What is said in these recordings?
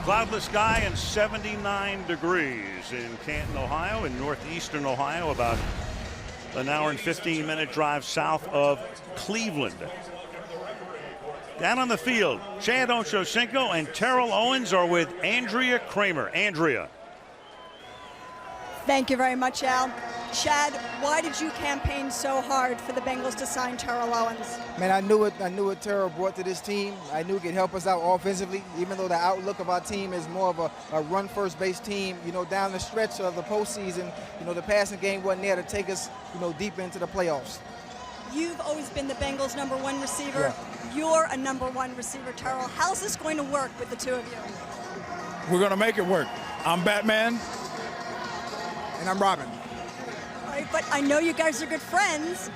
Cloudless sky and 79 degrees in Canton, Ohio, in northeastern Ohio, about an hour and 15-minute drive south of Cleveland. Down on the field, Chad Ochocinco and Terrell Owens are with Andrea Kramer. Andrea. Thank you very much, Al. Chad, why did you campaign so hard for the Bengals to sign Terrell Owens? Man, I knew what Terrell brought to this team. I knew he could help us out offensively, even though the outlook of our team is more of a run-first-based team. You know, down the stretch of the postseason, you know, the passing game wasn't there to take us, you know, deep into the playoffs. You've always been the Bengals' #1 receiver. Yeah. You're a #1 receiver, Terrell. How's this going to work with the two of you? We're going to make it work. I'm Batman. And I'm Robin. All right, but I know you guys are good friends,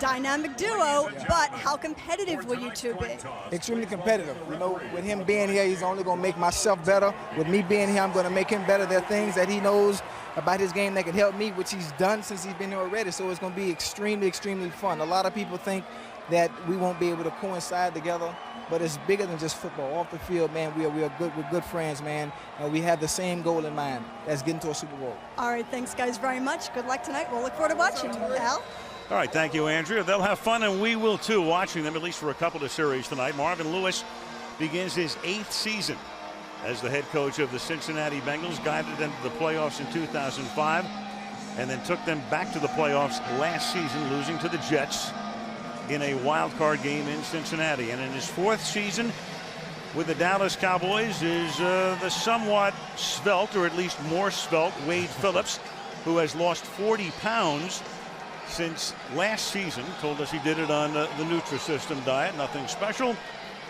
dynamic duo, but how competitive will you two be? Extremely competitive. You know, with him being here, he's only going to make myself better. With me being here, I'm going to make him better. There are things that he knows about his game that can help me, which he's done since he's been here already. So it's going to be extremely, extremely fun. A lot of people think that we won't be able to coincide together, but it's bigger than just football. Off the field, man, we're good friends, man. We have the same goal in mind. That's getting to a Super Bowl. All right, thanks, guys, very much. Good luck tonight. We'll look forward to watching. Al? All right, thank you, Andrea. They'll have fun, and we will, too, watching them, at least for a couple of series tonight. Marvin Lewis begins his 8th season as the head coach of the Cincinnati Bengals, guided them to the playoffs in 2005, and then took them back to the playoffs last season, losing to the Jets in a wild card game in Cincinnati. And in his 4th season with the Dallas Cowboys is the somewhat svelte, or at least more svelte, Wade Phillips, who has lost 40 pounds since last season. Told us he did it on the Nutrisystem diet, nothing special,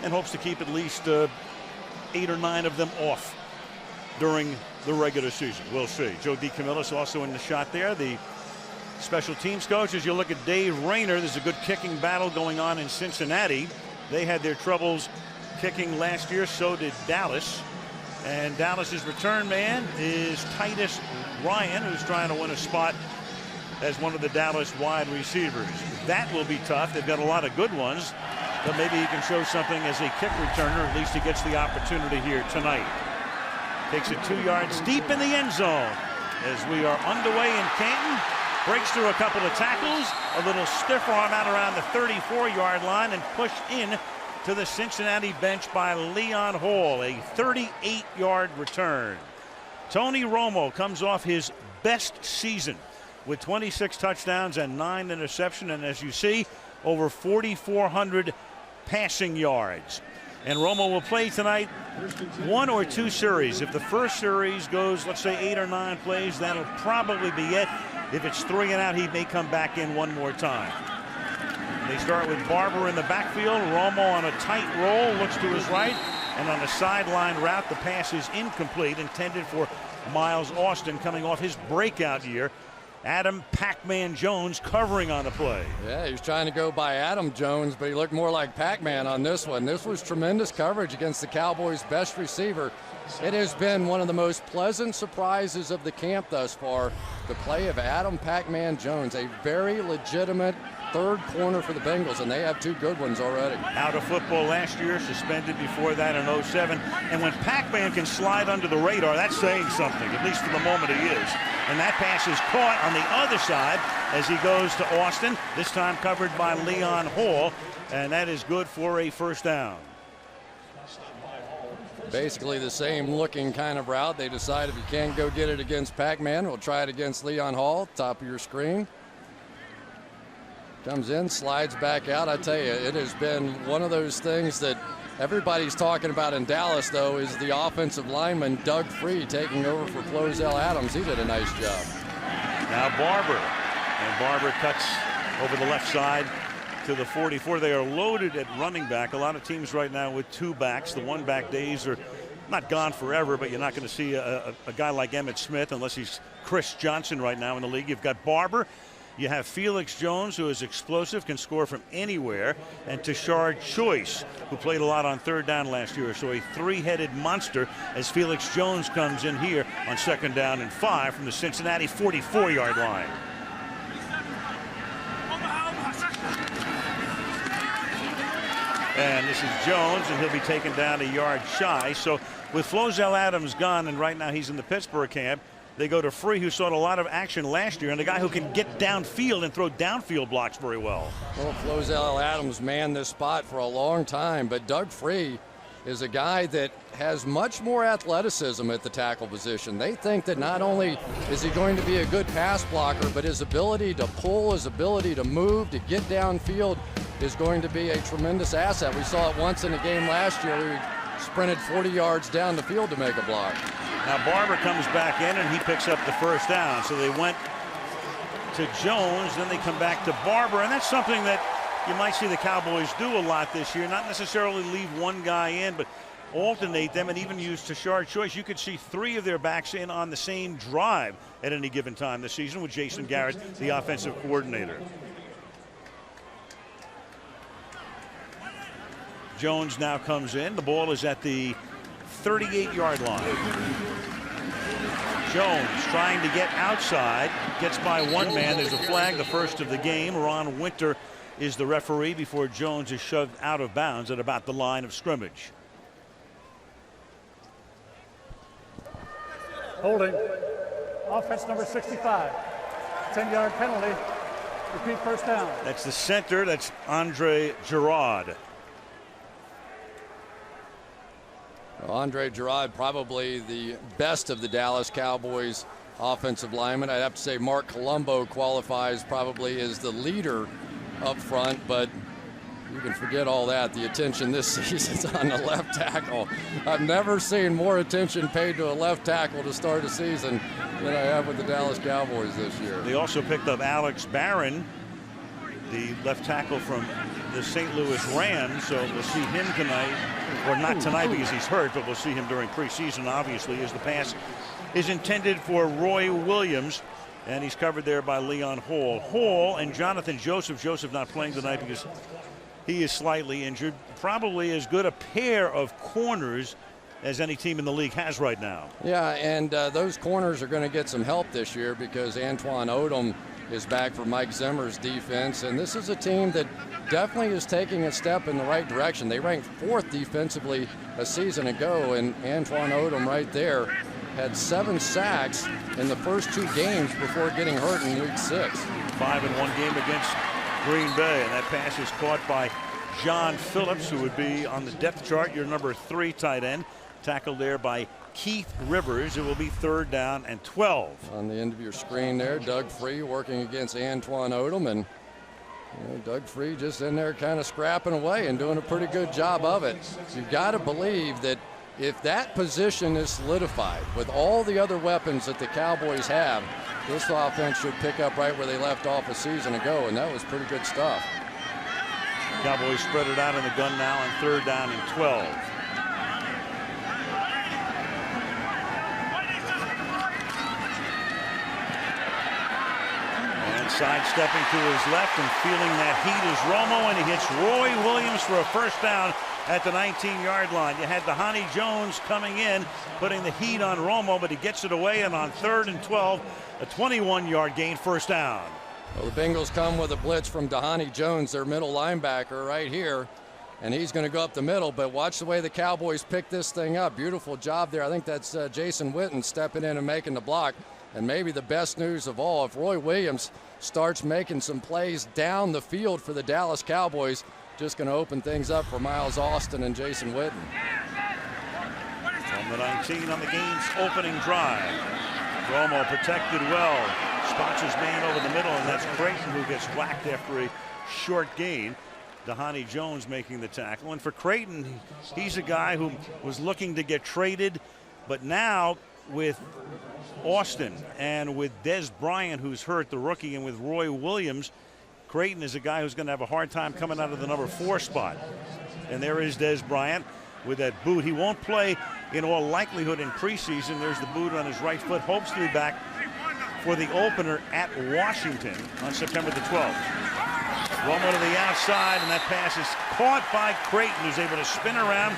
and hopes to keep at least 8 or 9 of them off during the regular season. We'll see. Joe DeCamillis also in the shot there. The special teams coach, as you look at Dave Rayner, there's a good kicking battle going on in Cincinnati. They had their troubles kicking last year, so did Dallas. And Dallas's return man is Titus Ryan, who's trying to win a spot as one of the Dallas wide receivers. That will be tough. They've got a lot of good ones, but maybe he can show something as a kick returner. At least he gets the opportunity here tonight. Takes it 2 yards deep in the end zone as we are underway in Canton. Breaks through a couple of tackles, a little stiff arm out around the 34-yard line, and pushed in to the Cincinnati bench by Leon Hall, a 38-yard return. Tony Romo comes off his best season with 26 touchdowns and 9 interceptions, and as you see, over 4,400 passing yards. And Romo will play tonight 1 or 2 series. If the first series goes, let's say, 8 or 9 plays, that'll probably be it. If it's 3 and out, he may come back in one more time. They start with Barber in the backfield. Romo on a tight roll, looks to his right, and on a sideline route, the pass is incomplete, intended for Miles Austin, coming off his breakout year. Adam Pac-Man Jones covering on the play. Yeah, he was trying to go by Adam Jones, but he looked more like Pac-Man on this one. This was tremendous coverage against the Cowboys' best receiver. It has been one of the most pleasant surprises of the camp thus far, the play of Adam Pac-Man Jones, a very legitimate third corner for the Bengals, and they have 2 good ones already. Out of football last year, suspended before that in 07. And when Pac-Man can slide under the radar, that's saying something, at least for the moment he is. And that pass is caught on the other side as he goes to Austin, this time covered by Leon Hall, and that is good for a first down. Basically the same looking kind of route. They decide if you can't go get it against Pac-Man, we'll try it against Leon Hall, top of your screen. Comes in, slides back out. I tell you, it has been one of those things that everybody's talking about in Dallas, though, is the offensive lineman, Doug Free, taking over for Flozell Adams. He did a nice job. Now Barber, and Barber cuts over the left side to the 44. They are loaded at running back. A lot of teams right now with 2 backs. The 1-back days are not gone forever, but you're not going to see a guy like Emmitt Smith unless he's Chris Johnson right now in the league. You've got Barber. You have Felix Jones, who is explosive, can score from anywhere, and Tashard Choice, who played a lot on 3rd down last year. So a 3-headed monster as Felix Jones comes in here on 2nd down and 5 from the Cincinnati 44-yard line. And this is Jones, and he'll be taken down a yard shy. So with Flozell Adams gone, and right now he's in the Pittsburgh camp, they go to Free, who saw a lot of action last year, and a guy who can get downfield and throw downfield blocks very well. Well, Flozell Adams manned this spot for a long time, but Doug Free is a guy that has much more athleticism at the tackle position. They think that not only is he going to be a good pass blocker, but his ability to pull, his ability to move, to get downfield is going to be a tremendous asset. We saw it once in a game last year where he sprinted 40 yards down the field to make a block. Now Barber comes back in and he picks up the first down. So they went to Jones, then they come back to Barber, and that's something that you might see the Cowboys do a lot this year. Not necessarily leave one guy in, but alternate them and even use Tashard Choice. You could see 3 of their backs in on the same drive at any given time this season with Jason Garrett, the offensive coordinator. Jones now comes in. The ball is at the 38-yard line. Jones trying to get outside, gets by one man. There's a flag, the first of the game. Ron Winter is the referee before Jones is shoved out of bounds at about the line of scrimmage. Holding. Offense number 65. 10-yard penalty. Repeat first down. That's the center. That's Andre Gerard. Well, Andre Gerard, probably the best of the Dallas Cowboys offensive linemen. I'd have to say Mark Colombo qualifies probably as the leader up front, but you can forget all that. The attention this season's on the left tackle. I've never seen more attention paid to a left tackle to start a season than I have with the Dallas Cowboys this year. They also picked up Alex Barron, the left tackle from the St. Louis Rams, so we'll see him tonight, or not tonight because he's hurt, but we'll see him during preseason, obviously, as the pass is intended for Roy Williams, and he's covered there by Leon Hall. Hall and Jonathan Joseph. Joseph not playing tonight because he is slightly injured. Probably as good a pair of corners as any team in the league has right now. Yeah, and those corners are going to get some help this year because Antoine Odom is back for Mike Zimmer's defense, and this is a team that definitely is taking a step in the right direction. They ranked 4th defensively a season ago, and Antoine Odom right there had 7 sacks in the first 2 games before getting hurt in week 6. 5 in one game against Green Bay, and that pass is caught by John Phillips, who would be on the depth chart, your number 3 tight end, tackled there by Keith Rivers. It will be 3rd down and 12. On the end of your screen there, Doug Free working against Antoine Odom, and Doug Free just in there kind of scrapping away and doing a pretty good job of it. You've got to believe that if that position is solidified with all the other weapons that the Cowboys have, this offense should pick up right where they left off a season ago, and that was pretty good stuff. Cowboys spread it out in the gun now on 3rd down and 12. Sidestepping to his left and feeling that heat is Romo, and he hits Roy Williams for a first down at the 19-yard line. You had Dhani Jones coming in, putting the heat on Romo, but he gets it away, and on 3rd and 12, a 21-yard gain, first down. Well, the Bengals come with a blitz from Dhani Jones, their middle linebacker right here, and he's going to go up the middle, but watch the way the Cowboys pick this thing up. Beautiful job there. I think that's Jason Witten stepping in and making the block. And maybe the best news of all, if Roy Williams starts making some plays down the field for the Dallas Cowboys, just going to open things up for Miles Austin and Jason Witten. From the 19 on the game's opening drive. Romo protected well. Spots his man over the middle, and that's Creighton who gets whacked after a short gain. Dhani Jones making the tackle. And for Creighton, he's a guy who was looking to get traded, but now with Austin and with Dez Bryant, who's hurt, the rookie, and with Roy Williams, Creighton is a guy who's going to have a hard time coming out of the number 4 spot. And there is Dez Bryant with that boot. He won't play in all likelihood in preseason. There's the boot on his right foot. Hopes to be back for the opener at Washington on September the 12th. Romo to the outside, and that pass is caught by Creighton, who's able to spin around.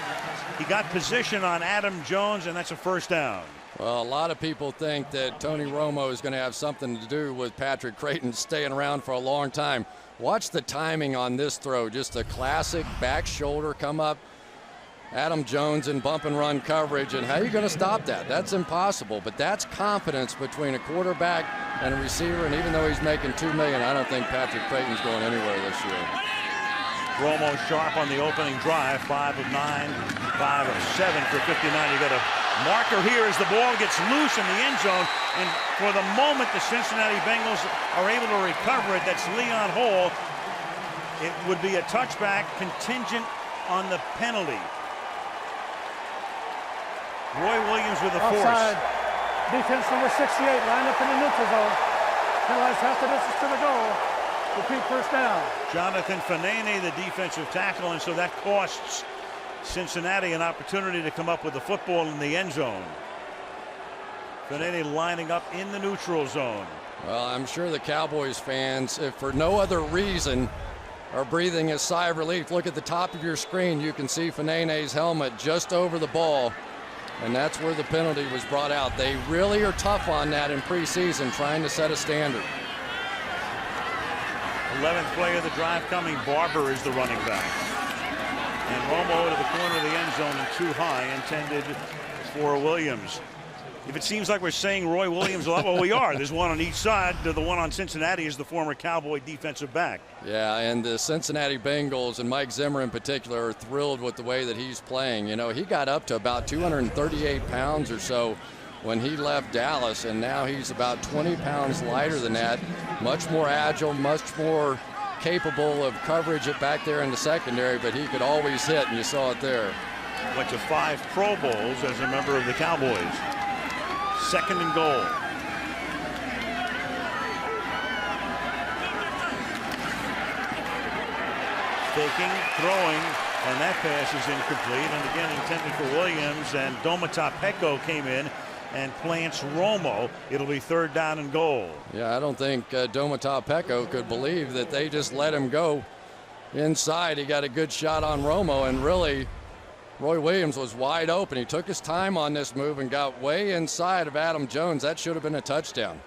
He got position on Adam Jones, and that's a first down. Well, a lot of people think that Tony Romo is going to have something to do with Patrick Creighton staying around for a long time. Watch the timing on this throw. Just a classic back shoulder come up. Adam Jones in bump and run coverage, and how are you going to stop that? That's impossible, but that's confidence between a quarterback and a receiver, and even though he's making $2 million, I don't think Patrick Creighton's going anywhere this year. Romo sharp on the opening drive, 5 of 9, 5 of 7 for 59. You got a marker here as the ball gets loose in the end zone, and for the moment the Cincinnati Bengals are able to recover it. That's Leon Hall. It would be a touchback contingent on the penalty. Roy Williams with a force. Offside. Defense number 68 lined up in the neutral zone. Penalized half the distance to the goal. Repeat first down. Jonathan Fanene, the defensive tackle, and so that costs Cincinnati an opportunity to come up with the football in the end zone. Fanene lining up in the neutral zone. Well, I'm sure the Cowboys fans, if for no other reason, are breathing a sigh of relief. Look at the top of your screen. You can see Fanene's helmet just over the ball. And that's where the penalty was brought out. They really are tough on that in preseason, trying to set a standard. 11th play of the drive coming. Barber is the running back. And Romo to the corner of the end zone and too high, intended for Williams. If it seems like we're saying Roy Williams a lot, well, we are. There's one on each side. The one on Cincinnati is the former Cowboy defensive back. Yeah, and the Cincinnati Bengals and Mike Zimmer in particular are thrilled with the way that he's playing. You know, he got up to about 238 pounds or so when he left Dallas, and now he's about 20 pounds lighter than that. Much more agile, much more capable of coverage back there in the secondary, but he could always hit, and you saw it there. Went to 5 Pro Bowls as a member of the Cowboys. 2nd and goal. Faking, throwing, and that pass is incomplete. And again intended for Williams, and Domata Peko came in and plants Romo. It'll be 3rd down and goal. Yeah, I don't think Domata Peko could believe that they just let him go inside. He got a good shot on Romo, and really Roy Williams was wide open. He took his time on this move and got way inside of Adam Jones. That should have been a touchdown.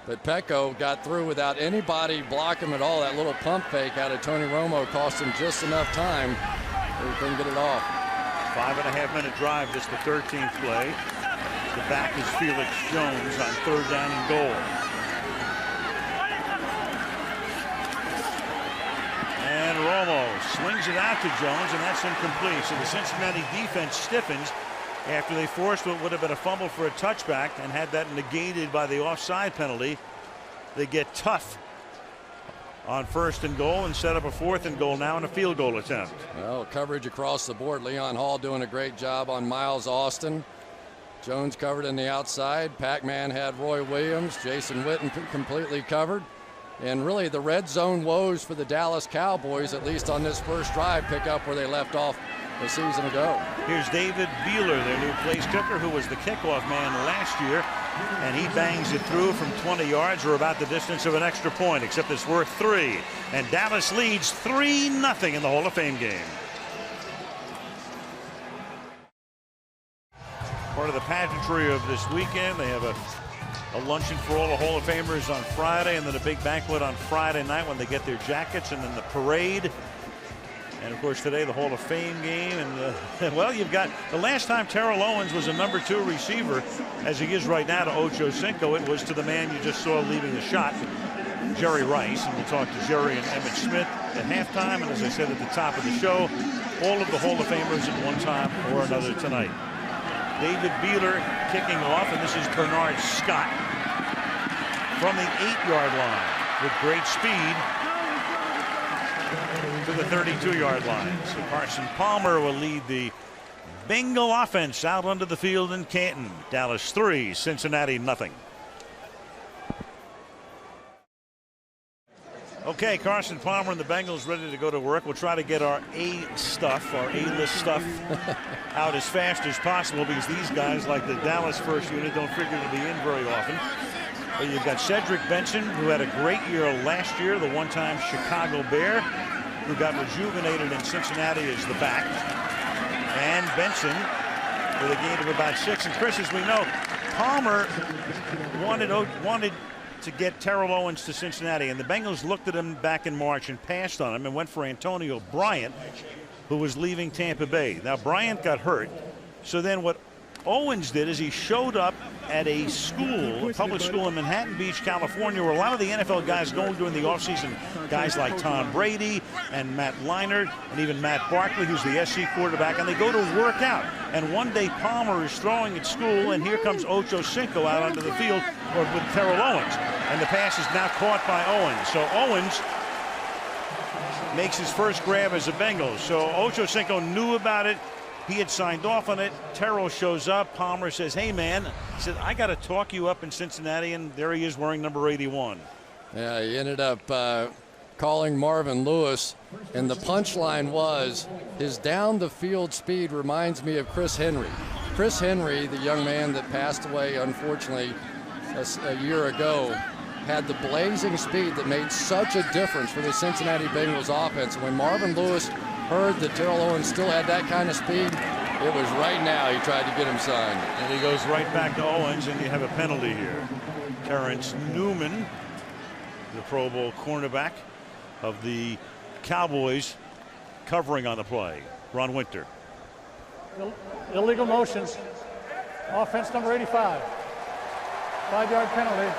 But Peko got through without anybody blocking him at all. That little pump fake out of Tony Romo cost him just enough time where he couldn't get it off. 5.5-minute drive. This the 13th play. The back is Felix Jones on 3rd down and goal. And Romo slings it out to Jones, and that's incomplete. So the Cincinnati defense stiffens after they forced what would have been a fumble for a touchback and had that negated by the offside penalty. They get tough on 1st and goal and set up a 4th and goal now and a field goal attempt. Well, coverage across the board. Leon Hall doing a great job on Miles Austin. Jones covered in the outside. Pac-Man had Roy Williams. Jason Witten completely covered. And really the red zone woes for the Dallas Cowboys, at least on this first drive, pick up where they left off a season ago. Here's David Beeler, their new place kicker, who was the kickoff man last year, and he bangs it through from 20 yards, or about the distance of an extra point, except it's worth 3. And Dallas leads 3-0 in the Hall of Fame game. Part of the pageantry of this weekend, they have a luncheon for all the Hall of Famers on Friday, and then a big banquet on Friday night when they get their jackets, and then the parade. And of course today the Hall of Fame game, and well, you've got the last time Terrell Owens was a number 2 receiver, as he is right now, to Ocho Cinco, it was to the man you just saw leaving the shot, Jerry Rice. And we'll talk to Jerry and Emmitt Smith at halftime, and as I said at the top of the show, all of the Hall of Famers at one time or another tonight. David Beeler kicking off, and this is Bernard Scott from the 8-yard line with great speed to the 32-yard line. So Carson Palmer will lead the Bengal offense out onto the field in Canton. Dallas 3, Cincinnati 0. Okay, Carson Palmer and the Bengals ready to go to work. We'll try to get our A-list stuff out as fast as possible, because these guys, like the Dallas first unit, don't figure to be in very often. But you've got Cedric Benson, who had a great year last year, the one-time Chicago Bear, who got rejuvenated in Cincinnati as the back. And Benson with a gain of about 6. And Chris, as we know, Palmer wanted to get Terrell Owens to Cincinnati, and the Bengals looked at him back in March and passed on him and went for Antonio Bryant, who was leaving Tampa Bay. Now, Bryant got hurt, so then what Owens did is he showed up at a school, a public school in Manhattan Beach, California, where a lot of the NFL guys go during the offseason, guys like Tom Brady and Matt Leinart and even Matt Barkley, who's the SC quarterback, and they go to work out. And one day Palmer is throwing at school, and here comes Ocho Cinco out onto the field with Terrell Owens. And the pass is now caught by Owens. So Owens makes his first grab as a Bengal. So Ocho Cinco knew about it. He had signed off on it. Terrell shows up. Palmer says, hey, man, he said, I got to talk you up in Cincinnati. And there he is wearing number 81. Yeah, he ended up calling Marvin Lewis. And the punchline was his down the field speed reminds me of Chris Henry. Chris Henry, the young man that passed away, unfortunately, a year ago, had the blazing speed that made such a difference for the Cincinnati Bengals offense. When Marvin Lewis heard that Terrell Owens still had that kind of speed, it was right now he tried to get him signed. And he goes right back to Owens, and you have a penalty here. Terrence Newman, the Pro Bowl cornerback of the Cowboys, covering on the play. Ron Winter. Illegal motions. Offense number 85. 5-yard penalty.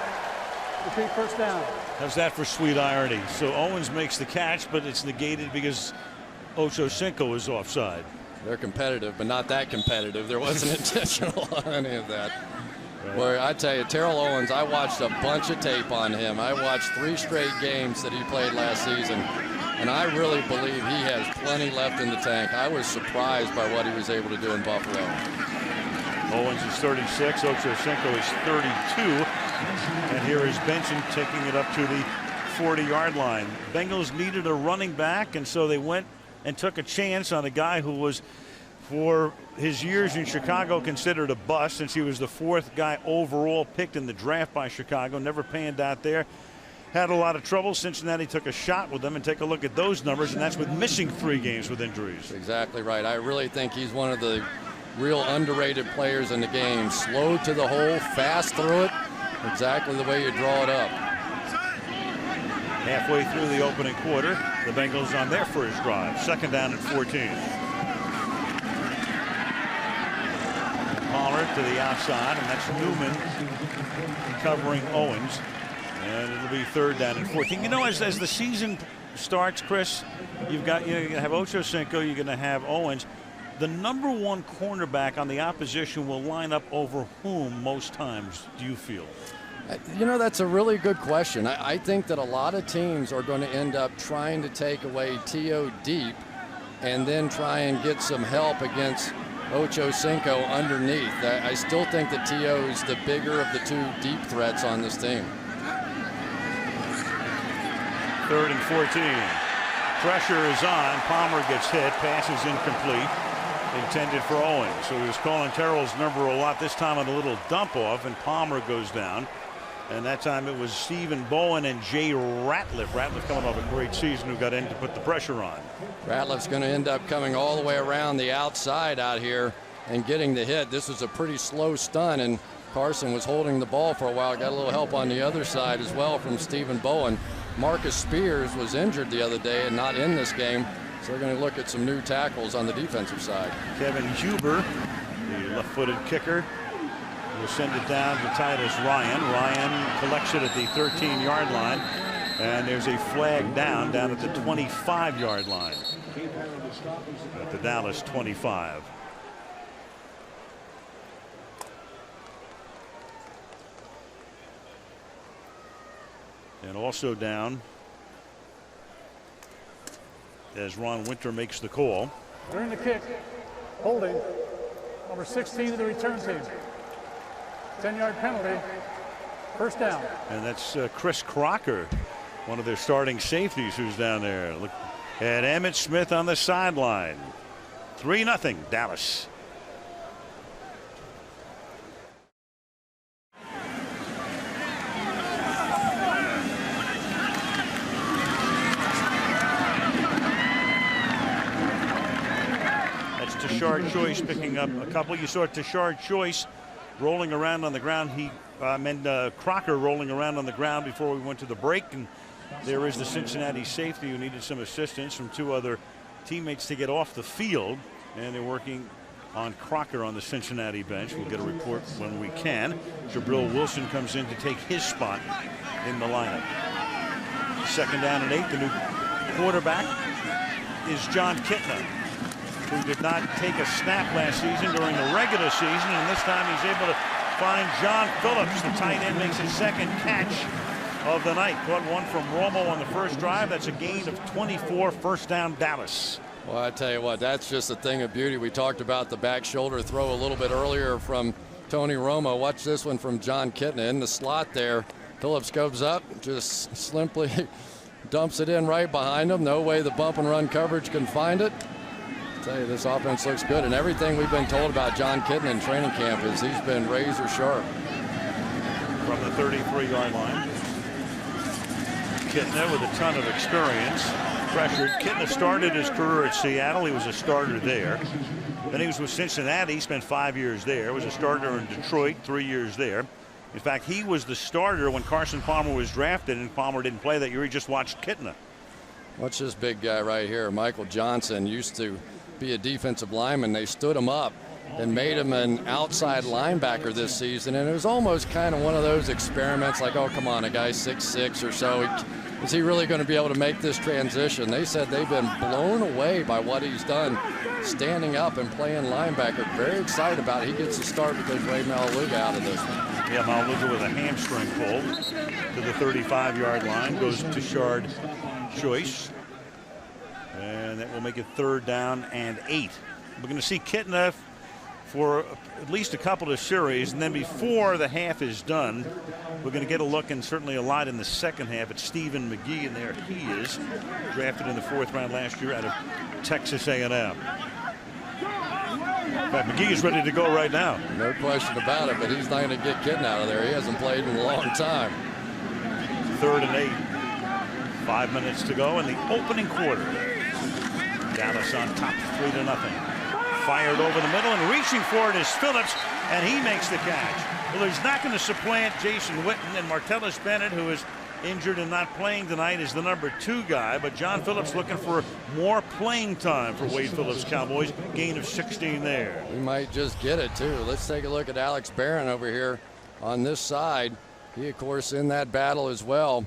Repeat first down. How's that for sweet irony? So Owens makes the catch, but it's negated because Ocho Cinco is offside. They're competitive, but not that competitive. There wasn't intentional on any of that. Right. Where I tell you, Terrell Owens, I watched a bunch of tape on him. I watched 3 straight games that he played last season, and I really believe he has plenty left in the tank. I was surprised by what he was able to do in Buffalo. Owens is 36, Ocho Cinco is 32, and here is Benson taking it up to the 40-yard line. Bengals needed a running back, and so they went and took a chance on a guy who was, for his years in Chicago, considered a bust, since he was the 4th guy overall picked in the draft by Chicago. Never panned out there. Had a lot of trouble. Cincinnati took a shot with him, and take a look at those numbers, and that's with missing 3 games with injuries. Exactly right. I really think he's one of the real underrated players in the game. Slow to the hole, fast through it, exactly the way you draw it up. Halfway through the opening quarter, the Bengals on their first drive. 2nd down and 14. Palmer to the outside, and that's Newman covering Owens. And it'll be 3rd down and 14. You know, as the season starts, Chris, you're going to have Ocho Cinco, you're going to have Owens. The number 1 cornerback on the opposition will line up over whom most times, do you feel? You know, that's a really good question. I think that a lot of teams are going to end up trying to take away T.O. deep and then try and get some help against Ocho Cinco underneath. I still think that T.O. is the bigger of the 2 deep threats on this team. 3rd and 14. Pressure is on. Palmer gets hit. Pass is incomplete. Intended for Owens. So he was calling Terrell's number a lot, this time on a little dump off, and Palmer goes down. And that time it was Stephen Bowen and Jay Ratliff. Ratliff coming off a great season, who got in to put the pressure on. Ratliff's going to end up coming all the way around the outside out here and getting the hit. This was a pretty slow stun, and Carson was holding the ball for a while. Got a little help on the other side as well from Stephen Bowen. Marcus Spears was injured the other day and not in this game. So they're going to look at some new tackles on the defensive side. Kevin Huber, the left-footed kicker, will send it down to Titus Ryan. Ryan collects it at the 13-yard line. And there's a flag down at the 25-yard line. At the Dallas 25. And also down, as Ron Winter makes the call. During the kick, holding number 16 of the return team. 10-yard penalty, first down. And that's Chris Crocker, one of their starting safeties, who's down there. Look at Emmitt Smith on the sideline. 3-0 Dallas. Tashard Choice picking up a couple. You saw Tashard Choice rolling around on the ground. Crocker rolling around on the ground before we went to the break. And there is the Cincinnati safety who needed some assistance from 2 other teammates to get off the field. And they're working on Crocker on the Cincinnati bench. We'll get a report when we can. Jabril Wilson comes in to take his spot in the lineup. 2nd down and 8. The new quarterback is John Kitna, who did not take a snap last season during the regular season, and this time he's able to find John Phillips. The tight end makes his 2nd catch of the night. Caught one from Romo on the first drive. That's a gain of 24. First down, Dallas. Well, I tell you what, that's just a thing of beauty. We talked about the back shoulder throw a little bit earlier from Tony Romo. Watch this one from John Kitna in the slot there. Phillips goes up, just simply dumps it in right behind him. No way the bump and run coverage can find it. I tell you, this offense looks good, and everything we've been told about John Kitna in training camp is he's been razor sharp. From the 33-yard line, Kitna with a ton of experience. Pressured. Kitna started his career at Seattle. He was a starter there. Then he was with Cincinnati. He spent 5 years there. Was a starter in Detroit, 3 years there. In fact, he was the starter when Carson Palmer was drafted, and Palmer didn't play that year. He just watched Kitna. Watch this big guy right here. Michael Johnson used to be a defensive lineman. They stood him up and made him an outside linebacker this season, and it was almost kind of one of those experiments like, oh, come on, a guy 6'6" or so. Is he really going to be able to make this transition? They said they've been blown away by what he's done standing up and playing linebacker. Very excited about it. He gets the start because Ray Malaluga out of this one. Yeah, Malaluga with a hamstring pull to the 35-yard line. Goes to Shard Choice. And that will make it 3rd down and 8. We're going to see Kitna for at least a couple of series, and then before the half is done, we're going to get a look, and certainly a lot in the second half, at Stephen McGee, and there he is, drafted in the 4th round last year out of Texas A&M. In fact, McGee is ready to go right now. No question about it, but he's not going to get Kitna out of there. He hasn't played in a long time. 3rd and 8. 5 minutes to go in the opening quarter. Dallas on top, 3-0. Fired over the middle, and reaching for it is Phillips, and he makes the catch. Well, he's not going to supplant Jason Witten, and Martellus Bennett, who is injured and not playing tonight, is the number 2 guy, but John Phillips looking for more playing time for Wade Phillips Cowboys. Gain of 16 there. We might just get it, too. Let's take a look at Alex Barron over here on this side. He, of course, in that battle as well.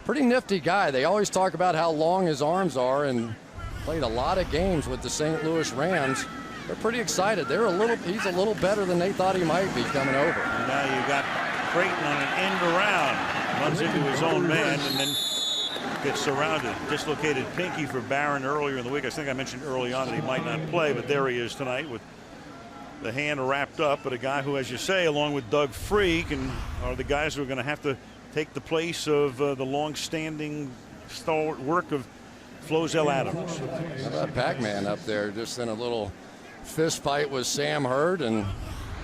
Pretty nifty guy. They always talk about how long his arms are, and played a lot of games with the St. Louis Rams. They're pretty excited. He's a little better than they thought he might be coming over. And now you got Creighton on an end around. Runs into his own man and then gets surrounded. Dislocated pinky for Barron earlier in the week. I think I mentioned early on that he might not play, but there he is tonight with the hand wrapped up. But a guy who, as you say, along with Doug Freak, are the guys who are going to have to take the place of the long-standing stalwart work of Flozell Adams. How about Pac-Man up there just in a little fist fight with Sam Hurd, and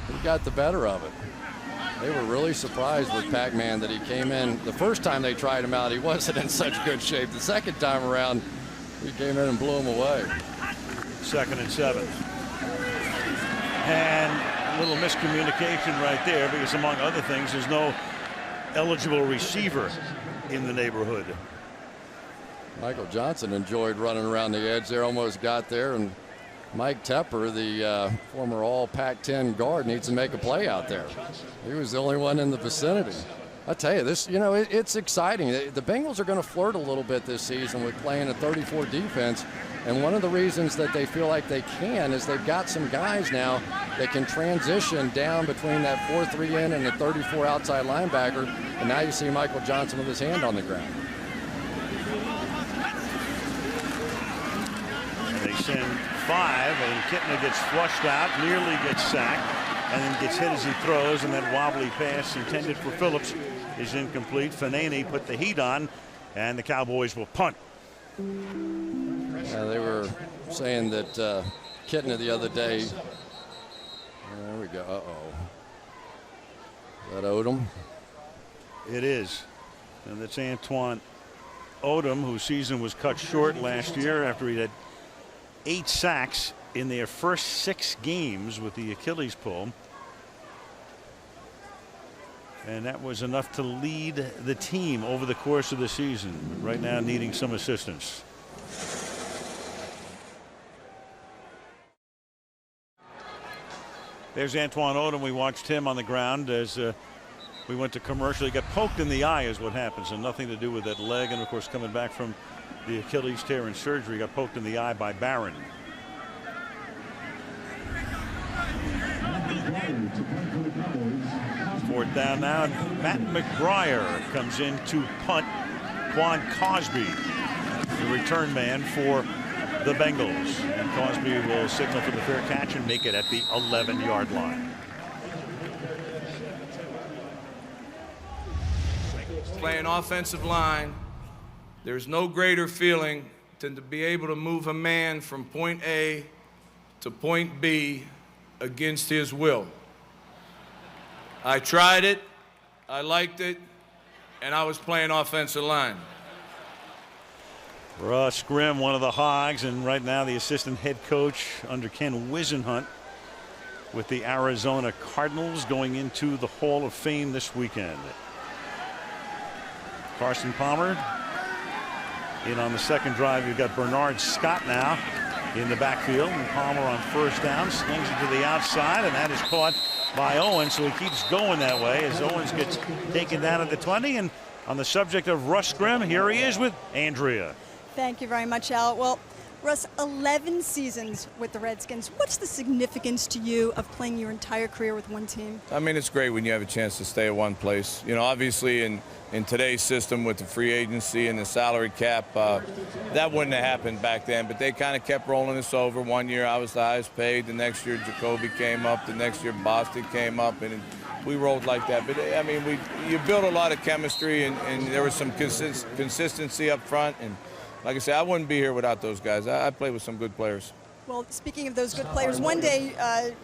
he got the better of it. They were really surprised with Pac-Man that he came in. The first time they tried him out, he wasn't in such good shape. The second time around, he came in and blew him away. 2nd and 7. And a little miscommunication right there, because among other things, there's no eligible receiver in the neighborhood. Michael Johnson enjoyed running around the edge there, almost got there, and Mike Tepper, the former all Pac-10 guard, needs to make a play out there. He was the only one in the vicinity. I tell you, this, it's exciting. The Bengals are going to flirt a little bit this season with playing a 34 defense, and one of the reasons that they feel like they can is they've got some guys now that can transition down between that 4-3 in and the 34 outside linebacker, and now you see Michael Johnson with his hand on the ground. They send 5, and Kitna gets flushed out, nearly gets sacked, and then gets hit as he throws, and that wobbly pass intended for Phillips is incomplete. Fanani put the heat on, and the Cowboys will punt. They were saying that Kitna the other day. There we go. Uh-oh. Is that Odom? It is. And that's Antoine Odom, whose season was cut short last year after he had 8 sacks in their first 6 games with the Achilles pull. And that was enough to lead the team over the course of the season. Right now needing some assistance. There's Antoine Odom. We watched him on the ground as we went to commercial. He got poked in the eye is what happens, and nothing to do with that leg. And of course, coming back from the Achilles tear and surgery, got poked in the eye by Barron. Fourth down now, and Matt McBriar comes in to punt Quan Cosby, the return man for the Bengals. And Cosby will signal for the fair catch and make it at the 11-yard line. Playing offensive line, there's no greater feeling than to be able to move a man from point A to point B against his will. I tried it, I liked it, and I was playing offensive line. Russ Grimm, one of the Hogs, and right now the assistant head coach under Ken Wisenhunt with the Arizona Cardinals, going into the Hall of Fame this weekend. Carson Palmer in on the second drive. You've got Bernard Scott now in the backfield, and Palmer on first down slings it to the outside, and that is caught by Owens, so he keeps going that way as Owens gets taken down at the 20. And on the subject of Russ Grimm, here he is with Andrea. Thank you very much, Al. Well, Russ, 11 seasons with the Redskins. What's the significance to you of playing your entire career with one team? I mean, it's great when you have a chance to stay at one place. You know, obviously in today's system with the free agency and the salary cap, that wouldn't have happened back then, but they kind of kept rolling us over. One year I was the highest paid, the next year Jacoby came up, the next year Boston came up, and we rolled like that. But I mean, you built a lot of chemistry, and there was some consistency up front, and like I said, I wouldn't be here without those guys. I played with some good players. Well, speaking of those good players, one day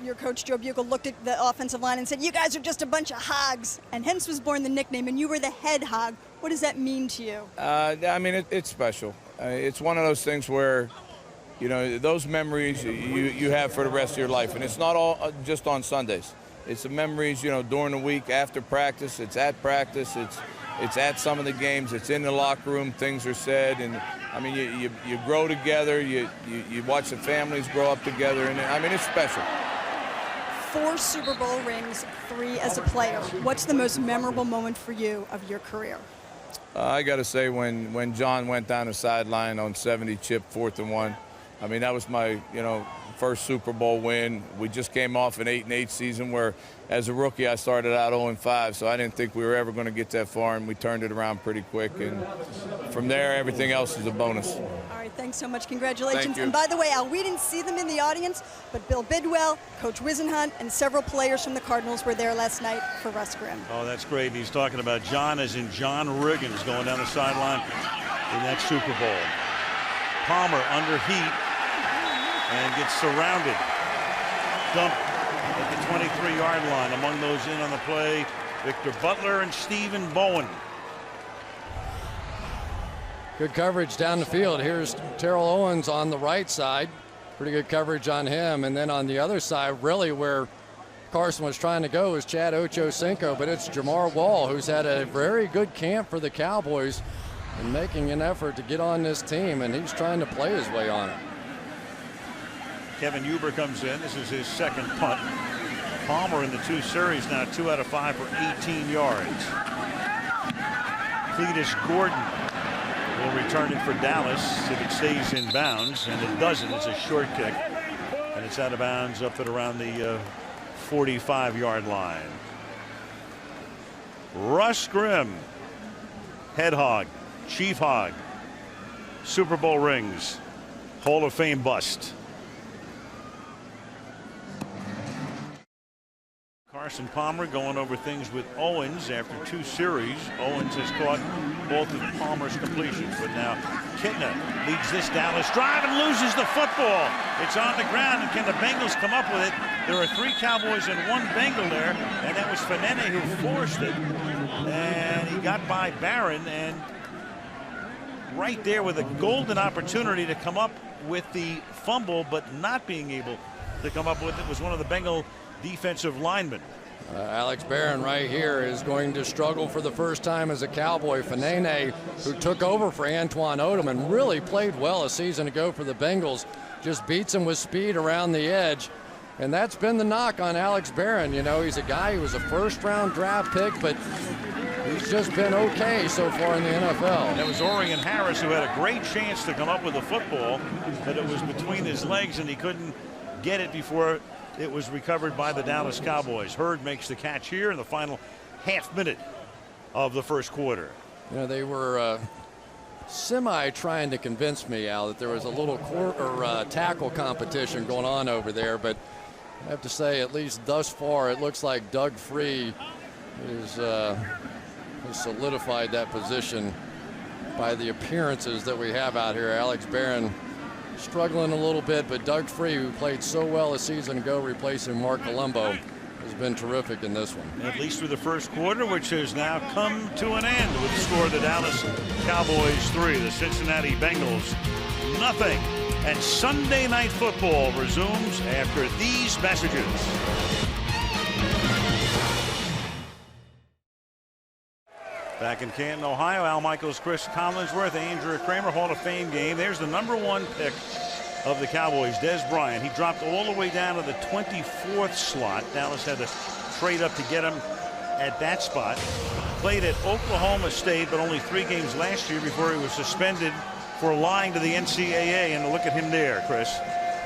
your coach, Joe Bugle, looked at the offensive line and said, you guys are just a bunch of hogs, and hence was born the nickname, and you were the head hog. What does that mean to you? I mean, it's special. It's one of those things where, you know, those memories you have for the rest of your life, and it's not all just on Sundays. It's the memories, you know, during the week, after practice, it's at practice, it's at some of the games, it's in the locker room, things are said, and I mean, you grow together, you watch the families grow up together, and I mean, it's special. 4 Super Bowl rings, 3 as a player. What's the most memorable moment for you of your career? I got to say, when John went down the sideline on 70 chip, 4th and 1, I mean, that was my, you know, first Super Bowl win. We just came off an 8-8 season where, as a rookie, I started out 0-5, so I didn't think we were ever going to get that far, and we turned it around pretty quick. And from there, everything else is a bonus. All right, thanks so much. Congratulations. Thank you. And by the way, Al, we didn't see them in the audience, but Bill Bidwell, Coach Wisenhunt, and several players from the Cardinals were there last night for Russ Grimm. Oh, that's great. He's talking about John, as in John Riggins, going down the sideline in that Super Bowl. Palmer under heat and gets surrounded. Dumped at the 23-yard line. Among those in on the play, Victor Butler and Stephen Bowen. Good coverage down the field. Here's Terrell Owens on the right side. Pretty good coverage on him. And then on the other side, really where Carson was trying to go is Chad Ochocinco, but it's Jamar Wall, who's had a very good camp for the Cowboys and making an effort to get on this team, and he's trying to play his way on it. Kevin Huber comes in. This is his second punt. Palmer in the 2 series now 2 out of 5 for 18 yards. Cletus Gordon will return it for Dallas if it stays in bounds, and it doesn't. It's a short kick, and it's out of bounds up at around the 45-yard line. Russ Grimm, head hog, chief hog, Super Bowl rings, Hall of Fame bust. Carson Palmer going over things with Owens after 2 series. Owens has caught both of Palmer's completions, but now Kitna leads this Dallas drive and loses the football. It's on the ground, and can the Bengals come up with it? There are 3 Cowboys and 1 Bengal there, and that was Fanene who forced it, and he got by Barron, and right there with a golden opportunity to come up with the fumble, but not being able to come up with it was one of the Bengal defensive linemen. Alex Barron right here is going to struggle for the first time as a Cowboy. Fanene, who took over for Antoine Odom and really played well a season ago for the Bengals, just beats him with speed around the edge. And that's been the knock on Alex Barron. You know, he's a guy who was a first-round draft pick, but he's just been okay so far in the NFL. That was Orion Harris, who had a great chance to come up with a football, but it was between his legs and he couldn't get it before it was recovered by the Dallas Cowboys. Hurd makes the catch here in the final half minute of the first quarter. You know, they were semi trying to convince me, Al, that there was a little tackle competition going on over there, but I have to say, at least thus far, it looks like Doug Free has solidified that position by the appearances that we have out here. Alex Barron struggling a little bit, but Doug Free, who played so well a season ago, replacing Mark Colombo, has been terrific in this one. At least through the first quarter, which has now come to an end with the score of the Dallas Cowboys 3, the Cincinnati Bengals nothing. And Sunday Night Football resumes after these messages. Back in Canton, Ohio, Al Michaels, Chris Collinsworth, Andrew Kramer, Hall of Fame game. There's the #1 pick of the Cowboys, Dez Bryant. He dropped all the way down to the 24th slot. Dallas had to trade up to get him at that spot. Played at Oklahoma State, but only 3 games last year before he was suspended for lying to the NCAA. And look at him there, Chris.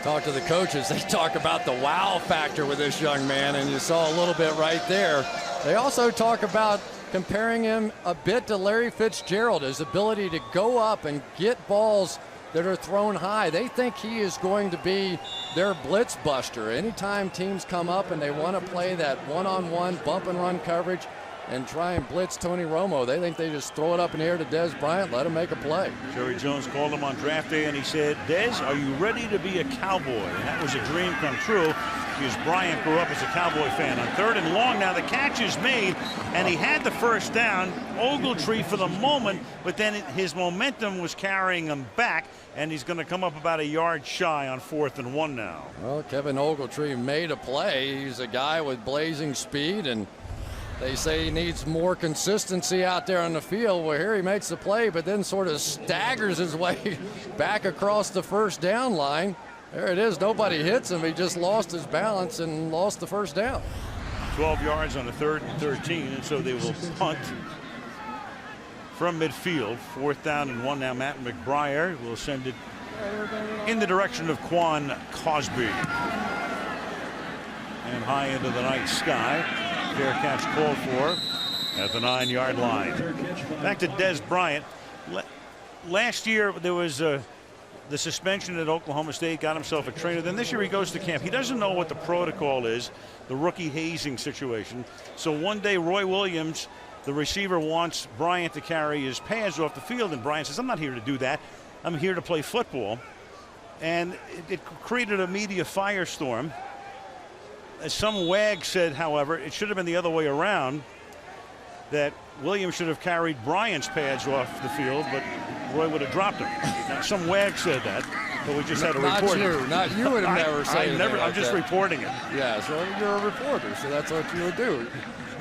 Talk to the coaches. They talk about the wow factor with this young man, and you saw a little bit right there. They also talk about comparing him a bit to Larry Fitzgerald, his ability to go up and get balls that are thrown high. They think he is going to be their blitz buster. Anytime teams come up and they want to play that one-on-one bump and run coverage and try and blitz Tony Romo, they think they just throw it up in the air to Dez Bryant, let him make a play. Jerry Jones called him on draft day and he said, Dez, are you ready to be a Cowboy? And that was a dream come true, because Bryant grew up as a Cowboy fan. On 3rd and long now, the catch is made, and he had the first down. Ogletree for the moment, but then his momentum was carrying him back, and he's going to come up about a yard shy on 4th and 1 now. Well, Kevin Ogletree made a play. He's a guy with blazing speed, and they say he needs more consistency out there on the field. Well, here he makes the play, but then sort of staggers his way back across the first down line. There it is. Nobody hits him. He just lost his balance and lost the first down. 12 yards on the 3rd and 13, and so they will punt from midfield. 4th down and 1 now. Matt McBriar will send it in the direction of Quan Cosby. And high into the night sky. Fair catch called for at the 9-yard line. Back to Dez Bryant. Last year there was the suspension at Oklahoma State, got himself a trainer. Then this year he goes to camp. He doesn't know what the protocol is, the rookie hazing situation. So one day Roy Williams, the receiver, wants Bryant to carry his pads off the field, and Bryant says, I'm not here to do that. I'm here to play football. And it created a media firestorm. Some wag said, however, it should have been the other way around, that Williams should have carried Bryant's pads off the field, but Roy would have dropped him. Now, some wag said that, but we just had to report it. Not you would have never said it. I'm just reporting it. Yeah, so you're a reporter, so that's what you would do.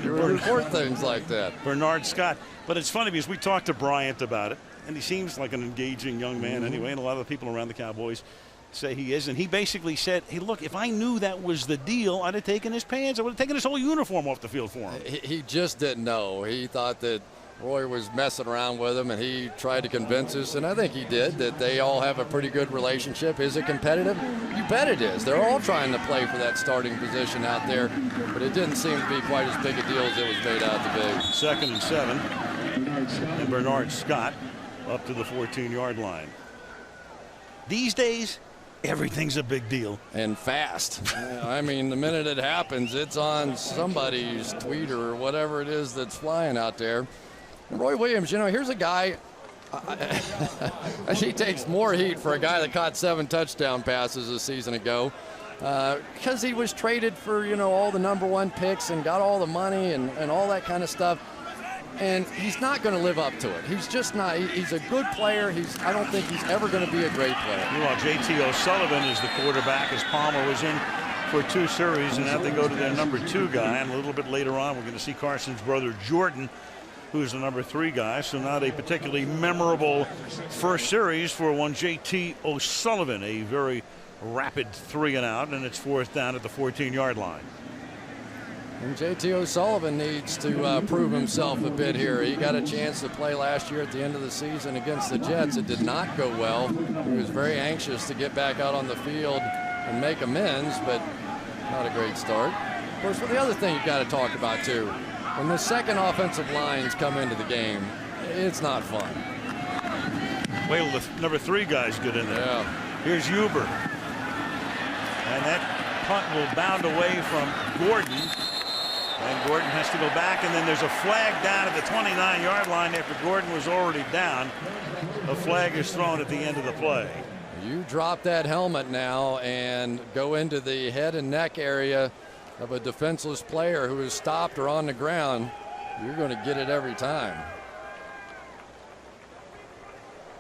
You would report things like that. Bernard Scott. But it's funny because we talked to Bryant about it, and he seems like an engaging young man anyway, and a lot of the people around the Cowboys say he is. And he basically said, hey, look, if I knew that was the deal, I'd have taken his pants. I would have taken his whole uniform off the field for him. He just didn't know. He thought that Roy was messing around with him, and he tried to convince us, and I think he did, that they all have a pretty good relationship. Is it competitive? You bet it is. They're all trying to play for that starting position out there, but it didn't seem to be quite as big a deal as it was made out to be. 2nd and 7, and Bernard Scott up to the 14-yard line. These days, everything's a big deal. And fast. I mean, the minute it happens, it's on somebody's tweet or whatever it is that's flying out there. And Roy Williams, you know, here's a guy, he takes more heat for a guy that caught 7 touchdown passes a season ago, because he was traded for, you know, all the #1 picks and got all the money and all that kind of stuff. And he's not going to live up to it. He's just not. He's a good player. I don't think he's ever going to be a great player. Meanwhile, J.T. O'Sullivan is the quarterback as Palmer was in for 2 series, and now they go to their number 2 guy. And a little bit later on, we're going to see Carson's brother Jordan, who's the number 3 guy. So not a particularly memorable first series for one JT O'Sullivan. A very rapid 3 and out, and it's 4th down at the 14-yard line. And JT O'Sullivan needs to prove himself a bit here. He got a chance to play last year at the end of the season against the Jets. It did not go well. He was very anxious to get back out on the field and make amends, but not a great start. Of course, the other thing you've got to talk about, too, when the second offensive lines come into the game, it's not fun. Wait till the number 3 guys get in there. Yeah. Here's Huber. And that punt will bound away from Gordon. And Gordon has to go back, and then there's a flag down at the 29-yard line after Gordon was already down. A flag is thrown at the end of the play. You drop that helmet now and go into the head and neck area of a defenseless player who is stopped or on the ground, you're going to get it every time.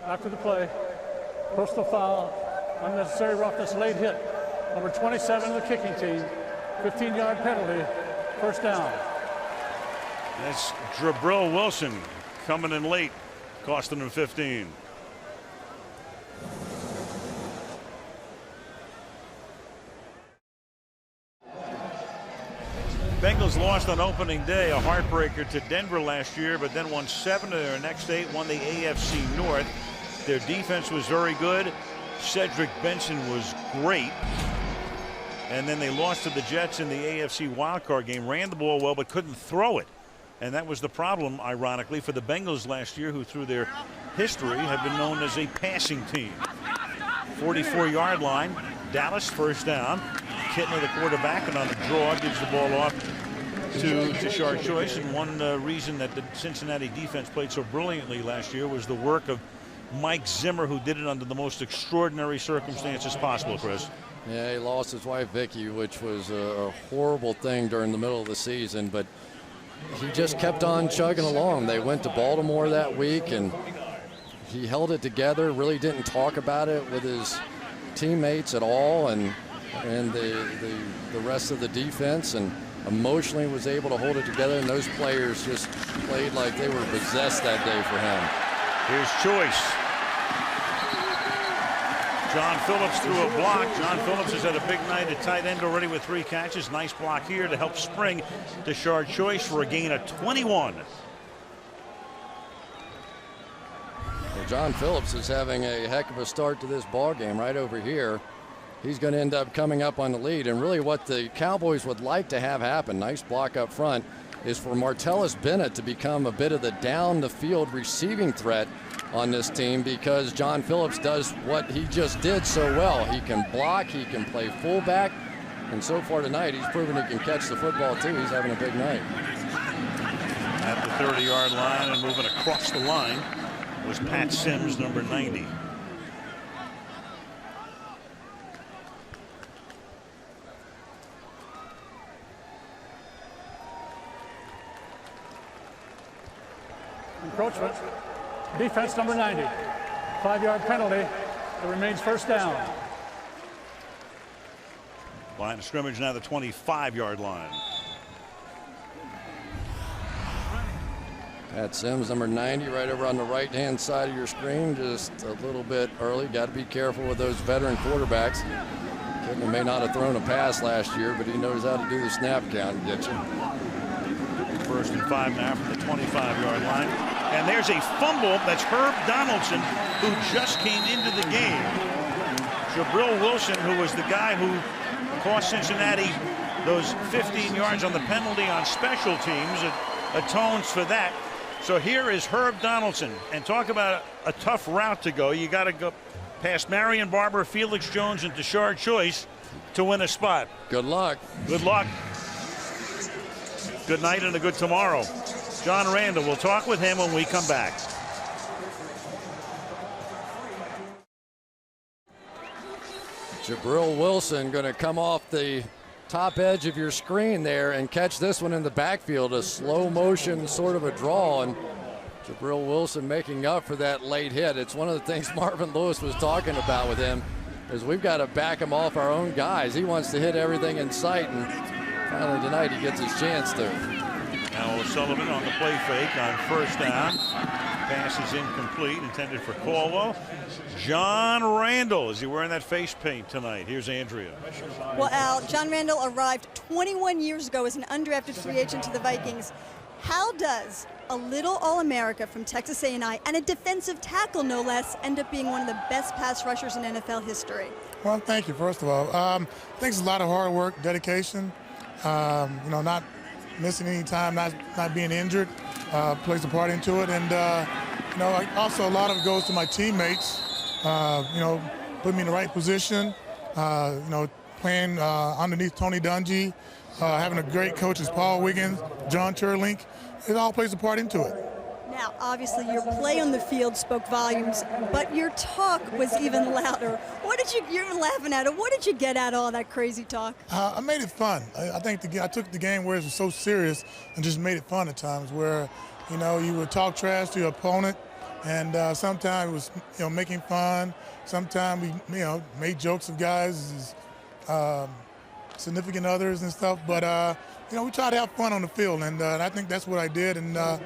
After the play, personal foul, unnecessary roughness, late hit. Number 27 of the kicking team, 15-yard penalty, 1st down. That's Jabril Wilson coming in late, costing him 15. Bengals lost on opening day, a heartbreaker to Denver last year, but then won 7 of their next 8, won the AFC North. Their defense was very good. Cedric Benson was great. And then they lost to the Jets in the AFC wildcard game, ran the ball well, but couldn't throw it. And that was the problem, ironically, for the Bengals last year, who through their history have been known as a passing team. 44-yard line, Dallas 1st down. Kittner, the quarterback, and on the draw gives the ball off to Tashard Choice. And one reason that the Cincinnati defense played so brilliantly last year was the work of Mike Zimmer, who did it under the most extraordinary circumstances possible, Chris. Yeah, he lost his wife Vicky, which was a horrible thing during the middle of the season, but he just kept on chugging along. They went to Baltimore that week, and he held it together, really didn't talk about it with his teammates at all, and the rest of the defense, and emotionally was able to hold it together, and those players just played like they were possessed that day for him. Here's Choice. John Phillips threw a block. John Phillips has had a big night at tight end already with 3 catches. Nice block here to help spring Tashard Choice for a gain of 21. Well, John Phillips is having a heck of a start to this ball game right over here. He's going to end up coming up on the lead, and really what the Cowboys would like to have happen, nice block up front, is for Martellus Bennett to become a bit of the down the field receiving threat on this team, because John Phillips does what he just did so well. He can block, he can play fullback, and so far tonight he's proven he can catch the football too. He's having a big night. At the 30-yard line and moving across the line was Pat Sims, number 90. Encroachment. Defense number 90. 5-yard penalty. It remains 1st down. Line of scrimmage now the 25-yard line. Pat Sims, number 90, right over on the right-hand side of your screen, just a little bit early. Got to be careful with those veteran quarterbacks. Kittner may not have thrown a pass last year, but he knows how to do the snap count and get you. 1st and 5 now from the 25-yard line. And there's a fumble. That's Herb Donaldson, who just came into the game. Jabril Wilson, who was the guy who cost Cincinnati those 15 yards on the penalty on special teams, atones for that. So here is Herb Donaldson, and talk about a tough route to go. You got to go past Marion Barber, Felix Jones, and Tashard Choice to win a spot. Good luck. Good luck. Good night and a good tomorrow. John Randall, we'll talk with him when we come back. Jabril Wilson going to come off the top edge of your screen there and catch this one in the backfield, a slow motion sort of a draw, and Jabril Wilson making up for that late hit. It's one of the things Marvin Lewis was talking about with him. is we've got to back him off our own guys. He wants to hit everything in sight, and finally tonight he gets his chance to. Now O'Sullivan on the play fake on first down. Pass is incomplete, intended for Caldwell. John Randall, is he wearing that face paint tonight? Here's Andrea. Well, Al, John Randall arrived 21 years ago as an undrafted free agent to the Vikings. How does a little All-America from Texas A&I and a defensive tackle, no less, end up being one of the best pass rushers in NFL history? Well, thank you, first of all. I think it's a lot of hard work, dedication, not missing any time, not being injured, plays a part into it. And, also a lot of it goes to my teammates, put me in the right position, playing underneath Tony Dungy, having a great coach as Paul Wiggins, John Turlink. It all plays a part into it. Now, obviously, your play on the field spoke volumes, but your talk was even louder. You're laughing at it. What did you get out of all that crazy talk? I made it fun. I think I took the game where it was so serious and just made it fun at times where, you would talk trash to your opponent, and sometimes it was, making fun. Sometimes we, made jokes of guys, significant others and stuff, but we try to have fun on the field, and I think that's what I did, and I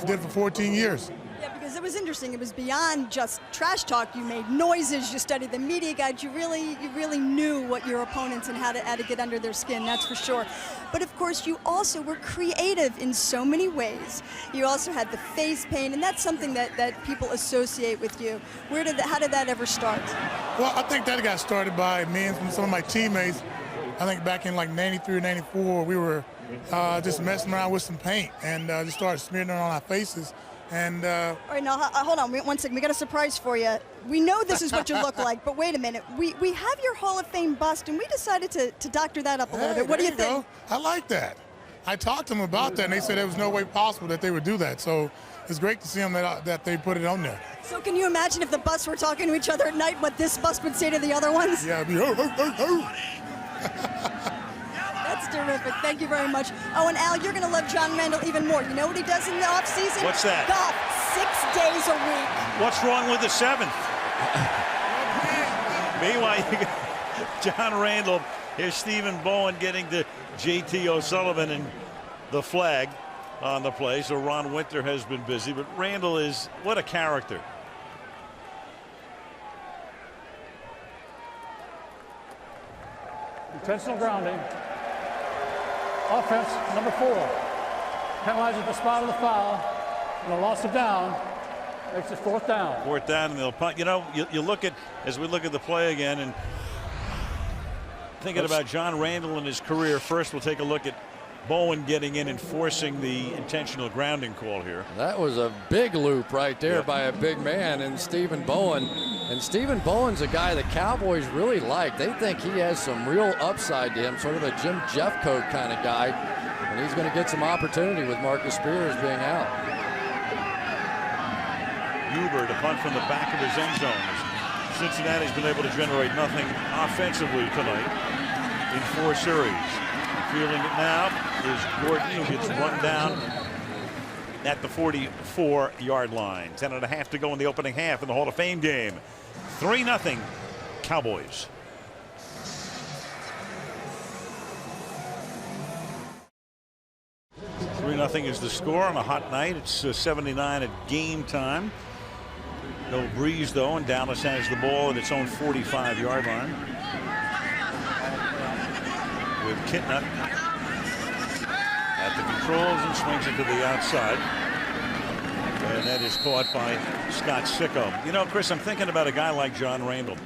did it for 14 years. Yeah, because it was interesting. It was beyond just trash talk. You made noises. You studied the media guide. You really knew what your opponents and how to get under their skin. That's for sure. But of course, you also were creative in so many ways. You also had the face paint, and that's something that people associate with you. How did that ever start? Well, I think that got started by me and some of my teammates. I think back in like 93 or 94, we were just messing around with some paint and just started smearing it on our faces. And all right, now hold on, one second. We got a surprise for you. We know this is what you look like, but wait a minute. We have your Hall of Fame bust, and we decided to doctor that up a little bit. What do you think? I like that. I talked to them about that, and they said there was no way possible that they would do that. So it's great to see them that they put it on there. So can you imagine if the busts were talking to each other at night, what this bust would say to the other ones? Yeah, it'd be, oh. That's terrific. Thank you very much. Oh, and Al, you're going to love John Randall even more. You know what he does in the offseason? What's that? Golf 6 days a week. What's wrong with the 7th? Meanwhile, you got John Randall. Here's Stephen Bowen getting to J.T. O'Sullivan and the flag on the play. So Ron Winter has been busy, but Randall is, what a character. Intentional grounding. Offense, number 4. Penalizes the spot of the foul. And a loss of down. Makes it 4th down. 4th down, and they'll punt. You look at, as we look at the play again, and thinking about John Randall and his career, first we'll take a look at Bowen getting in and forcing the intentional grounding call here. That was a big loop right there by a big man in Stephen Bowen. And Stephen Bowen's a guy the Cowboys really like. They think he has some real upside to him, sort of a Jim Jeffcoat kind of guy. And he's going to get some opportunity with Marcus Spears being out. Huber to punt from the back of his end zone. Cincinnati's been able to generate nothing offensively tonight in 4 series. Feeling it now is Gordon, who gets run down at the 44-yard line. 10.5 to go in the opening half in the Hall of Fame game. 3-0 Cowboys. Nothing is the score on a hot night. It's 79 at game time. No breeze though, and Dallas has the ball at its own 45-yard line. With Kitna at the controls and swings it to the outside. And that is caught by Scott Sicko. Chris, I'm thinking about a guy like John Randall.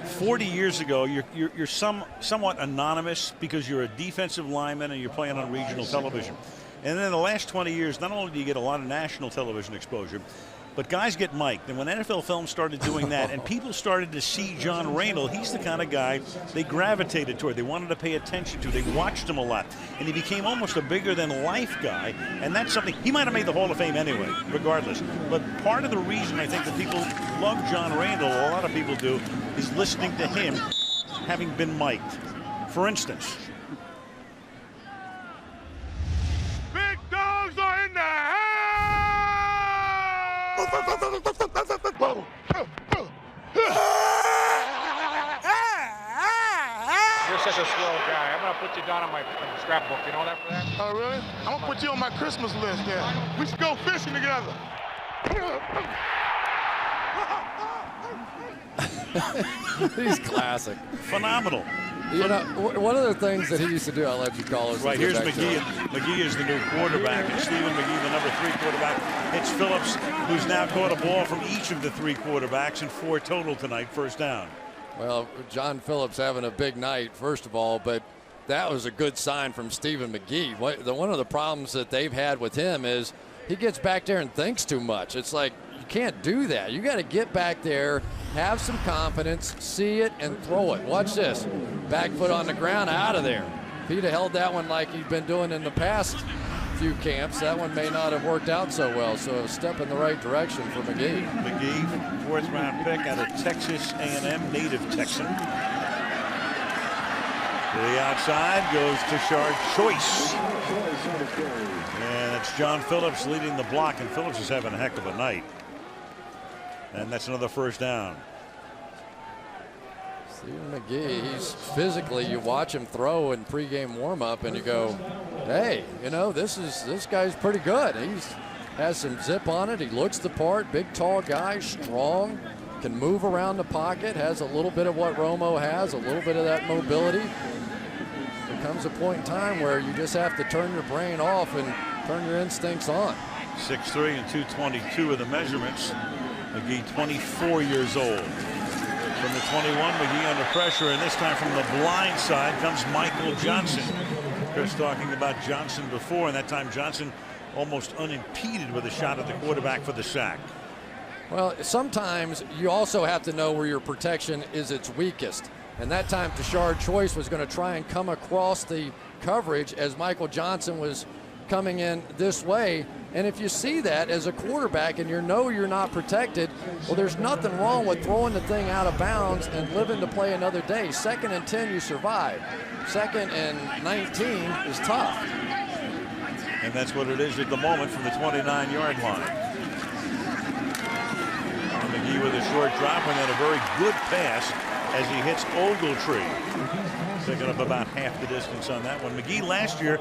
40 years ago, you're somewhat anonymous because you're a defensive lineman and you're playing on regional television. And then in the last 20 years, not only do you get a lot of national television exposure, but guys get mic'd. And when NFL Films started doing that and people started to see John Randall, he's the kind of guy they gravitated toward. They wanted to pay attention to. They watched him a lot. And he became almost a bigger-than-life guy. And that's something, he might have made the Hall of Fame anyway, regardless. But part of the reason I think that people love John Randall, a lot of people do, is listening to him having been mic'd. For instance. Big dogs are in the house! put you down on my scrapbook. You know that for that? Oh, really? I'm gonna put you on my Christmas list then. We should go fishing together. He's classic. Phenomenal. You know, one of the things that he used to do, I'll let you call us. Right, here's McGee. McGee is the new quarterback, and Stephen McGee, the number 3 quarterback. It's Phillips, who's now caught a ball from each of the 3 quarterbacks, and 4 total tonight, first down. Well, John Phillips having a big night, first of all, but that was a good sign from Stephen McGee. One of the problems that they've had with him is he gets back there and thinks too much. It's like, you can't do that. You got to get back there, have some confidence, see it, and throw it. Watch this. Back foot on the ground, out of there. If he'd have held that one like he'd been doing in the past few camps, that one may not have worked out so well. So a step in the right direction for McGee. McGee, 4th round pick out of Texas A&M, native Texan. To the outside goes Tashard Choice. And it's John Phillips leading the block, and Phillips is having a heck of a night. And that's another first down. Stephen McGee, he's physically, you watch him throw in pregame warm-up and you go, hey, you know, this guy's pretty good. He's has some zip on it. He looks the part, big, tall guy, strong, can move around the pocket, has a little bit of what Romo has, a little bit of that mobility. There comes a point in time where you just have to turn your brain off and turn your instincts on. 6'3" and 222 of the measurements. McGee, 24 years old. From the 21, McGee under pressure, and this time from the blind side comes Michael Johnson. Chris talking about Johnson before, and that time Johnson almost unimpeded with a shot at the quarterback for the sack. Well, sometimes you also have to know where your protection is its weakest. And that time Tashard Choice was going to try and come across the coverage as Michael Johnson was coming in this way. And if you see that as a quarterback and you know you're not protected, well, there's nothing wrong with throwing the thing out of bounds and living to play another day. 2nd and 10, you survive. 2nd and 19 is tough. And that's what it is at the moment from the 29-yard line. And McGee with a short drop and then a very good pass as he hits Ogletree. Picking up about half the distance on that one. McGee last year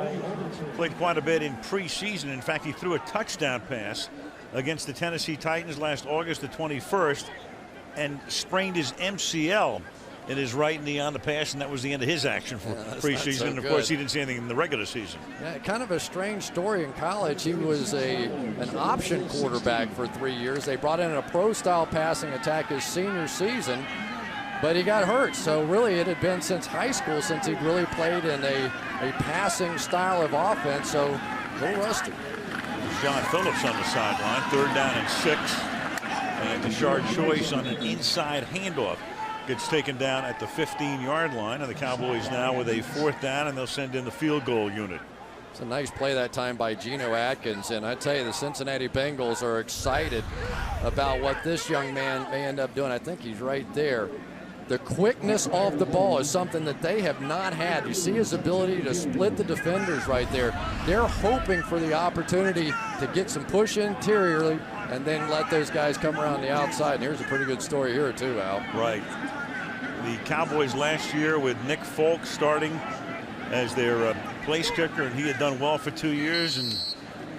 played quite a bit in preseason. In fact, he threw a touchdown pass against the Tennessee Titans last August the 21st and sprained his MCL in his right knee on the pass, and that was the end of his action for preseason. So of course, he didn't see anything in the regular season. Yeah, kind of a strange story in college. He was an option quarterback for 3 years. They brought in a pro-style passing attack his senior season, but he got hurt. So really it had been since high school since he'd really played in a passing style of offense. So a little rusty. John Phillips on the sideline, 3rd down and 6. And Tashard Choice on an inside handoff gets taken down at the 15-yard line. And the Cowboys now with a 4th down, and they'll send in the field goal unit. It's a nice play that time by Geno Atkins, and I tell you, the Cincinnati Bengals are excited about what this young man may end up doing. I think he's right there. The quickness off the ball is something that they have not had. You see his ability to split the defenders right there. They're hoping for the opportunity to get some push interiorly and then let those guys come around the outside. And here's a pretty good story here too, Al. Right. The Cowboys last year with Nick Folk starting as their place kicker, and he had done well for 2 years, and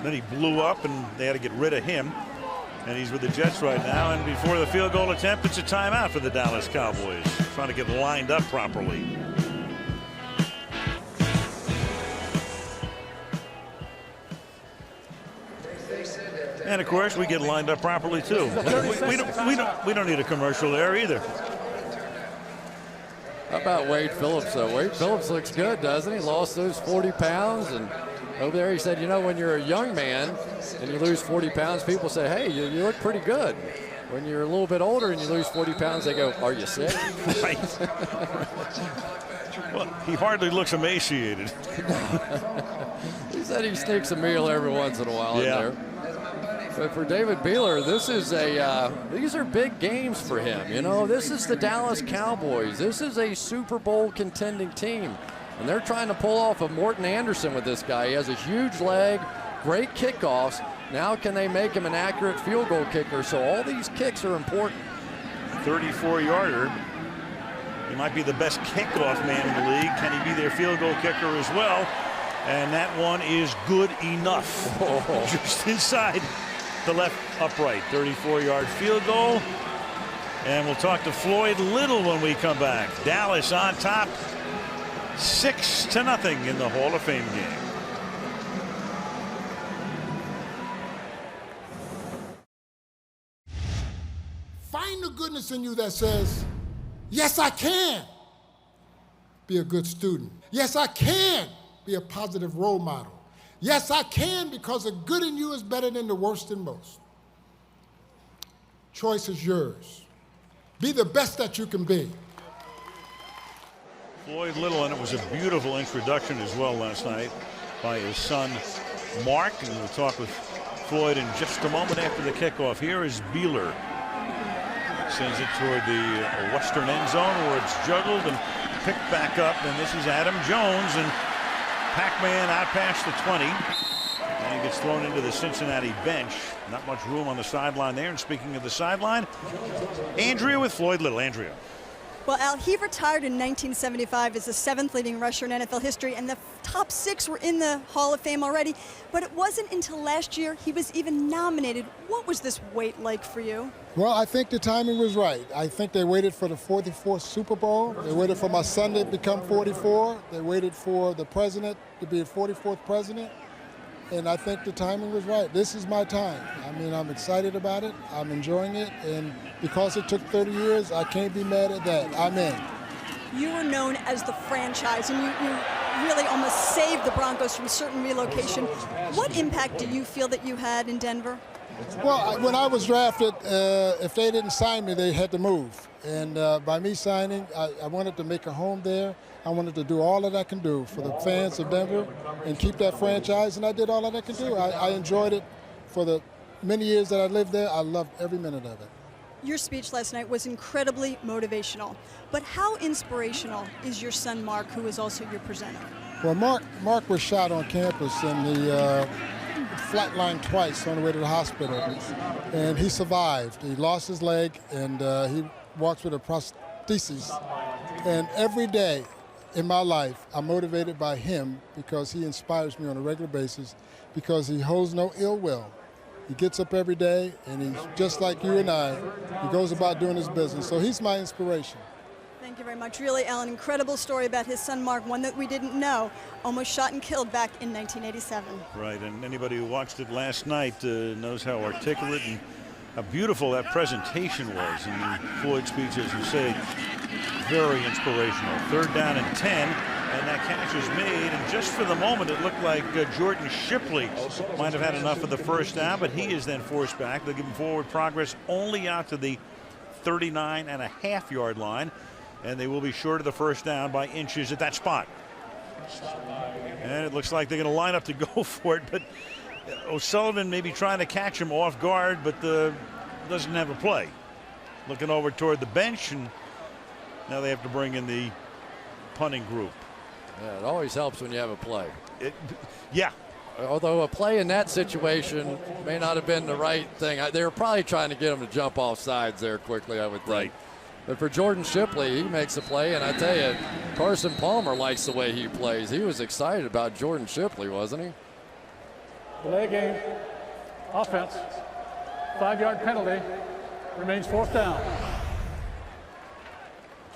then he blew up and they had to get rid of him. And he's with the Jets right now, and before the field goal attempt, it's a timeout for the Dallas Cowboys, trying to get lined up properly. And of course, we get lined up properly too. We don't need a commercial there either. How about Wade Phillips though? Wade Phillips looks good, doesn't he? Lost those 40 pounds, and over there he said, you know, when you're a young man and you lose 40 pounds, people say, hey, you look pretty good. When you're a little bit older and you lose 40 pounds, they go, are you sick? Right. Well, he hardly looks emaciated. He said he sneaks a meal every once in a while in there. But for David Beeler, this is these are big games for him. You know, this is the Dallas Cowboys. This is a Super Bowl contending team. And they're trying to pull off a Morton Anderson with this guy. He has a huge leg, great kickoffs. Now can they make him an accurate field goal kicker? So all these kicks are important. 34-yarder. might be the best kickoff man in the league. Can he be their field goal kicker as well? And that one is good enough. Just inside the left upright. 34-yard field goal. And we'll talk to Floyd Little when we come back. Dallas on top, 6-0 in the Hall of Fame game. Find the goodness in you that says, yes, I can be a good student. Yes, I can be a positive role model. Yes, I can, because the good in you is better than the worst in most. Choice is yours. Be the best that you can be. Floyd Little, and it was a beautiful introduction as well last night by his son, Mark. And we'll talk with Floyd in just a moment after the kickoff. Here is Beeler. Sends it toward the western end zone where it's juggled and picked back up. And this is Adam Jones, and Pac-Man out past the 20. And he gets thrown into the Cincinnati bench. Not much room on the sideline there. And speaking of the sideline, Andrea with Floyd Little. Andrea. Well, Al, he retired in 1975 as the 7th leading rusher in NFL history, and the top 6 were in the Hall of Fame already. But it wasn't until last year he was even nominated. What was this wait like for you? Well, I think the timing was right. I think they waited for the 44th Super Bowl. They waited for my son to become 44. They waited for the president to be the 44th president. And I think the timing was right. This is my time. I mean, I'm excited about it. I'm enjoying it. And because it took 30 years, I can't be mad at that. I'm in. You were known as the franchise, and you really almost saved the Broncos from certain relocation. What impact do you feel that you had in Denver? Well, when I was drafted, if they didn't sign me, they had to move. And by me signing, I wanted to make a home there. I wanted to do all that I can do for the fans of Denver and keep that franchise, and I did all that I could do. I enjoyed it for the many years that I lived there. I loved every minute of it. Your speech last night was incredibly motivational, but how inspirational is your son Mark, who is also your presenter? Well, Mark was shot on campus and the flatlined twice on the way to the hospital, and he survived. He lost his leg, and he walks with a prosthesis. And every day in my life, I'm motivated by him because he inspires me on a regular basis, because he holds no ill will. He gets up every day, and he's just like you and I. He goes about doing his business. So he's my inspiration. Thank you very much. Really, Al, an incredible story about his son Mark, one that we didn't know, almost shot and killed back in 1987. Right, and anybody who watched it last night knows how articulate and how beautiful that presentation was. And Floyd's speech, as you say, very inspirational. 3rd down and 10, and that catch is made. And just for the moment, it looked like Jordan Shipley might have had enough of the first down, but he is then forced back. They'll give him forward progress only out to the 39.5-yard line, and they will be short of the first down by inches at that spot. And it looks like they're going to line up to go for it, but O'Sullivan may be trying to catch him off guard, but doesn't have a play. Looking over toward the bench, and now they have to bring in the punting group. Yeah, it always helps when you have a play. Yeah. Although a play in that situation may not have been the right thing. They were probably trying to get him to jump off sides there quickly, I would think. Right. But for Jordan Shipley, he makes a play, and I tell you, Carson Palmer likes the way he plays. He was excited about Jordan Shipley, wasn't he? Delay game, offense, 5-yard penalty, remains 4th down.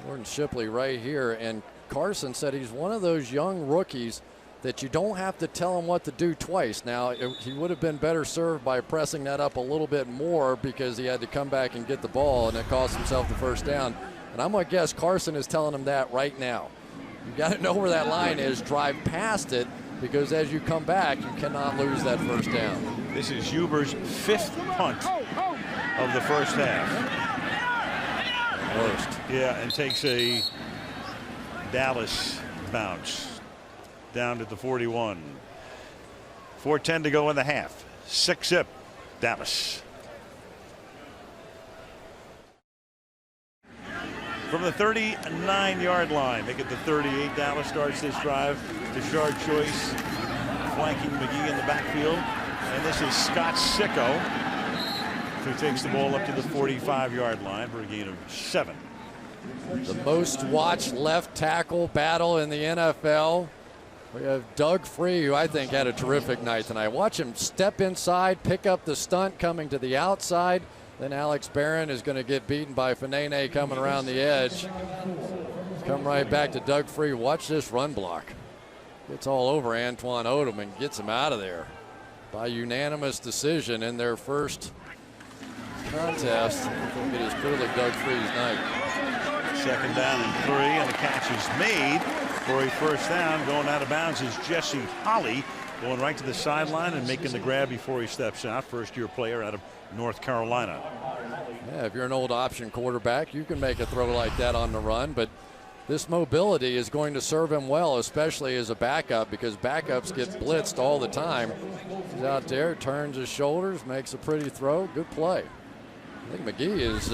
Jordan Shipley right here, and Carson said he's one of those young rookies that you don't have to tell him what to do twice. Now, he would have been better served by pressing that up a little bit more because he had to come back and get the ball, and it cost himself the first down. And I'm going to guess Carson is telling him that right now. You got to know where that line is, drive past it, because as you come back, you cannot lose that first down. This is Huber's 5th punt of the first half. Yeah, and takes a Dallas bounce down to the 41. 4:10 to go in the half. 6-zip, Dallas. From the 39-yard line, make it the 38. Dallas starts this drive. Tashard Choice flanking McGee in the backfield. And this is Scott Sicko, who takes the ball up to the 45-yard line for a gain of 7. The most watched left tackle battle in the NFL. We have Doug Free, who I think had a terrific night tonight. Watch him step inside, pick up the stunt coming to the outside. Then Alex Barron is going to get beaten by Fanene coming around the edge. Come right back to Doug Free. Watch this run block. Gets all over Antoine Odom and gets him out of there by unanimous decision in their first contest. I think it is clearly Doug Free's night. Second down and 3, and the catch is made for a first down. Going out of bounds is Jesse Holley, going right to the sideline and making the grab before he steps out. First-year player out of North Carolina. Yeah, if you're an old option quarterback, you can make a throw like that on the run, but this mobility is going to serve him well, especially as a backup, because backups get blitzed all the time. He's out there, turns his shoulders, makes a pretty throw. Good play. I think McGee has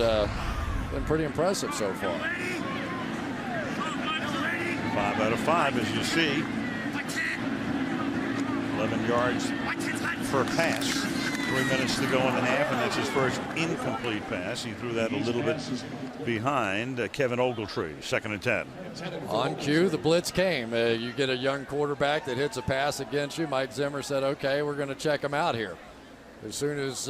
been pretty impressive so far. 5 out of 5, as you see. 11 yards per pass. 3 minutes to go in the half, and that's his first incomplete pass. He threw that a little bit behind Kevin Ogletree. 2nd and 10. On cue, the blitz came. You get a young quarterback that hits a pass against you. Mike Zimmer said, okay, we're going to check him out here. As soon as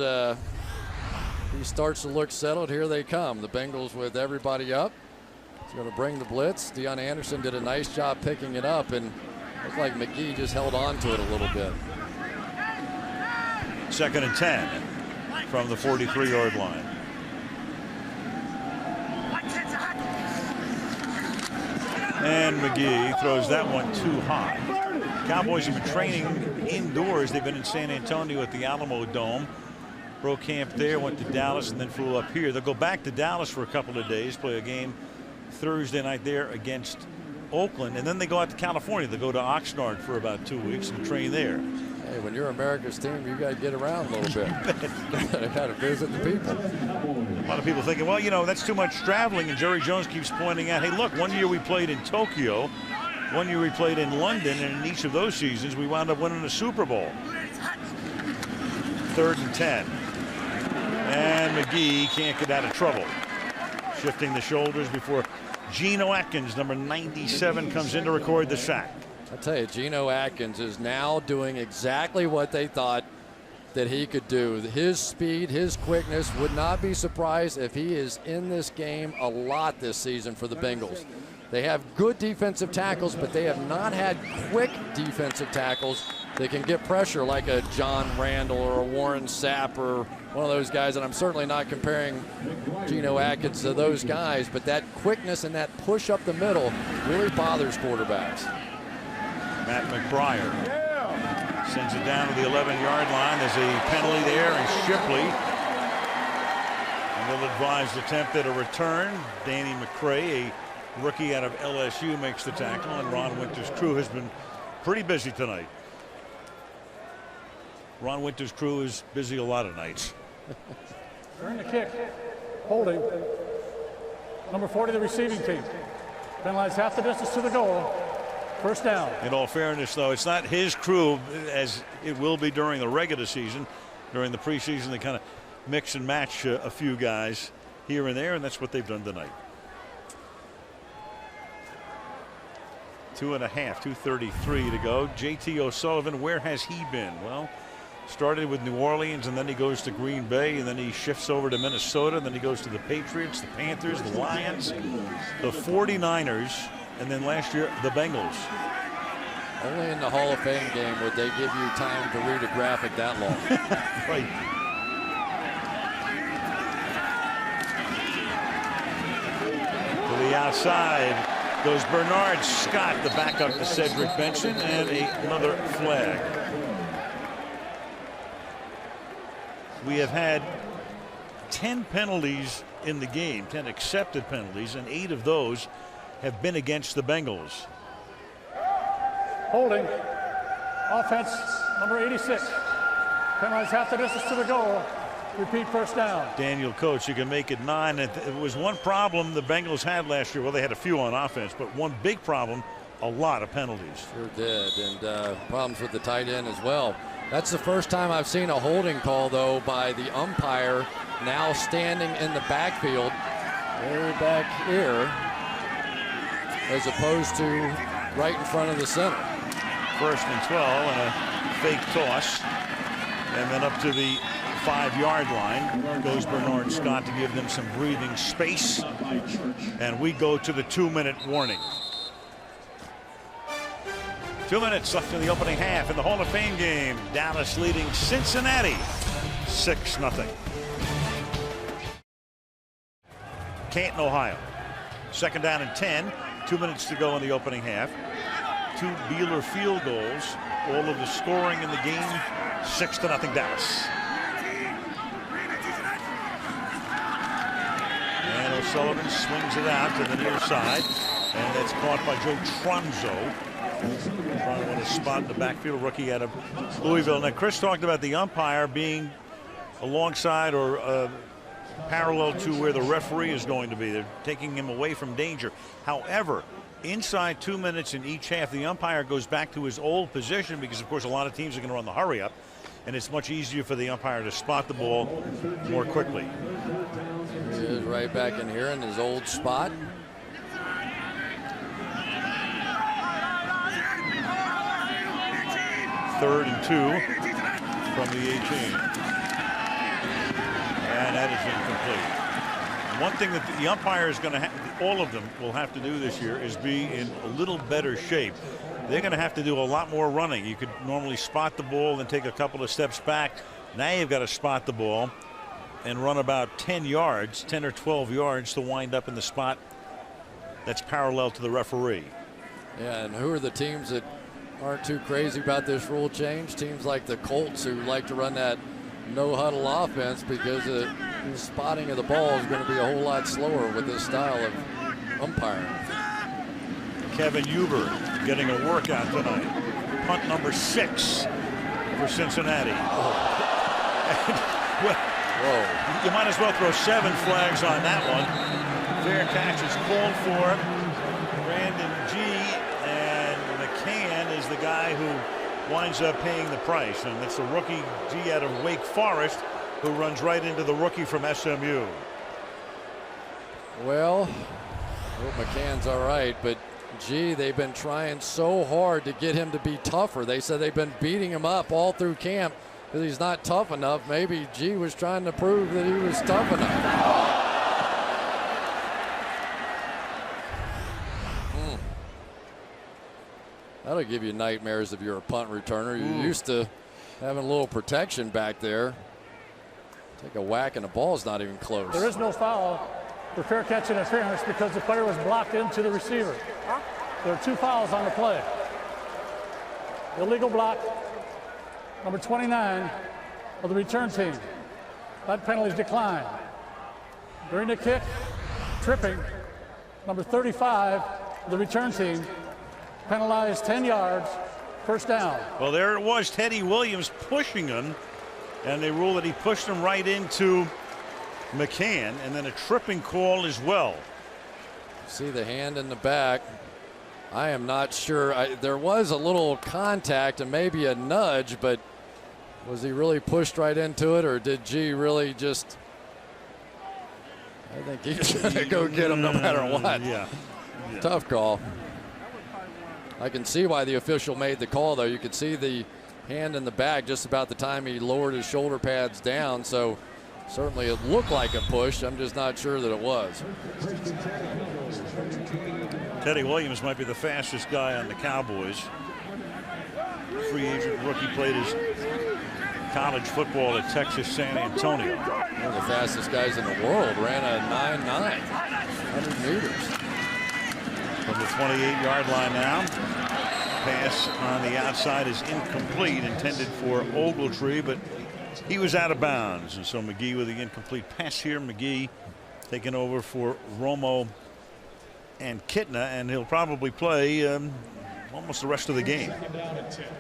he starts to look settled, here they come. The Bengals with everybody up. He's going to bring the blitz. Deion Anderson did a nice job picking it up, and looked like McGee just held on to it a little bit. 2nd and 10 from the 43-yard line. And McGee throws that one too high. Cowboys have been training indoors. They've been in San Antonio at the Alamo Dome. Broke camp there, went to Dallas, and then flew up here. They'll go back to Dallas for a couple of days, play a game Thursday night there against Oakland, and then they go out to California. They go to Oxnard for about 2 weeks and train there. Hey, when you're America's team, you got to get around a little bit. You got to visit the people. A lot of people thinking, well, you know, that's too much traveling, and Jerry Jones keeps pointing out, hey, look, one year we played in Tokyo, one year we played in London, and in each of those seasons we wound up winning a Super Bowl. 3rd and 10. And McGee can't get out of trouble. Shifting the shoulders before Geno Atkins, number 97, comes in to record the sack. I tell you, Geno Atkins is now doing exactly what they thought that he could do. His speed, his quickness, would not be surprised if he is in this game a lot this season for the Bengals. They have good defensive tackles, but they have not had quick defensive tackles that can get pressure like a John Randall or a Warren Sapp or one of those guys. And I'm certainly not comparing Geno Atkins to those guys, but that quickness and that push up the middle really bothers quarterbacks. Matt McBriar sends it down to the 11-yard line. There's a penalty there, and Shipley, an ill-advised attempt at a return. Danny McCray, a rookie out of LSU, makes the tackle, and Ron Winter's crew has been pretty busy tonight. Ron Winter's crew is busy a lot of nights. During the kick, holding. Number 40, the receiving team. Penalized half the distance to the goal. First down. In all fairness, though, it's not his crew as it will be during the regular season. During the preseason, they kind of mix and match a few guys here and there, and that's what they've done tonight. 2.5, 2:33 to go. J.T. O'Sullivan, where has he been? Well, started with New Orleans, and then he goes to Green Bay, and then he shifts over to Minnesota, and then he goes to the Patriots, the Panthers, the Lions, the 49ers, and then last year, the Bengals. Only in the Hall of Fame game would they give you time to read a graphic that long. Right. To the outside goes Bernard Scott, the backup to Cedric Benson, and another flag. We have had 10 penalties in the game, 10 accepted penalties, and 8 of those have been against the Bengals. Holding. Offense, number 86. Penalized half the distance to the goal. Repeat, first down. Daniel Coates, you can make it 9. It was one problem the Bengals had last year. Well, they had a few on offense, but one big problem, a lot of penalties. Sure did, and problems with the tight end as well. That's the first time I've seen a holding call, though, by the umpire now standing in the backfield. Way back here, as opposed to right in front of the center. 1st and 12 and a fake toss. And then up to the 5-yard line goes Bernard Scott to give them some breathing space. And we go to the 2-minute warning. 2 minutes left in the opening half in the Hall of Fame game. Dallas leading Cincinnati 6-0. Canton, Ohio. 2nd down and 10. 2 minutes to go in the opening half. 2 Beeler field goals. All of the scoring in the game. 6-0 Dallas. And O'Sullivan swings it out to the near side. And that's caught by Joe Tronzo. Trying to win a spot in the backfield, rookie out of Louisville. Now, Chris talked about the umpire being alongside or parallel to where the referee is going to be. They're taking him away from danger. However, inside 2 minutes in each half, the umpire goes back to his old position because, of course, a lot of teams are going to run the hurry up, and it's much easier for the umpire to spot the ball more quickly. He is right back in here in his old spot. Third and 2 from the 18. And that is incomplete. One thing that the umpire is going to have, all of them will have to do this year, is be in a little better shape. They're going to have to do a lot more running. You could normally spot the ball and take a couple of steps back. Now you've got to spot the ball and run about 10 yards, 10 or 12 yards to wind up in the spot that's parallel to the referee. Yeah, and who are the teams that aren't too crazy about this rule change? Teams like the Colts, who like to run that no-huddle offense because the spotting of the ball is going to be a whole lot slower with this style of umpiring. Kevin Huber getting a workout tonight. Punt number 6 for Cincinnati. Well, you might as well throw 7 flags on that one. Fair catch is called for. Brandon G. and McCann is the guy who winds up paying the price, and that's the rookie G out of Wake Forest who runs right into the rookie from SMU. Well, McCann's all right, but gee, they've been trying so hard to get him to be tougher. They said they've been beating him up all through camp because he's not tough enough. Maybe G was trying to prove that he was tough enough. That'll give you nightmares if you're a punt returner. You're used to having a little protection back there. Take a whack and the ball's not even close. There is no foul for fair catch interference because the player was blocked into the receiver. There are 2 fouls on the play. Illegal block, number 29 of the return team. That penalty is declined. During the kick, tripping, number 35 of the return team, penalized 10 yards, first down. Well, there it was, Teddy Williams pushing him, and they rule that he pushed him right into McCann, and then a tripping call as well. See the hand in the back. I am not sure. There was a little contact and maybe a nudge, but was he really pushed right into it, or did G really just? I think he's going to go get him no matter what. Yeah. Tough call. I can see why the official made the call, though. You could see the hand in the back just about the time he lowered his shoulder pads down. So certainly it looked like a push. I'm just not sure that it was. Teddy Williams might be the fastest guy on the Cowboys. Free agent rookie, played his college football at Texas San Antonio. One of the fastest guys in the world. Ran a 9.9, 100 meters. From the 28-yard line now. Pass on the outside is incomplete, intended for Ogletree, but he was out of bounds. And so McGee with the incomplete pass here. McGee taking over for Romo and Kitna, and he'll probably play almost the rest of the game.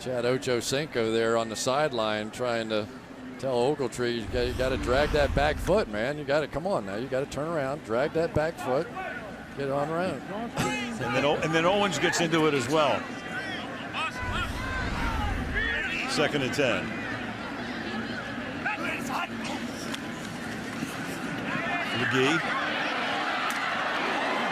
Chad Ochocinco there on the sideline trying to tell Ogletree, you got to drag that back foot, man. You got to, come on now. You got to turn around, drag that back foot, get on around. And then Owens gets into it as well. 2nd and 10. McGee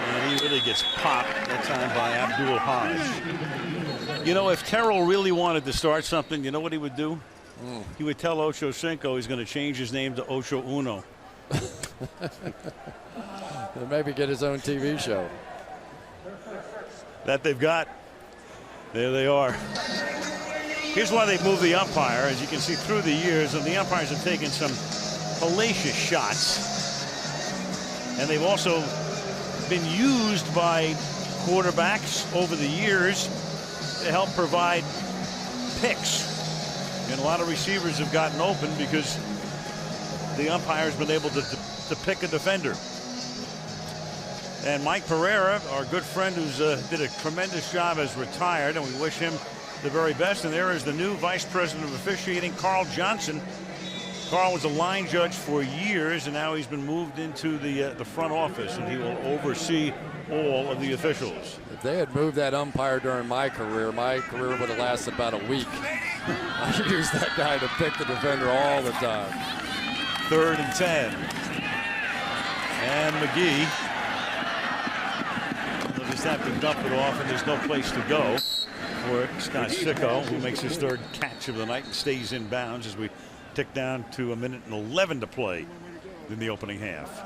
And he really gets popped that time by Abdul Haj. You know, if Terrell really wanted to start something, you know what he would do? He would tell Ocho Cinco he's going to change his name to Ocho Uno. Or maybe get his own TV show. That they've got. There they are. Here's why they moved the umpire. As you can see through the years, and the umpires have taken some hellacious shots. And they've also been used by quarterbacks over the years to help provide picks. And a lot of receivers have gotten open because the umpire's been able to pick a defender. And Mike Pereira, our good friend who's did a tremendous job, has retired, and we wish him the very best. And there is the new Vice President of Officiating, Carl Johnson. Carl was a line judge for years, and now he's been moved into the front office, and he will oversee all of the officials. If they had moved that umpire during my career would have lasted about a week. I used that guy to pick the defender all the time. 3rd and 10. And McGee will just have to dump it off, and there's no place to go for Scott Sicko, who makes his 3rd catch of the night and stays in bounds as we tick down to 1:11 to play in the opening half.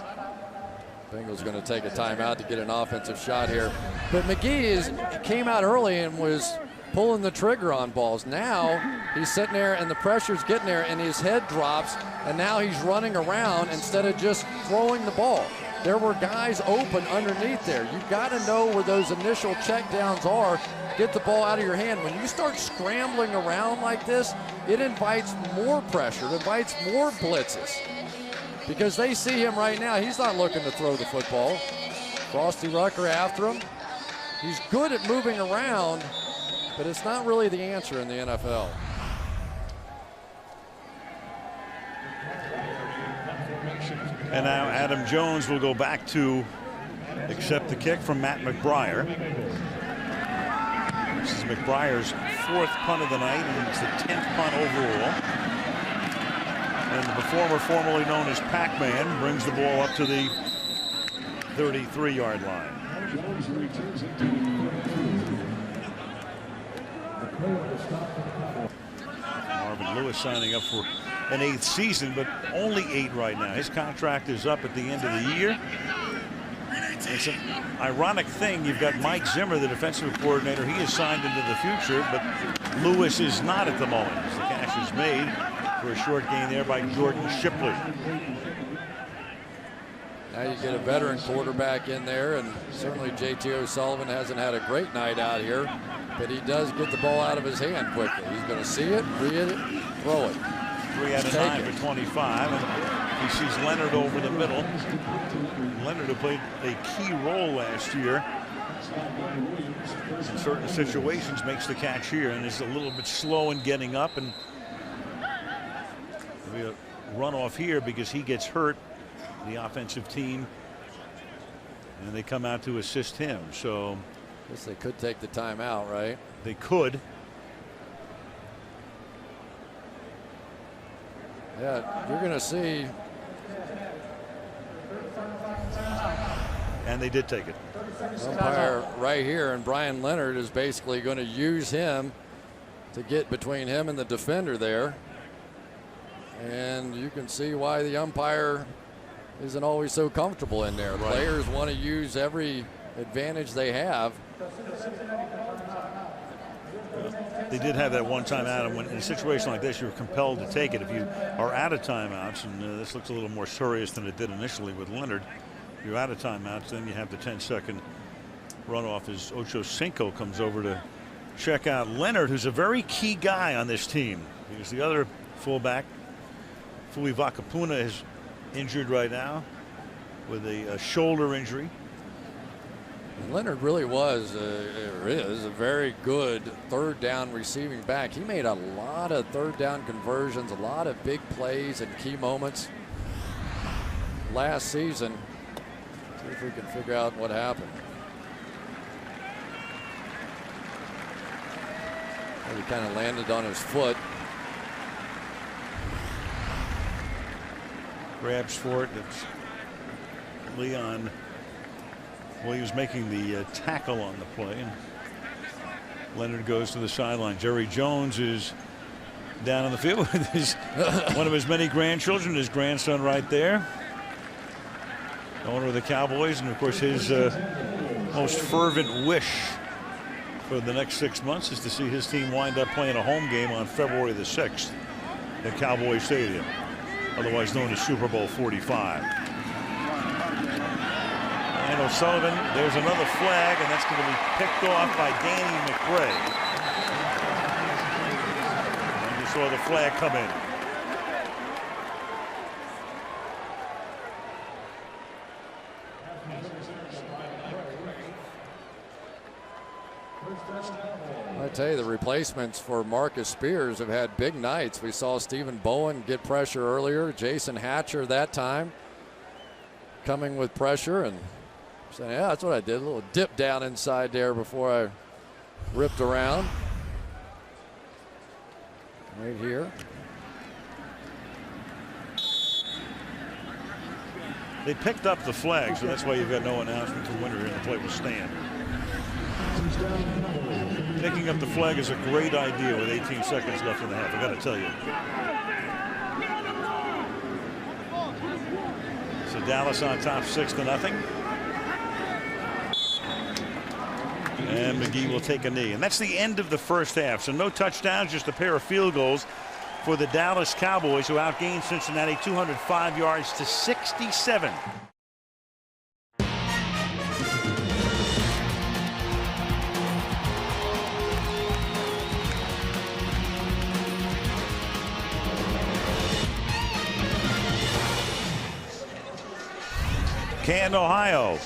Bengals going to take a timeout to get an offensive shot here. But McGee came out early and was pulling the trigger on balls. Now he's sitting there and the pressure's getting there and his head drops, and now he's running around instead of just throwing the ball. There were guys open underneath there. You've got to know where those initial checkdowns are. Get the ball out of your hand. When you start scrambling around like this, it invites more pressure. It invites more blitzes. Because they see him right now. He's not looking to throw the football. Frosty Rucker after him. He's good at moving around, but it's not really the answer in the NFL. And now Adam Jones will go back to accept the kick from Matt McBriar. This is McBriar's 4th punt of the night, and it's the 10th punt overall. And the performer formerly known as Pac-Man brings the ball up to the 33-yard line. Marvin Lewis signing up for an 8th season, but only 8 right now. His contract is up at the end of the year. It's an ironic thing. You've got Mike Zimmer, the defensive coordinator. He is signed into the future, but Lewis is not at the moment. As the catch is made for a short gain there by Jordan Shipley. Now you get a veteran quarterback in there, and certainly J.T. O'Sullivan hasn't had a great night out here, but he does get the ball out of his hand quickly. He's going to see it, read it, throw it. 3 out of 9 for 25, and he sees Leonard over the middle. Leonard, who played a key role last year in certain situations, makes the catch here and is a little bit slow in getting up, and there'll be a runoff here because he gets hurt, the offensive team, and they come out to assist him. So I guess they could take the timeout, right? They could. Yeah, you're going to see. And they did take it. Umpire right here, and Brian Leonard is basically going to use him to get between him and the defender there. And you can see why the umpire isn't always so comfortable in there. Right. Players want to use every advantage they have. They did have that one time, Adam, when in a situation like this, you're compelled to take it. If you are out of timeouts, and this looks a little more serious than it did initially with Leonard, if you're out of timeouts, then you have the 10-second runoff as Ocho Cinco comes over to check out Leonard, who's a very key guy on this team. Because the other fullback, Fui Vakapuna, is injured right now with a shoulder injury. Leonard really was, or is, a very good 3rd down receiving back. He made a lot of 3rd down conversions, a lot of big plays and key moments last season. See if we can figure out what happened. He kind of landed on his foot. Grabs for it. It's Leon Williams making the tackle on the play. And Leonard goes to the sideline. Jerry Jones is down on the field with one of his many grandchildren, his grandson right there. Owner of the Cowboys, and of course his most fervent wish for the next 6 months is to see his team wind up playing a home game on February the 6th at Cowboys Stadium, otherwise known as Super Bowl 45. And O'Sullivan, there's another flag, and that's going to be picked off by Danny McRae. And you saw the flag come in. I tell you, the replacements for Marcus Spears have had big nights. We saw Stephen Bowen get pressure earlier. Jason Hatcher that time coming with pressure, and saying, yeah, that's what I did. A little dip down inside there before I ripped around. Right here. They picked up the flag, so that's why you've got no announcement for winner, and the play will stand. Picking up the flag is a great idea with 18 seconds left in the half, I got to tell you. So Dallas on top 6-0. And McGee will take a knee. And that's the end of the first half. So no touchdowns, just a pair of field goals for the Dallas Cowboys, who outgained Cincinnati 205 yards to 67. Canton, Ohio,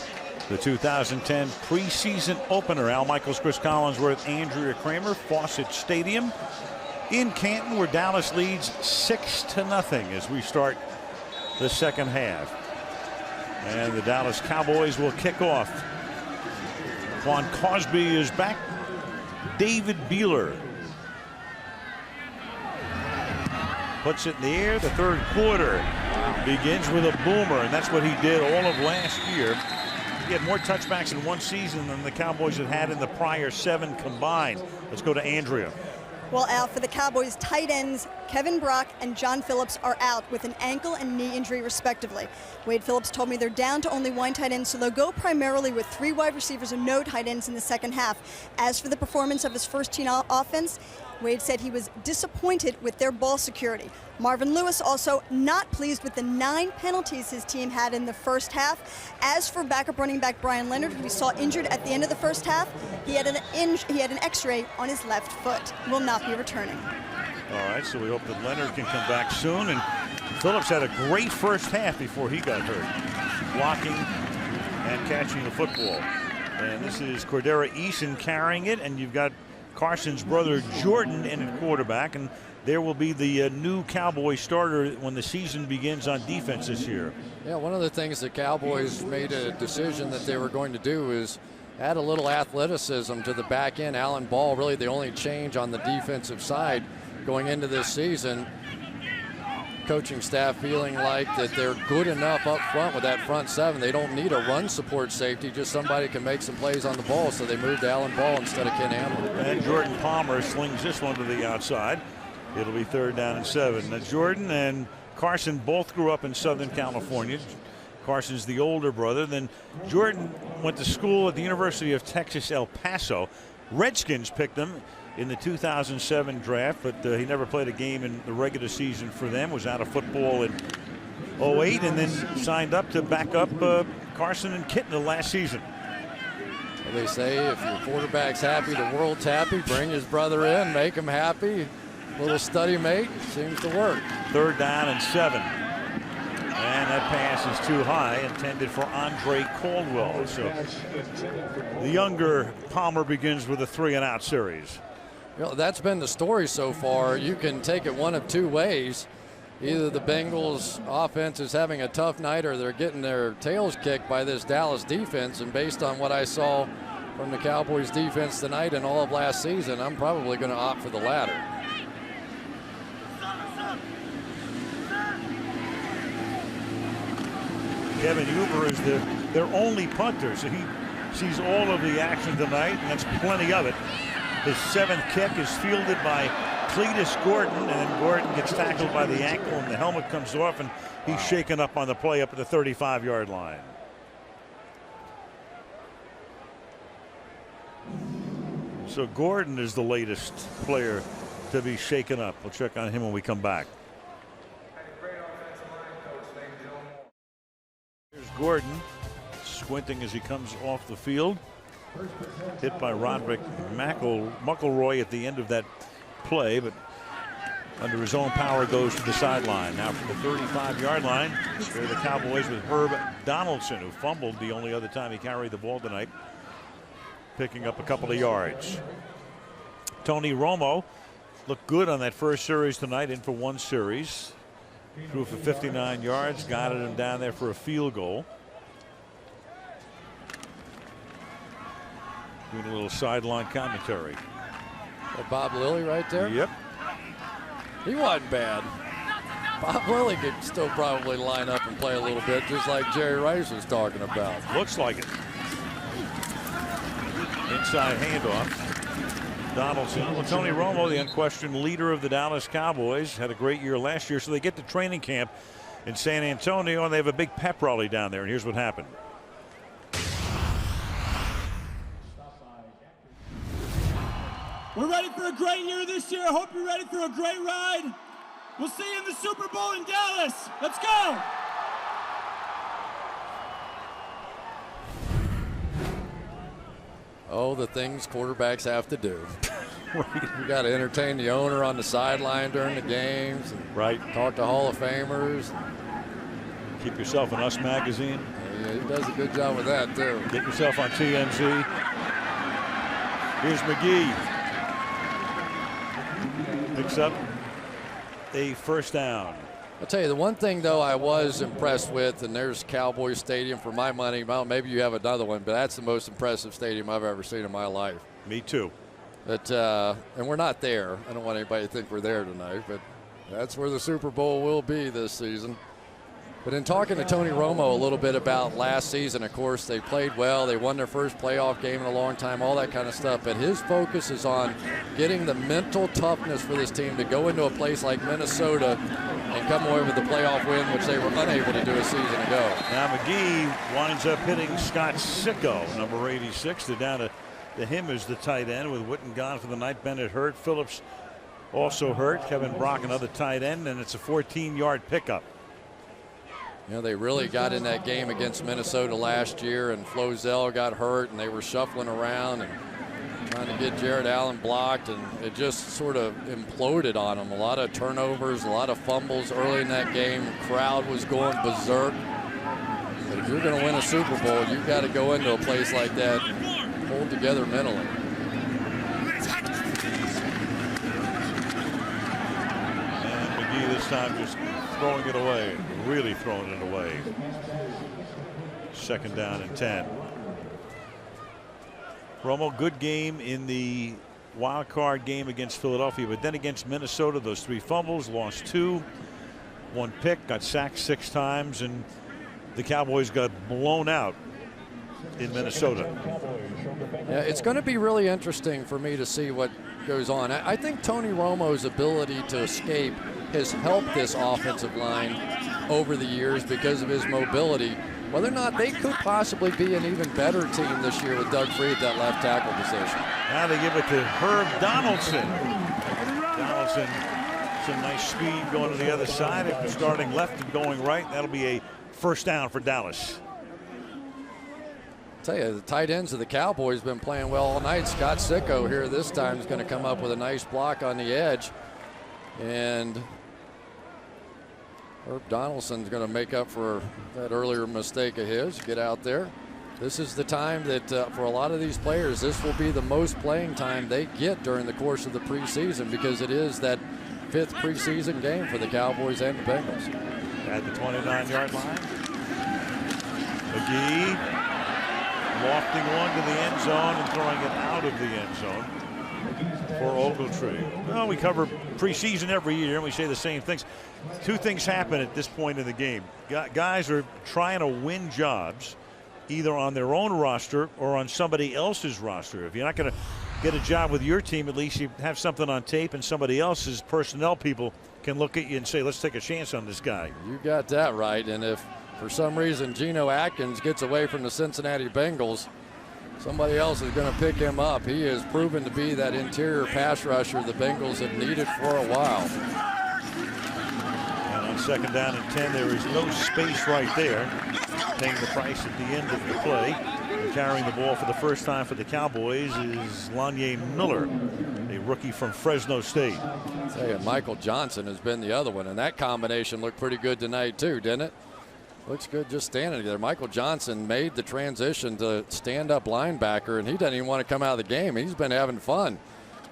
the 2010 preseason opener. Al Michaels, Chris Collinsworth, Andrea Kramer, Fawcett Stadium in Canton, where Dallas leads 6-0 as we start the second half. And the Dallas Cowboys will kick off. Quan Cosby is back. David Beeler puts it in the air. The third quarter begins with a boomer, and that's what he did all of last year. He had more touchbacks in one season than the Cowboys had had in the prior 7 combined. Let's go to Andrea. Well, Al, for the Cowboys, tight ends Kevin Brock and John Phillips are out with an ankle and knee injury, respectively. Wade Phillips told me they're down to only 1 tight end, so they'll go primarily with 3 wide receivers and no tight ends in the second half. As for the performance of his first-team offense, Wade said he was disappointed with their ball security. Marvin Lewis also not pleased with the 9 penalties his team had in the first half. As for backup running back Brian Leonard, who we saw injured at the end of the first half, he had an X-ray on his left foot. Will not be returning. All right, so we hope that Leonard can come back soon. And Phillips had a great first half before he got hurt, blocking and catching the football. And this is Cordero Eason carrying it, and you've got Carson's brother Jordan in at quarterback, and there will be the new Cowboy starter when the season begins on defense this year. Yeah, one of the things the Cowboys made a decision that they were going to do is add a little athleticism to the back end. Alan Ball, really the only change on the defensive side going into this season. Coaching staff feeling like that they're good enough up front with that front 7. They don't need a run support safety, just somebody can make some plays on the ball, so they moved to Alan Ball instead of Ken Hamlin. And Jordan Palmer slings this one to the outside. It'll be 3rd down and 7. Now, Jordan and Carson both grew up in Southern California. Carson's the older brother. Then Jordan went to school at the University of Texas, El Paso. Redskins picked him in the 2007 draft, but he never played a game in the regular season for them. Was out of football in 08 and then signed up to back up Carson and Kitten the last season. Well, they say if your quarterback's happy, the world's happy. Bring his brother in, make him happy. Little study mate, seems to work. 3rd down and 7. And that pass is too high, intended for Andre Caldwell. So the younger Palmer begins with a 3-and-out series. You know, that's been the story so far. You can take it one of 2 ways. Either the Bengals offense is having a tough night or they're getting their tails kicked by this Dallas defense. And based on what I saw from the Cowboys defense tonight and all of last season, I'm probably going to opt for the latter. Kevin Huber is their only punter, so he sees all of the action tonight, and that's plenty of it. His 7th kick is fielded by Cletus Gordon, and then Gordon gets tackled by the ankle, and the helmet comes off, and he's shaken up on the play up at the 35-yard line. So Gordon is the latest player to be shaken up. We'll check on him when we come back. Here's Gordon squinting as he comes off the field. Hit by Roderick McElroy at the end of that play, but under his own power goes to the sideline. Now from the 35-yard line, here are the Cowboys with Herb Donaldson, who fumbled the only other time he carried the ball tonight, picking up a couple of yards. Tony Romo looked good on that first series tonight, in for 1 series. Threw for 59 yards, guided him down there for a field goal. Doing a little sideline commentary. Bob Lilly right there? Yep. He wasn't bad. Bob Lilly could still probably line up and play a little bit, just like Jerry Rice was talking about. Looks like it. Inside handoff. Donaldson. Well, Tony Romo, the unquestioned leader of the Dallas Cowboys, had a great year last year, so they get to training camp in San Antonio, and they have a big pep rally down there, and here's what happened. We're ready for a great year this year. I hope you're ready for a great ride. We'll see you in the Super Bowl in Dallas. Let's go. Oh, the things quarterbacks have to do. You got to entertain the owner on the sideline during the games. And right. Talk to Hall of Famers. Keep yourself in Us magazine. Yeah, he does a good job with that, too. Get yourself on TMZ. Here's McGee. Picks up a first down. I'll tell you, the one thing, though, I was impressed with, and there's Cowboys Stadium for my money. Well, maybe you have another one, but that's the most impressive stadium I've ever seen in my life. Me too. But, and we're not there. I don't want anybody to think we're there tonight, but that's where the Super Bowl will be this season. But in talking to Tony Romo a little bit about last season, of course, they played well. They won their first playoff game in a long time, all that kind of stuff. But his focus is on getting the mental toughness for this team to go into a place like Minnesota and come away with the playoff win, which they were unable to do a season ago. Now McGee winds up hitting Scott Sicko, number 86. They're down to him as the tight end, with Witten gone for the night. Bennett hurt. Phillips also hurt. Kevin Brock, another tight end, and it's a 14-yard pickup. You know, they really got in that game against Minnesota last year, and Flozell got hurt, and they were shuffling around and trying to get Jared Allen blocked, and it just sort of imploded on them. A lot of turnovers, a lot of fumbles early in that game. The crowd was going berserk. But if you're going to win a Super Bowl, you've got to go into a place like that and hold together mentally. And McGee this time just throwing it away, really throwing it away. Second down and 10. Romo, good game in the wild card game against Philadelphia, but then against Minnesota, those 3 fumbles, lost 2, 1 pick, got sacked 6 times, and the Cowboys got blown out in Minnesota. Yeah, it's going to be really interesting for me to see what goes on. I think Tony Romo's ability to escape has helped this offensive line over the years because of his mobility. Whether or not they could possibly be an even better team this year with Doug Free at that left tackle position. Now they give it to Herb Donaldson. Donaldson, some nice speed going to the other side. If starting left and going right, that'll be a first down for Dallas. I'll tell you, the tight ends of the Cowboys have been playing well all night. Scott Sicko here this time is going to come up with a nice block on the edge. And Herb Donaldson's going to make up for that earlier mistake of his. Get out there. This is the time that for a lot of these players, this will be the most playing time they get during the course of the preseason, because it is that 5th preseason game for the Cowboys and the Bengals. At the 29-yard line. McGee lofting one to the end zone and throwing it out of the end zone for Ogletree. Well, we cover preseason every year and we say the same things. 2 things happen at this point in the game. Guys are trying to win jobs, either on their own roster or on somebody else's roster. If you're not going to get a job with your team, at least you have something on tape and somebody else's personnel people can look at you and say, let's take a chance on this guy. You got that right. And if for some reason Geno Atkins gets away from the Cincinnati Bengals, somebody else is going to pick him up. He has proven to be that interior pass rusher the Bengals have needed for a while. And on 2nd down and 10, there is no space right there. Paying the price at the end of the play. Carrying the ball for the first time for the Cowboys is Lanye Miller, a rookie from Fresno State. I'll tell you, Michael Johnson has been the other one, and that combination looked pretty good tonight too, didn't it? Looks good just standing there. Michael Johnson made the transition to stand-up linebacker, and he doesn't even want to come out of the game. He's been having fun.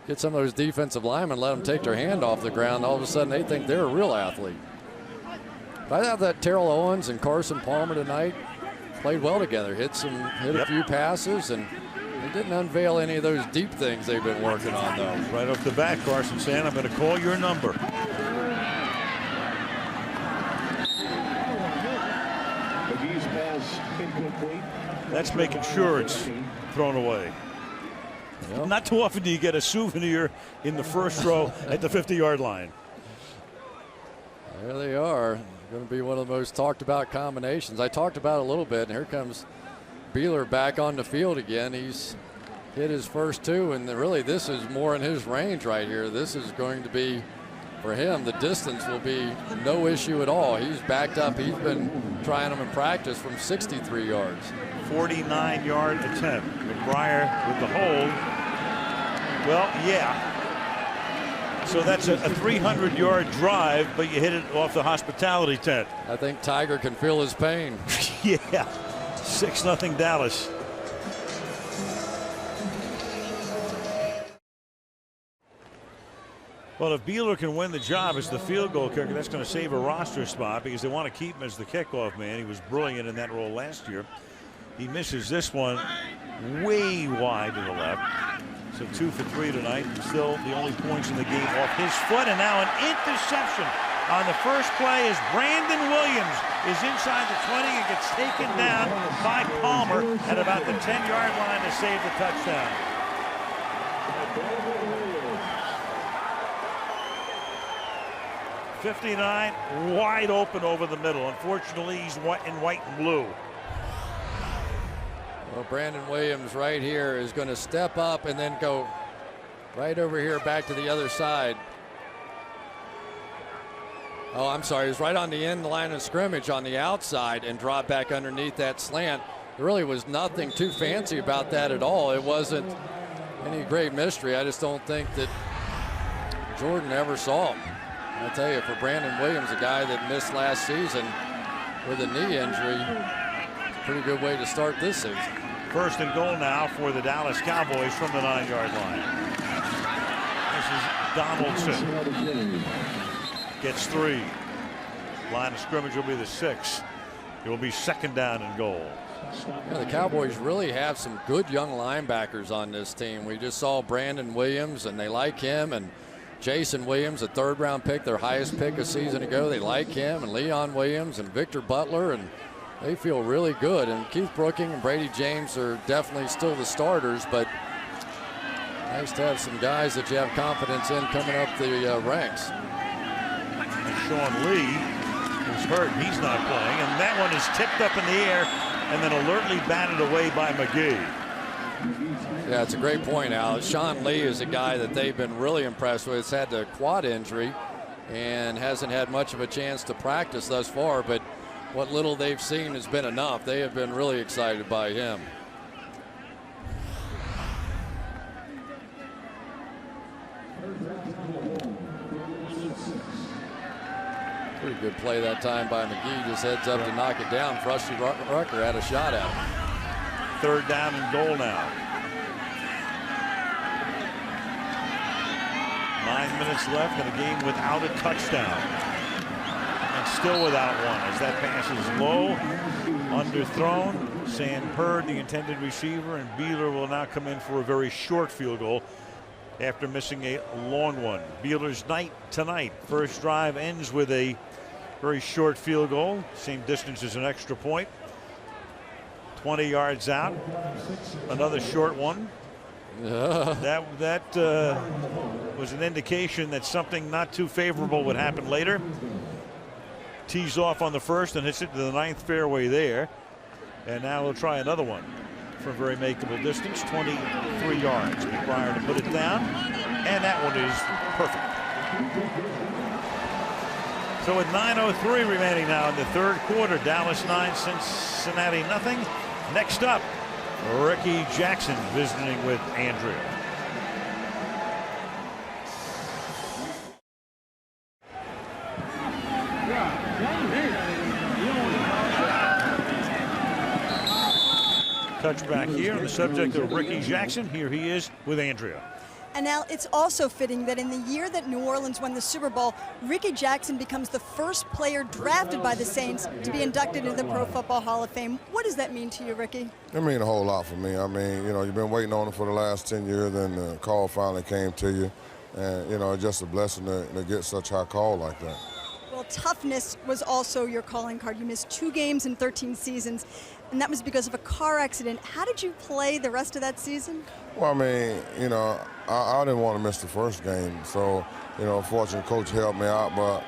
Get some of those defensive linemen, let them take their hand off the ground. All of a sudden, they think they're a real athlete. But I thought that Terrell Owens and Carson Palmer tonight played well together. Hit a few passes, and they didn't unveil any of those deep things they've been working on, though. Right off the bat, Carson saying, I'm going to call your number. That's making sure it's thrown away. Yep. Not too often do you get a souvenir in the first row at the 50-yard line. There they are. Going to be one of the most talked about combinations. I talked about it a little bit, and here comes Beeler back on the field again. He's hit his first two, and really this is more in his range right here. This is going to be, for him, the distance will be no issue at all. He's backed up. He's been trying them in practice from 63 yards. 49-yard attempt. McBriar with the hold. Well, yeah. So that's a 300-yard drive, but you hit it off the hospitality tent. I think Tiger can feel his pain. Yeah. 6-0 Dallas. Well, if Beeler can win the job as the field goal kicker, that's going to save a roster spot because they want to keep him as the kickoff man. He was brilliant in that role last year. He misses this one way wide to the left. So 2 for 3 tonight. Still the only points in the game off his foot. And now an interception on the first play as Brandon Williams is inside the 20 and gets taken down by Palmer at about the 10-yard line to save the touchdown. '59 wide open over the middle. Unfortunately, he's in white and blue. Well, Brandon Williams right here is going to step up and then go right over here back to the other side. Oh, I'm sorry. He's right on the end line of scrimmage on the outside and drop back underneath that slant. There really was nothing too fancy about that at all. It wasn't any great mystery. I just don't think that Jordan ever saw him. I'll tell you, for Brandon Williams, a guy that missed last season with a knee injury, it's a pretty good way to start this season. 1st and goal now for the Dallas Cowboys from the 9-yard line. This is Donaldson. Gets 3. Line of scrimmage will be the 6. It will be 2nd down and goal. Yeah, the Cowboys really have some good young linebackers on this team. We just saw Brandon Williams, and they like him, and Jason Williams, a 3rd-round pick, their highest pick a season ago. They like him, and Leon Williams and Victor Butler, and they feel really good. And Keith Brooking and Brady James are definitely still the starters, but nice to have some guys that you have confidence in coming up the ranks. And Sean Lee is hurt. He's not playing, and that one is tipped up in the air and then alertly batted away by McGee. Yeah, it's a great point, Al. Sean Lee is a guy that they've been really impressed with. He's had the quad injury and hasn't had much of a chance to practice thus far, but what little they've seen has been enough. They have been really excited by him. Pretty good play that time by McGee. Just heads up to knock it down. Frusty Rucker had a shot at him. 3rd down and goal now. 9 minutes left in a game without a touchdown. And still without one as that pass is low, underthrown. Sam Hurd, the intended receiver, and Beeler will now come in for a very short field goal after missing a long one. Beeler's night tonight. First drive ends with a very short field goal. Same distance as an extra point. 20 yards out. Another short one. That was an indication that something not too favorable would happen later. Tees off on the first and hits it to the 9th fairway there. And now we'll try another one from very makeable distance, 23 yards. McBride to put it down, and that one is perfect. So with 9:03 remaining now in the third quarter, Dallas 9, Cincinnati nothing. Next up, Ricky Jackson visiting with Andrea. Touchback here on the subject of Ricky Jackson. Here he is with Andrea. And now it's also fitting that in the year that New Orleans won the Super Bowl, Ricky Jackson becomes the first player drafted by the Saints to be inducted into the Pro Football Hall of Fame. What does that mean to you, Ricky? It means a whole lot for me. I mean, you know, you've been waiting on it for the last 10 years, and the call finally came to you. And, you know, it's just a blessing to get such a high call like that. Well, toughness was also your calling card. You missed 2 games in 13 seasons, and that was because of a car accident. How did you play the rest of that season? Well, I mean, you know, I didn't want to miss the first game. So, you know, fortunately, Coach helped me out. But,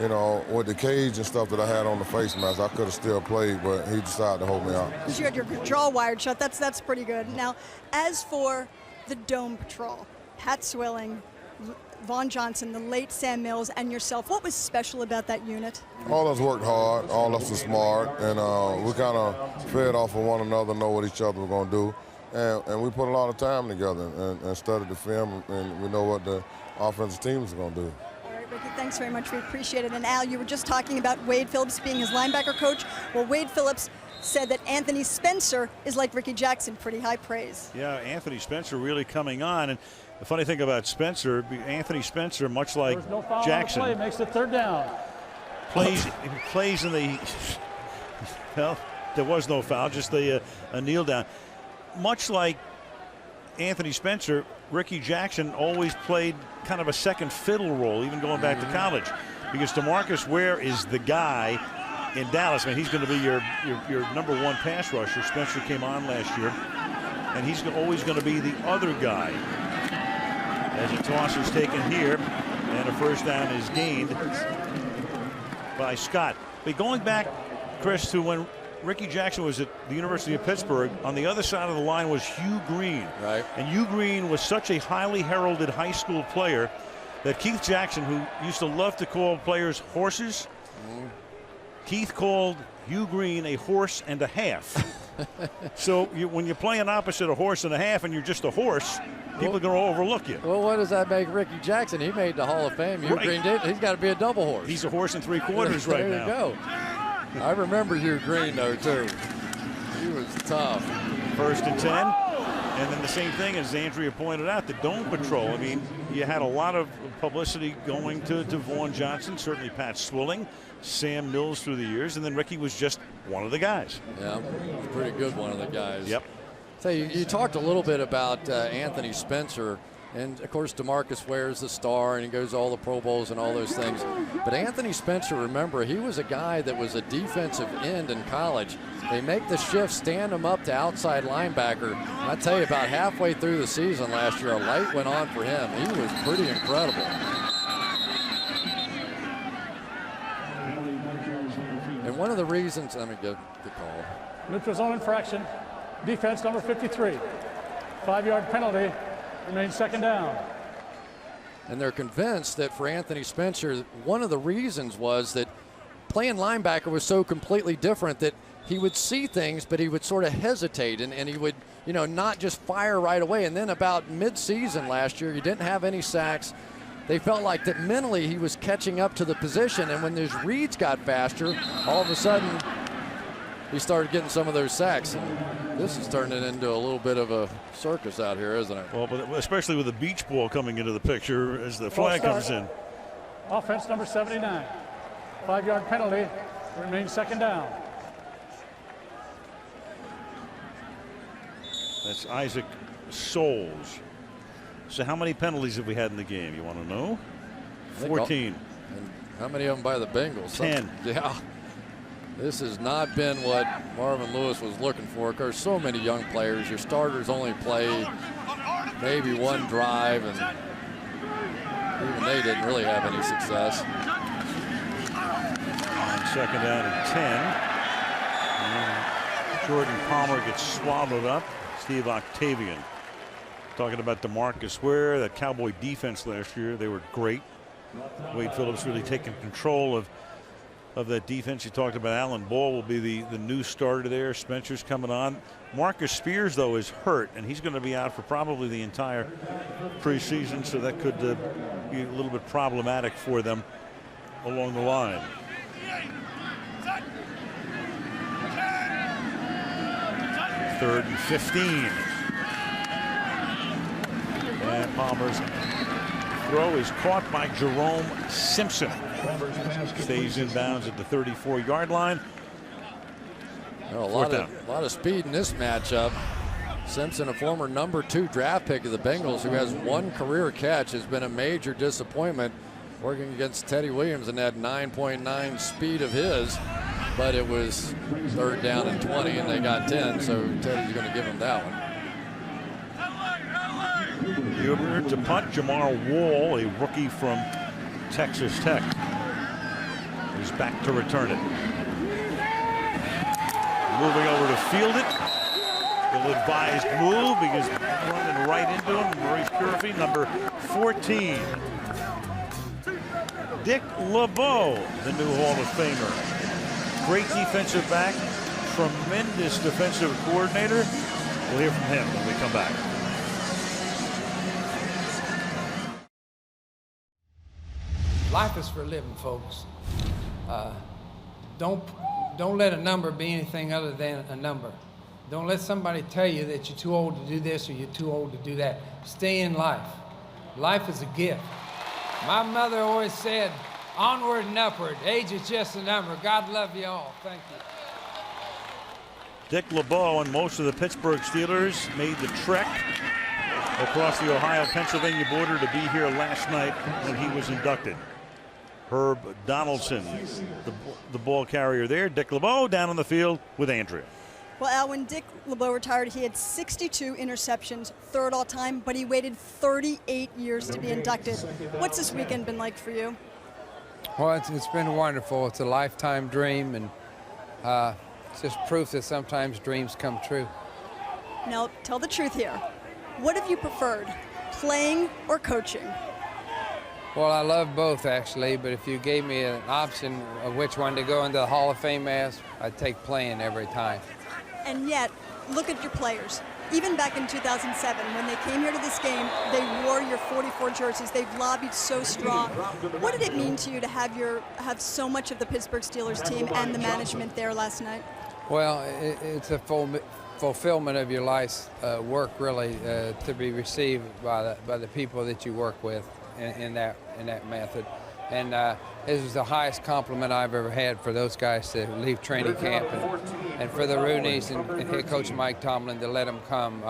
you know, with the cage and stuff that I had on the face mask, I could have still played, but he decided to hold me out. Because you had your jaw wired shut. That's pretty good. Now, as for the Dome Patrol, Pat Swilling, Vaughn Johnson, the late Sam Mills, and yourself, what was special about that unit? All of us worked hard, all of us are smart, and we kind of fed off of one another, know what each other were going to do, and we put a lot of time together and studied the film, and we know what the offensive team is going to do. All right, Ricky, thanks very much. We appreciate it. And Al, you were just talking about Wade Phillips being his linebacker coach. Well, Wade Phillips said that Anthony Spencer is like Ricky Jackson, pretty high praise. Yeah, Anthony Spencer really coming on. And the funny thing about Spencer, Anthony Spencer, much like no foul Jackson, on the play, makes it third down. Plays in the, well, there was no foul, just a kneel down. Much like Anthony Spencer, Ricky Jackson always played kind of a second fiddle role, even going back to college, because DeMarcus Ware is the guy in Dallas. I mean, he's going to be your #1 pass rusher. Spencer came on last year, and he's always going to be the other guy. As a toss is taken here, and a first down is gained by Scott. But going back, Chris, to when Ricky Jackson was at the University of Pittsburgh, on the other side of the line was Hugh Green. Right. And Hugh Green was such a highly heralded high school player that Keith Jackson, who used to love to call players horses, Keith called Hugh Green a horse and a half. So when you're playing opposite a horse and a half and you're just a horse, people are going to overlook you. Well, what does that make Ricky Jackson? He made the Hall of Fame. Hugh Green did. He's got to be a double horse. He's a horse and 3/4 right now. There you go. I remember Hugh Green, though, too. He was tough. 1st and 10. And then the same thing as Andrea pointed out, the Dome Patrol. I mean, you had a lot of publicity going to Vaughn Johnson, certainly Pat Swilling, Sam Mills through the years, and then Ricky was just one of the guys. Yeah, he was a pretty good one of the guys. Yep. So you talked a little bit about Anthony Spencer, and of course DeMarcus Ware's the star, and he goes to all the Pro Bowls and all those things. But Anthony Spencer, remember, he was a guy that was a defensive end in college. They make the shift, stand him up to outside linebacker. And I tell you, about halfway through the season last year, a light went on for him. He was pretty incredible. And one of the reasons, let me get the call. Neutral zone infraction. Defense number 53. 5-yard penalty. Remains second down. And they're convinced that for Anthony Spencer, one of the reasons was that playing linebacker was so completely different that he would see things, but he would sort of hesitate, and he would, you know, not just fire right away. And then about mid-season last year, he didn't have any sacks. They felt like that mentally he was catching up to the position, and when those reads got faster, all of a sudden he started getting some of those sacks. And this is turning into a little bit of a circus out here, isn't it? Well, but especially with the beach ball coming into the picture as the flag comes in. Offense number 79. 5-yard penalty. Remains second down. That's Isaac Souls. So how many penalties have we had in the game? You want to know? 14. And how many of them by the Bengals? 10. Yeah. This has not been what Marvin Lewis was looking for. There's so many young players. Your starters only play maybe one drive, and even they didn't really have any success. On second down and 10. And Jordan Palmer gets swallowed up. Steve Octavian talking about DeMarcus Ware, that Cowboy defense last year. They were great. Wade Phillips really taking control of that defense. You talked about Alan Ball will be the new starter there. Spencer's coming on. Marcus Spears, though, is hurt, and he's going to be out for probably the entire preseason, so that could be a little bit problematic for them along the line. Third and 15. And Palmer's throw is caught by Jerome Simpson. Stays in bounds at the 34-yard line. A lot of speed in this matchup. Simpson, a former #2 draft pick of the Bengals, who has one career catch, has been a major disappointment working against Teddy Williams and that 9.9 speed of his. But it was third down and 20, and they got 10, so Teddy's going to give him that one. Huber to punt. Jamar Wall, a rookie from Texas Tech, is back to return it. Moving over to field it. Ill-advised move because running right into him. Maurice Purify, number 14. Dick LeBeau, the new Hall of Famer. Great defensive back, tremendous defensive coordinator. We'll hear from him when we come back. Life is for living, folks. Don't let a number be anything other than a number. Don't let somebody tell you that you're too old to do this or you're too old to do that. Stay in life. Life is a gift. My mother always said, onward and upward. Age is just a number. God love you all. Thank you. Dick LeBeau and most of the Pittsburgh Steelers made the trek across the Ohio-Pennsylvania border to be here last night when he was inducted. Herb Donaldson, the ball carrier there. Dick LeBeau down on the field with Andrea. Well, Al, when Dick LeBeau retired, he had 62 interceptions, third all time, but he waited 38 years to be inducted. What's this weekend been like for you? Well, it's been wonderful. It's a lifetime dream, and it's just proof that sometimes dreams come true. Now, tell the truth here. What have you preferred, playing or coaching? Well, I love both, actually, but if you gave me an option of which one to go into the Hall of Fame as, I'd take playing every time. And yet, look at your players. Even back in 2007, when they came here to this game, they wore your 44 jerseys. They've lobbied so strong. What did it mean to you to have so much of the Pittsburgh Steelers team and the management there last night? Well, it's a fulfillment of your life's work, really, to be received by the people that you work with in that method. And this is the highest compliment I've ever had for those guys to leave training camp, and for the Rooneys and head coach Mike Tomlin to let them come.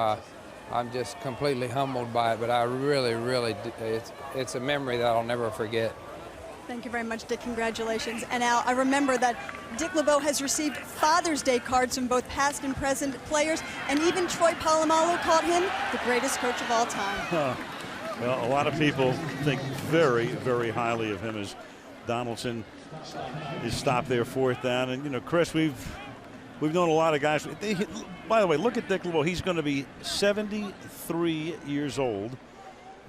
I'm just completely humbled by it, but I really, it's a memory that I'll never forget. Thank you very much, Dick. Congratulations. And Al, I remember that Dick LeBeau has received Father's Day cards from both past and present players, and even Troy Polamalu called him the greatest coach of all time. Well, a lot of people think very, very highly of him as Donaldson is stopped there fourth down. And, you know, Chris, we've known a lot of guys. By the way, look at Dick LeBeau. He's going to be 73 years old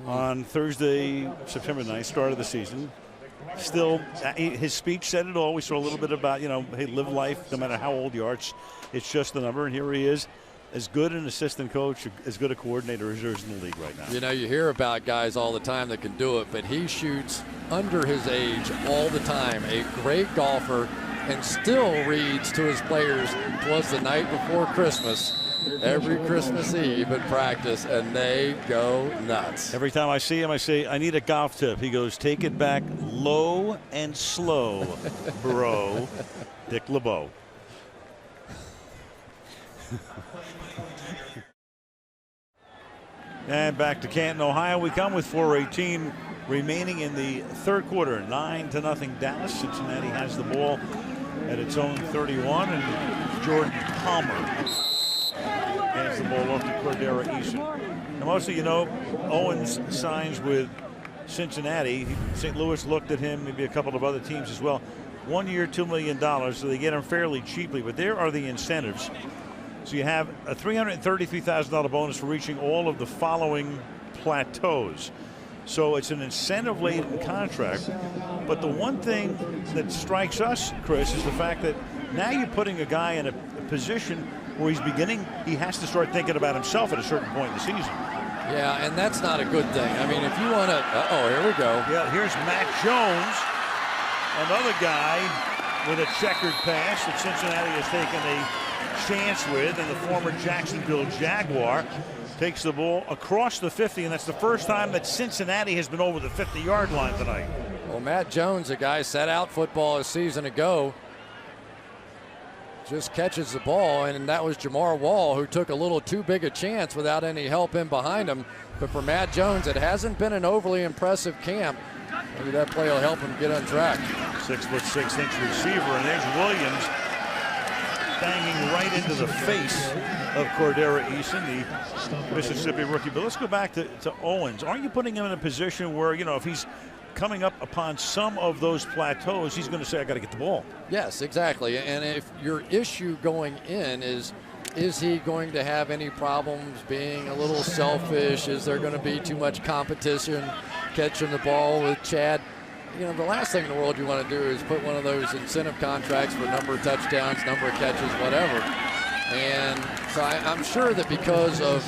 on Thursday, September 9th, start of the season. Still, his speech said it all. We saw a little bit about, you know, hey, live life no matter how old you are. It's just a number, and here he is. As good an assistant coach, as good a coordinator as there is in the league right now. You know, you hear about guys all the time that can do it, but he shoots under his age all the time. A great golfer, and still reads to his players. It was the night before Christmas, every Christmas Eve at practice, and they go nuts. Every time I see him, I say, I need a golf tip. He goes, take it back low and slow, bro. Dick LeBeau. And back to Canton, Ohio we come with 4:18 remaining in the third quarter. 9-0 Dallas. Cincinnati has the ball at its own 31, and Jordan Palmer hands the ball off to Cordero Eason. And mostly, you know, Owens signs with Cincinnati. St. Louis looked at him, maybe a couple of other teams as well. 1 year, $2 million, so they get him fairly cheaply, but there are the incentives. So you have a $333,000 bonus for reaching all of the following plateaus. So it's an incentive-laden contract. But the one thing that strikes us, Chris, is the fact that now you're putting a guy in a position where he has to start thinking about himself at a certain point in the season. Yeah, and that's not a good thing. I mean, if you want to, here we go. Yeah, here's Matt Jones, another guy with a checkered past that Cincinnati has taken a chance with, and the former Jacksonville Jaguar takes the ball across the 50, and that's the first time that Cincinnati has been over the 50-yard line tonight. Well, Matt Jones, a guy set out football a season ago, just catches the ball, and that was Jamar Wall, who took a little too big a chance without any help in behind him. But for Matt Jones, it hasn't been an overly impressive camp. Maybe that play will help him get on track. 6'6" receiver, and there's Williams banging right into the face of Cordero Eason, the Mississippi rookie. But let's go back to Owens. Aren't you putting him in a position where, you know, if he's coming up upon some of those plateaus, he's going to say, I got to get the ball? Yes, exactly. And if your issue going in is he going to have any problems being a little selfish? Is there going to be too much competition catching the ball with Chad? You know, the last thing in the world you want to do is put one of those incentive contracts for number of touchdowns, number of catches, whatever. And so I'm sure that because of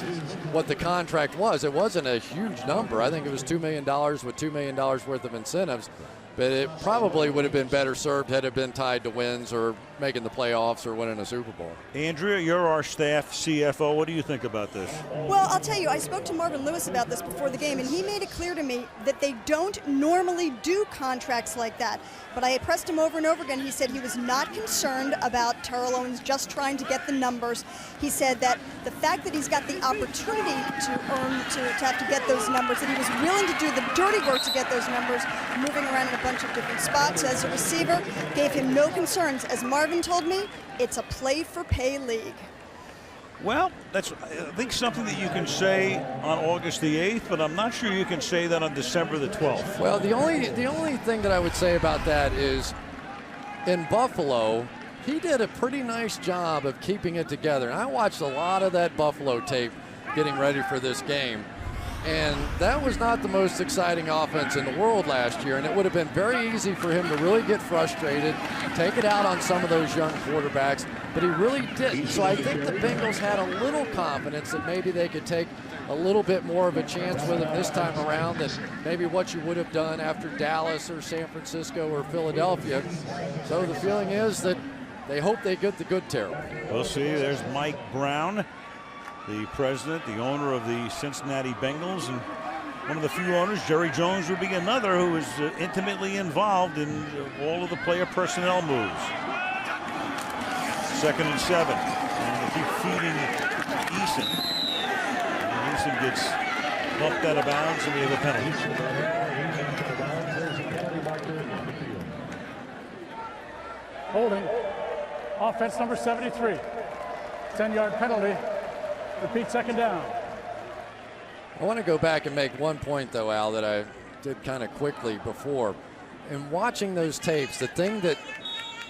what the contract was, it wasn't a huge number. I think it was $2 million with $2 million worth of incentives. But it probably would have been better served had it been tied to wins or making the playoffs or winning a Super Bowl. Andrea, you're our staff CFO. What do you think about this? Well, I'll tell you, I spoke to Marvin Lewis about this before the game, and he made it clear to me that they don't normally do contracts like that. But I pressed him over and over again. He said he was not concerned about Terrell Owens just trying to get the numbers. He said that the fact that he's got the opportunity to earn, to have to get those numbers, that he was willing to do the dirty work to get those numbers, moving around in a bunch of different spots as a receiver, gave him no concerns. As Marvin told me, it's a play-for-pay league. Well, that's, I think, something that you can say on August the 8th, but I'm not sure you can say that on December the 12th. Well, the only thing that I would say about that is in Buffalo, he did a pretty nice job of keeping it together. And I watched a lot of that Buffalo tape getting ready for this game. And that was not the most exciting offense in the world last year, and it would have been very easy for him to really get frustrated, take it out on some of those young quarterbacks, but he really didn't. So I think the Bengals had a little confidence that maybe they could take a little bit more of a chance with him this time around than maybe what you would have done after Dallas or San Francisco or Philadelphia. So the feeling is that they hope they get the good Terrell. We'll see. There's Mike Brown, the president, the owner of the Cincinnati Bengals, and one of the few owners, Jerry Jones, would be another who is intimately involved in all of the player personnel moves. 2nd and 7, and they keep feeding Eason. And Eason gets bumped out of bounds, and we have a penalty. Holding. Offense number 73. 10-yard penalty. Repeat, 2nd down. I want to go back and make one point, though, Al, that I did kind of quickly before. In watching those tapes, the thing that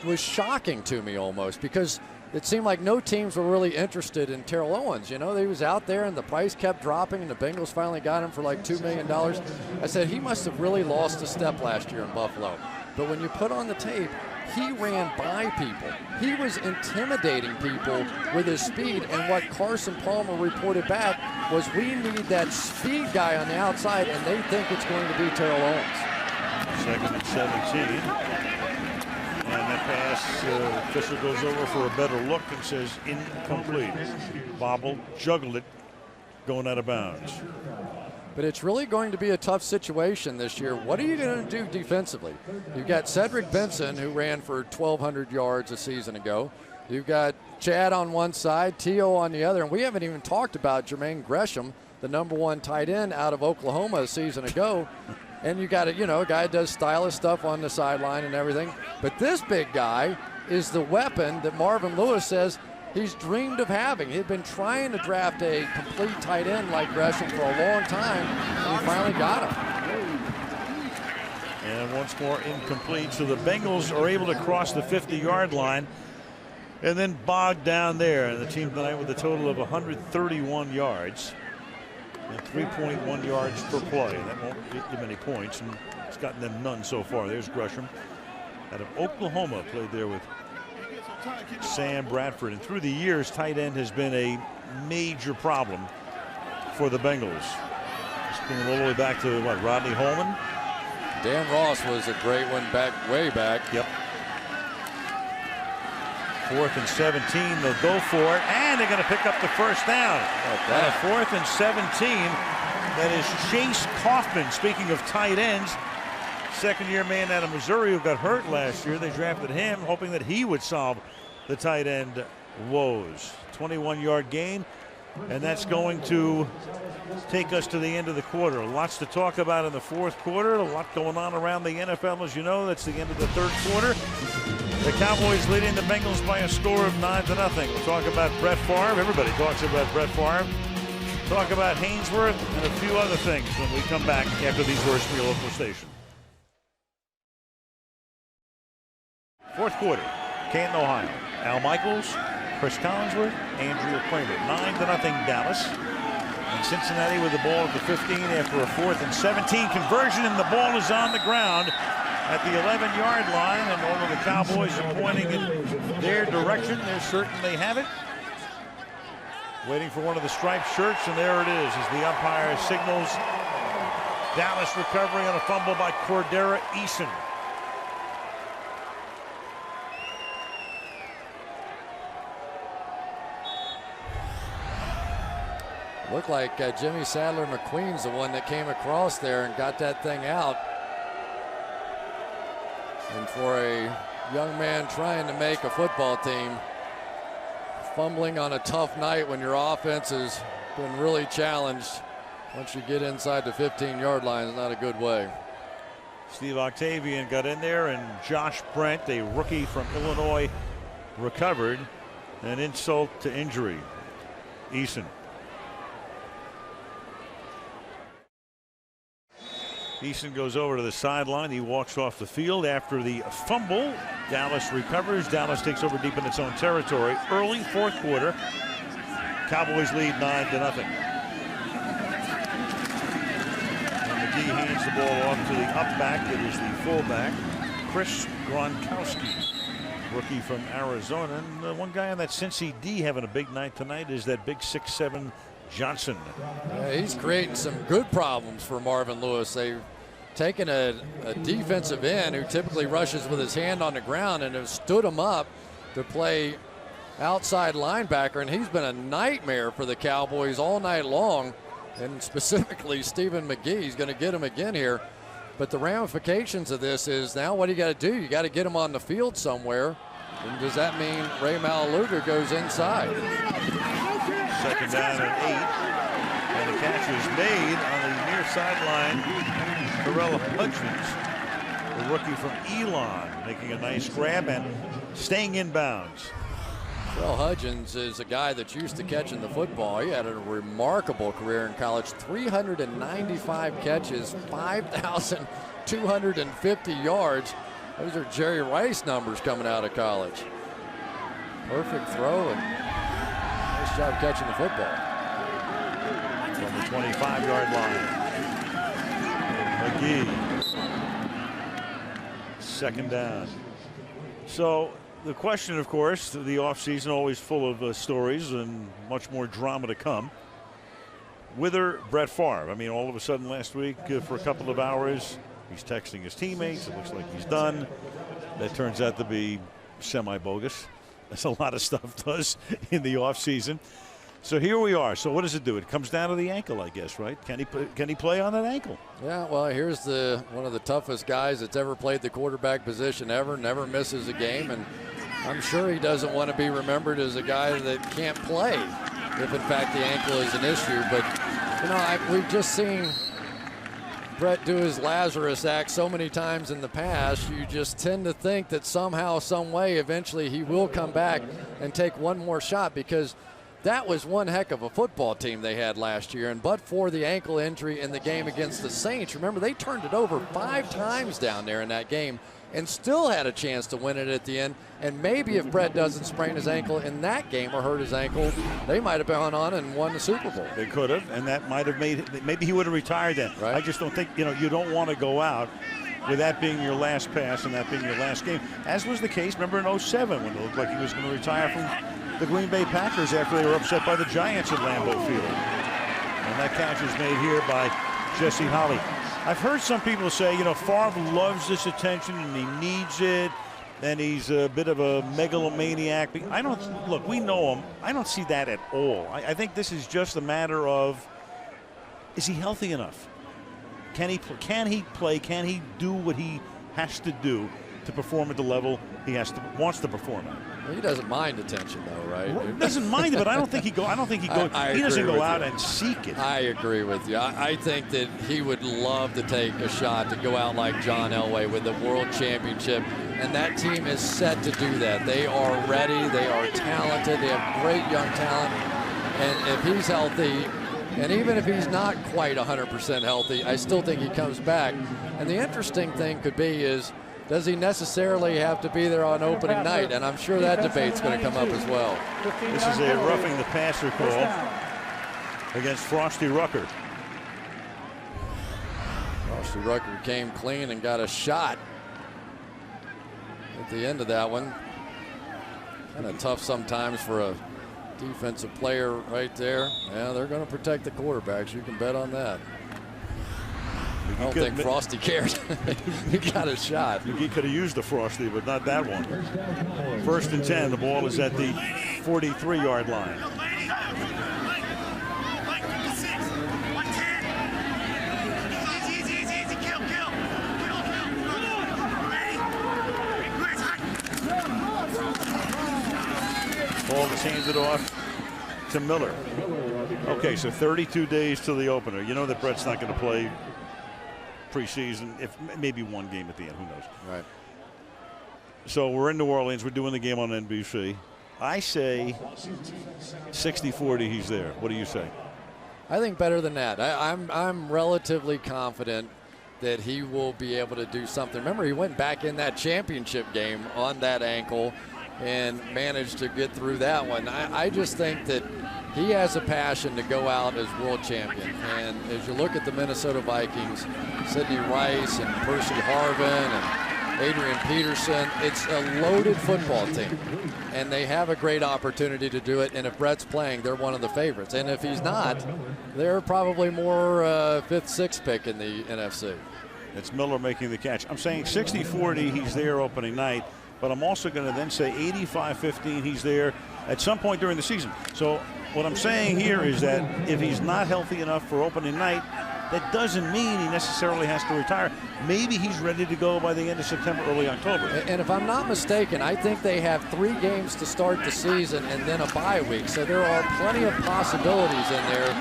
was shocking to me almost, because it seemed like no teams were really interested in Terrell Owens. You know, he was out there and the price kept dropping, and the Bengals finally got him for like $2 million. I said he must have really lost a step last year in Buffalo. But when you put on the tape, he ran by people. He was intimidating people with his speed, and what Carson Palmer reported back was we need that speed guy on the outside, and they think it's going to be Terrell Owens. 2nd and 17. And that pass, official goes over for a better look and says incomplete. Bobbled, juggled it, going out of bounds. But it's really going to be a tough situation this year. What are you going to do defensively? You've got Cedric Benson, who ran for 1,200 yards a season ago. You've got Chad on one side, T.O. on the other. And we haven't even talked about Jermaine Gresham, the #1 tight end out of Oklahoma a season ago. And you got a guy that does stylish stuff on the sideline and everything. But this big guy is the weapon that Marvin Lewis says he's dreamed of having. He'd been trying to draft a complete tight end like Gresham for a long time, and he finally got him. And once more incomplete. So the Bengals are able to cross the 50-yard line and then bog down there. And the team tonight with a total of 131 yards and 3.1 yards per play. That won't get you many points, and it's gotten them none so far. There's Gresham out of Oklahoma, played there with Sam Bradford. And through the years, tight end has been a major problem for the Bengals. It's going all the way back to, what, Rodney Holman? Dan Ross was a great one way back. Yep. 4th and 17, they'll go for it, and they're going to pick up the first down. On a 4th and 17, that is Chase Kaufman. Speaking of tight ends, second-year man out of Missouri who got hurt last year. They drafted him, hoping that he would solve the tight end woes. 21-yard gain, and that's going to take us to the end of the quarter. Lots to talk about in the fourth quarter. A lot going on around the NFL, as you know. That's the end of the third quarter. The Cowboys leading the Bengals by a score of 9-0. We'll talk about Brett Favre. Everybody talks about Brett Favre. Talk about Hainsworth and a few other things when we come back after these words from your local station. Fourth quarter, Canton, Ohio. Al Michaels, Chris Collinsworth, Andrea Kramer. 9-0 Dallas. And Cincinnati with the ball at the 15 after a 4th and 17 conversion, and the ball is on the ground at the 11-yard line, and all of the Cowboys are pointing in their direction. They're certain they have it. Waiting for one of the striped shirts, and there it is as the umpire signals Dallas recovery on a fumble by Cordera Eason. Looked like Jimmy Sadler McQueen's the one that came across there and got that thing out. And for a young man trying to make a football team, fumbling on a tough night when your offense has been really challenged, once you get inside the 15-yard line, is not a good way. Steve Octavian got in there, and Josh Brent, a rookie from Illinois, recovered. An insult to injury. Eason. Eason goes over to the sideline. He walks off the field after the fumble. Dallas recovers. Dallas takes over deep in its own territory. Early fourth quarter. Cowboys lead 9-0. And McGee hands the ball off to the up back. It is the fullback, Chris Gronkowski, rookie from Arizona. And the one guy on that Cincy D having a big night tonight is that big 6'7" Johnson. Yeah, he's creating some good problems for Marvin Lewis. They've taken a defensive end who typically rushes with his hand on the ground and have stood him up to play outside linebacker, and he's been a nightmare for the Cowboys all night long. And specifically Stephen McGee is going to get him again here. But the ramifications of this is now what do you got to do? You got to get him on the field somewhere. And does that mean Ray Maluga goes inside? Second down and 8. And the catch is made on the near sideline. Terrell Hudgens, the rookie from Elon, making a nice grab and staying in bounds. Terrell Hudgens is a guy that's used to catching the football. He had a remarkable career in college. 395 catches, 5,250 yards. Those are Jerry Rice numbers coming out of college. Perfect throw and nice job catching the football. From the 25-yard line. McGee. Second down. So the question, of course, the offseason always full of stories and much more drama to come. Whether Brett Favre, I mean, all of a sudden last week for a couple of hours, he's texting his teammates. It looks like he's done. That turns out to be semi-bogus. That's a lot of stuff does in the offseason. So here we are. So what does it do? It comes down to the ankle, I guess, right? Can he play on that ankle? Yeah, well, here's one of the toughest guys that's ever played the quarterback position ever, never misses a game, and I'm sure he doesn't want to be remembered as a guy that can't play if, in fact, the ankle is an issue. But, you know, we've just seen Brett do his Lazarus act so many times in the past, you just tend to think that somehow, some way, eventually he will come back and take one more shot, because that was one heck of a football team they had last year. And but for the ankle injury in the game against the Saints, remember, they turned it over 5 times down there in that game and still had a chance to win it at the end. And maybe if Brett doesn't sprain his ankle in that game or hurt his ankle, they might have gone on and won the Super Bowl. They could have, and that might have maybe he would have retired then. Right. I just don't think, you don't want to go out with that being your last pass and that being your last game, as was the case, remember, in 07 when it looked like he was going to retire from the Green Bay Packers after they were upset by the Giants at Lambeau Field. And that catch is made here by Jesse Holley. I've heard some people say, Favre loves this attention and he needs it, and he's a bit of a megalomaniac. Look, we know him. I don't see that at all. I think this is just a matter of, is he healthy enough? Can he play? Can he do what he has to do to perform at the level he wants to perform at? Well, he doesn't mind attention, though, right? He doesn't mind it, but I don't think he goes. He doesn't go out and seek it. I agree with you. I think that he would love to take a shot to go out like John Elway with the World Championship, and that team is set to do that. They are ready. They are talented. They have great young talent, and if he's healthy, and even if he's not quite 100% healthy, I still think he comes back. And the interesting thing could be is, does he necessarily have to be there on opening night? And I'm sure that debate's going to come up as well. This is a roughing the passer call against Frosty Rucker. Frosty Rucker came clean and got a shot at the end of that one. Kind of tough sometimes for a defensive player right there. Yeah, they're going to protect the quarterbacks. You can bet on that. I don't think Frosty cared. He got a shot. He could have used the Frosty, but not that one. 1st and 10. The ball is at the 43-yard line. Ball is handed off to Miller. Okay, so 32 days till the opener. You know that Brett's not going to play preseason, if maybe one game at the end, who knows. Right. So we're in New Orleans. We're doing the game on NBC. I say 60-40 he's there. What do you say? I think better than that. I'm relatively confident that he will be able to do something. Remember, he went back in that championship game on that ankle and managed to get through that one. I just think that he has a passion to go out as world champion. And as you look at the Minnesota Vikings, Sidney Rice and Percy Harvin and Adrian Peterson, it's a loaded football team. And they have a great opportunity to do it. And if Brett's playing, they're one of the favorites. And if he's not, they're probably more 5th, 6th pick in the NFC. It's Miller making the catch. I'm saying 60-40, he's there opening night. But I'm also going to then say 85-15, he's there at some point during the season. So what I'm saying here is that if he's not healthy enough for opening night, that doesn't mean he necessarily has to retire. Maybe he's ready to go by the end of September, early October. And if I'm not mistaken, I think they have 3 games to start the season and then a bye week. So there are plenty of possibilities in there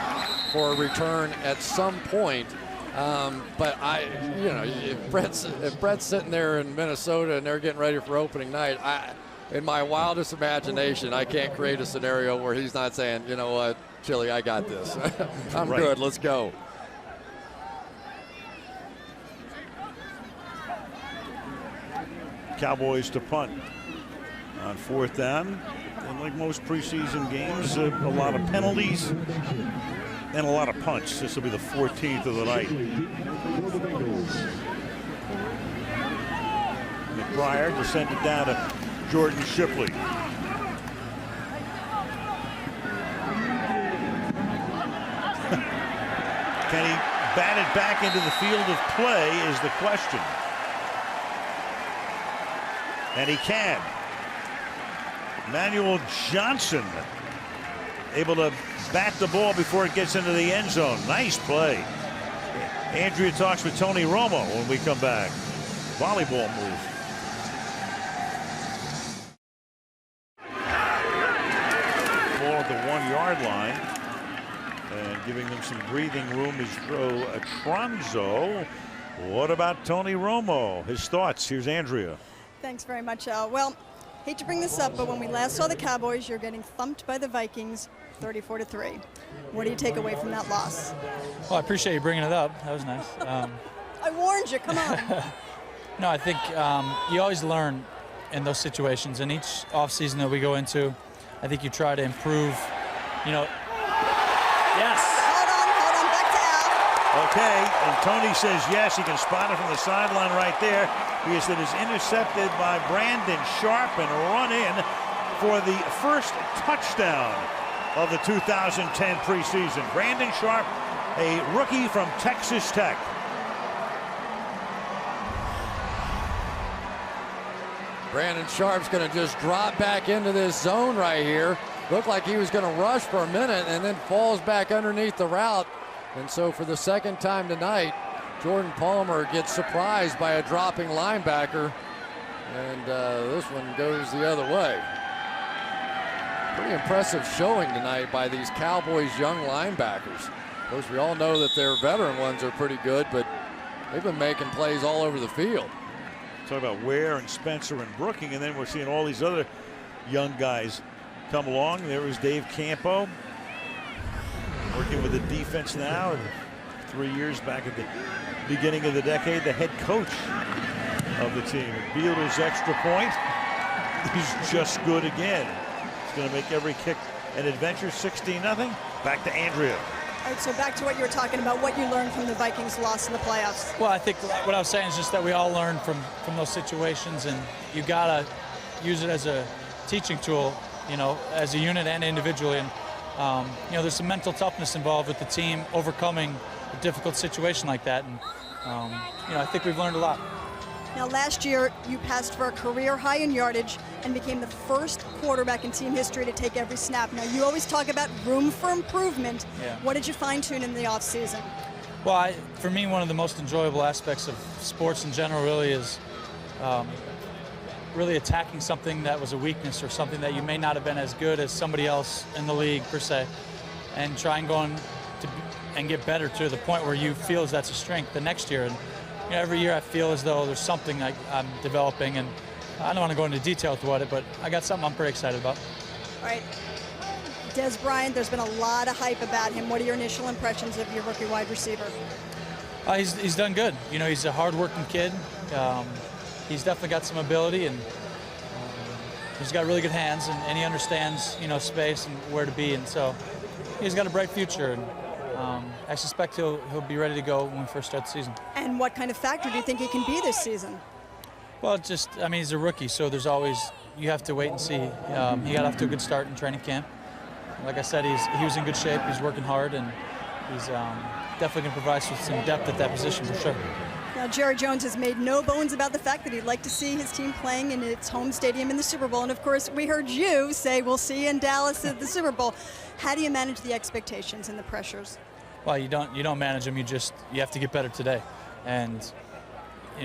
for a return at some point. But if Brett's sitting there in Minnesota and they're getting ready for opening night, in my wildest imagination, I can't create a scenario where he's not saying, you know what, Chili, I got this. I'm good. Let's go. Cowboys to punt on 4th down. And like most preseason games, a lot of penalties and a lot of punts. This will be the 14th of the night. McBride to send it down to Jordan Shipley. Can he bat it back into the field of play is the question. And he can. Emmanuel Johnson able to bat the ball before it gets into the end zone. Nice play. Andrea talks with Tony Romo when we come back. Volleyball move. Ball at the 1-yard line. And giving them some breathing room is Joe Tronzo. What about Tony Romo? His thoughts. Here's Andrea. Thanks very much, Al. Well, hate to bring this up, but when we last saw the Cowboys, you're getting thumped by the Vikings 34-3. What do you take away from that loss? Well, I appreciate you bringing it up. That was nice. I warned you. Come on. No, I think you always learn in those situations. And each offseason that we go into, I think you try to improve, Yes. Hold on, back to Al. Okay, and Tony says yes, he can spot it from the sideline right there. Because it is intercepted by Brandon Sharp and run in for the first touchdown of the 2010 preseason. Brandon Sharp, a rookie from Texas Tech. Brandon Sharp's going to just drop back into this zone right here. Looked like he was going to rush for a minute and then falls back underneath the route. And so for the second time tonight, Jordan Palmer gets surprised by a dropping linebacker. And this one goes the other way. Pretty impressive showing tonight by these Cowboys young linebackers. Of course, we all know that their veteran ones are pretty good, but they've been making plays all over the field. Talk about Ware and Spencer and Brooking, and then we're seeing all these other young guys come along. There was Dave Campo working with the defense now. 3 years back at the beginning of the decade, the head coach of the team. Beal's extra point, he's just good again. It's going to make every kick an adventure. 16-0. Back to Andrea. All right, so back to what you were talking about, what you learned from the Vikings loss in the playoffs. Well, I think what I was saying is just that we all learn from those situations, and you gotta use it as a teaching tool, as a unit and individually. And there's some mental toughness involved with the team overcoming a difficult situation like that, and I think we've learned a lot. Now, last year, you passed for a career high in yardage and became the first quarterback in team history to take every snap. Now, you always talk about room for improvement. Yeah. What did you fine-tune in the offseason? Well, for me, one of the most enjoyable aspects of sports in general really is really attacking something that was a weakness or something that you may not have been as good as somebody else in the league, per se, and try and get better to the point where you feel as that's a strength the next year. And every year I feel as though there's something I'm developing, and I don't want to go into detail with it, but I got something I'm pretty excited about. All right. Des Bryant, there's been a lot of hype about him. What are your initial impressions of your rookie wide receiver? He's done good. He's a hard-working kid. He's definitely got some ability, and he's got really good hands, and he understands, space and where to be, and so he's got a bright future. And I suspect he'll be ready to go when we first start the season. And what kind of factor do you think he can be this season? Well, he's a rookie, so there's always, you have to wait and see. He got off to a good start in training camp. Like I said, he was in good shape, he's working hard, and he's definitely going to provide us with some depth at that position for sure. Now, Jerry Jones has made no bones about the fact that he'd like to see his team playing in its home stadium in the Super Bowl. And, of course, we heard you say we'll see you in Dallas at the Super Bowl. How do you manage the expectations and the pressures? Well, you don't manage them. You have to get better today. And,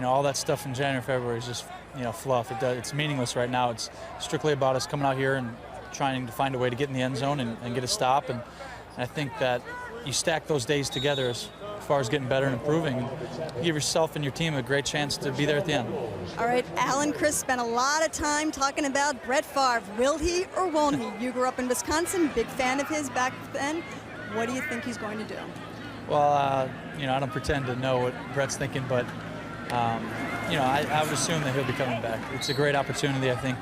all that stuff in January, February is just, fluff. It's meaningless right now. It's strictly about us coming out here and trying to find a way to get in the end zone and get a stop. And I think that you stack those days together as far as getting better and improving. And give yourself and your team a great chance to be there at the end. All right, Al and Chris spent a lot of time talking about Brett Favre. Will he or won't he? You grew up in Wisconsin, big fan of his back then. What do you think he's going to do? Well, I don't pretend to know what Brett's thinking, but, I would assume that he'll be coming back. It's a great opportunity, I think.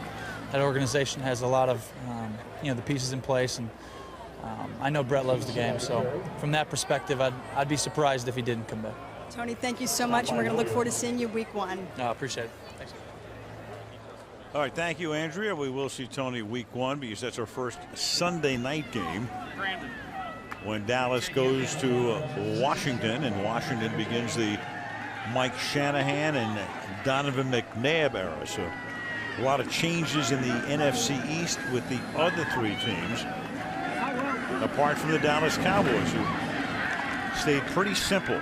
That organization has a lot of, the pieces in place, and I know Brett loves the game, so from that perspective, I'd be surprised if he didn't come back. Tony, thank you so much, and we're going to look forward to seeing you week 1. No, I appreciate it. Thanks. All right, thank you, Andrea. We will see Tony week 1 because that's our first Sunday night game. When Dallas goes to Washington, and Washington begins the Mike Shanahan and Donovan McNabb era. So a lot of changes in the NFC East with the other 3 teams, apart from the Dallas Cowboys, who stayed pretty simple.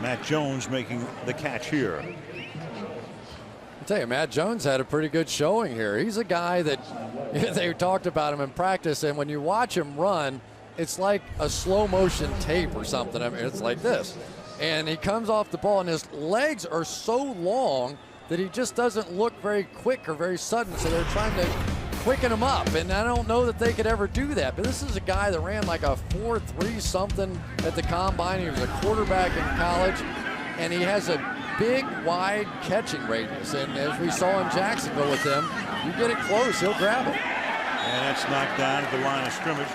Matt Jones making the catch here. I tell you, Matt Jones had a pretty good showing here. He's a guy that they talked about him in practice, and when you watch him run, it's like a slow motion tape or something. I mean, it's like this. And he comes off the ball, and his legs are so long that he just doesn't look very quick or very sudden. So they're trying to quicken him up, and I don't know that they could ever do that. But this is a guy that ran like a 4.3 something at the combine. He was a quarterback in college, and he has a big, wide catching radius. And as we saw in Jacksonville with him, you get it close, he'll grab it. And that's knocked down at the line of scrimmage.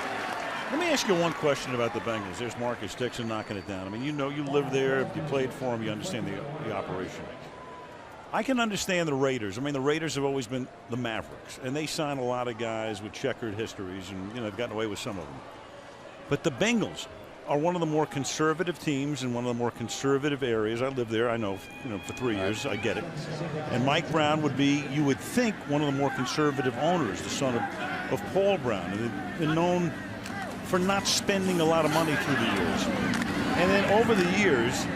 Let me ask you one question about the Bengals. There's Marcus Dixon knocking it down. I mean, you know, you live there, you played for him, you understand the operation. I can understand the Raiders. I mean, the Raiders have always been the Mavericks, and they sign a lot of guys with checkered histories, and, you know, they've gotten away with some of them. But the Bengals are one of the more conservative teams in one of the more conservative areas. I lived there, I know, you know, for 3 years, I get it. And Mike Brown would be, you would think, one of the more conservative owners, the son of Paul Brown. And they've been known for not spending a lot of money through the years. And then over the years,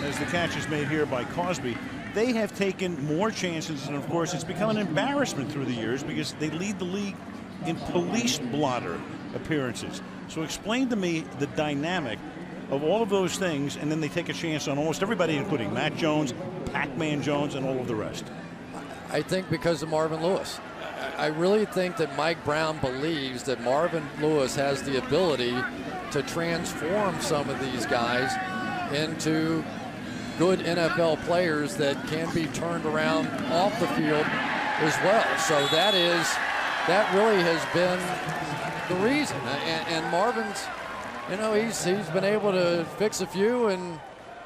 as the catch is made here by Cosby, they have taken more chances, and of course it's become an embarrassment through the years because they lead the league in police blotter appearances. So explain to me the dynamic of all of those things, and then they take a chance on almost everybody, including Matt Jones, Pac-Man Jones, and all of the rest. I think because of Marvin Lewis. I really think that Mike Brown believes that Marvin Lewis has the ability to transform some of these guys into good NFL players that can be turned around off the field as well. So that really has been the reason. And Marvin's, you know, he's been able to fix a few, and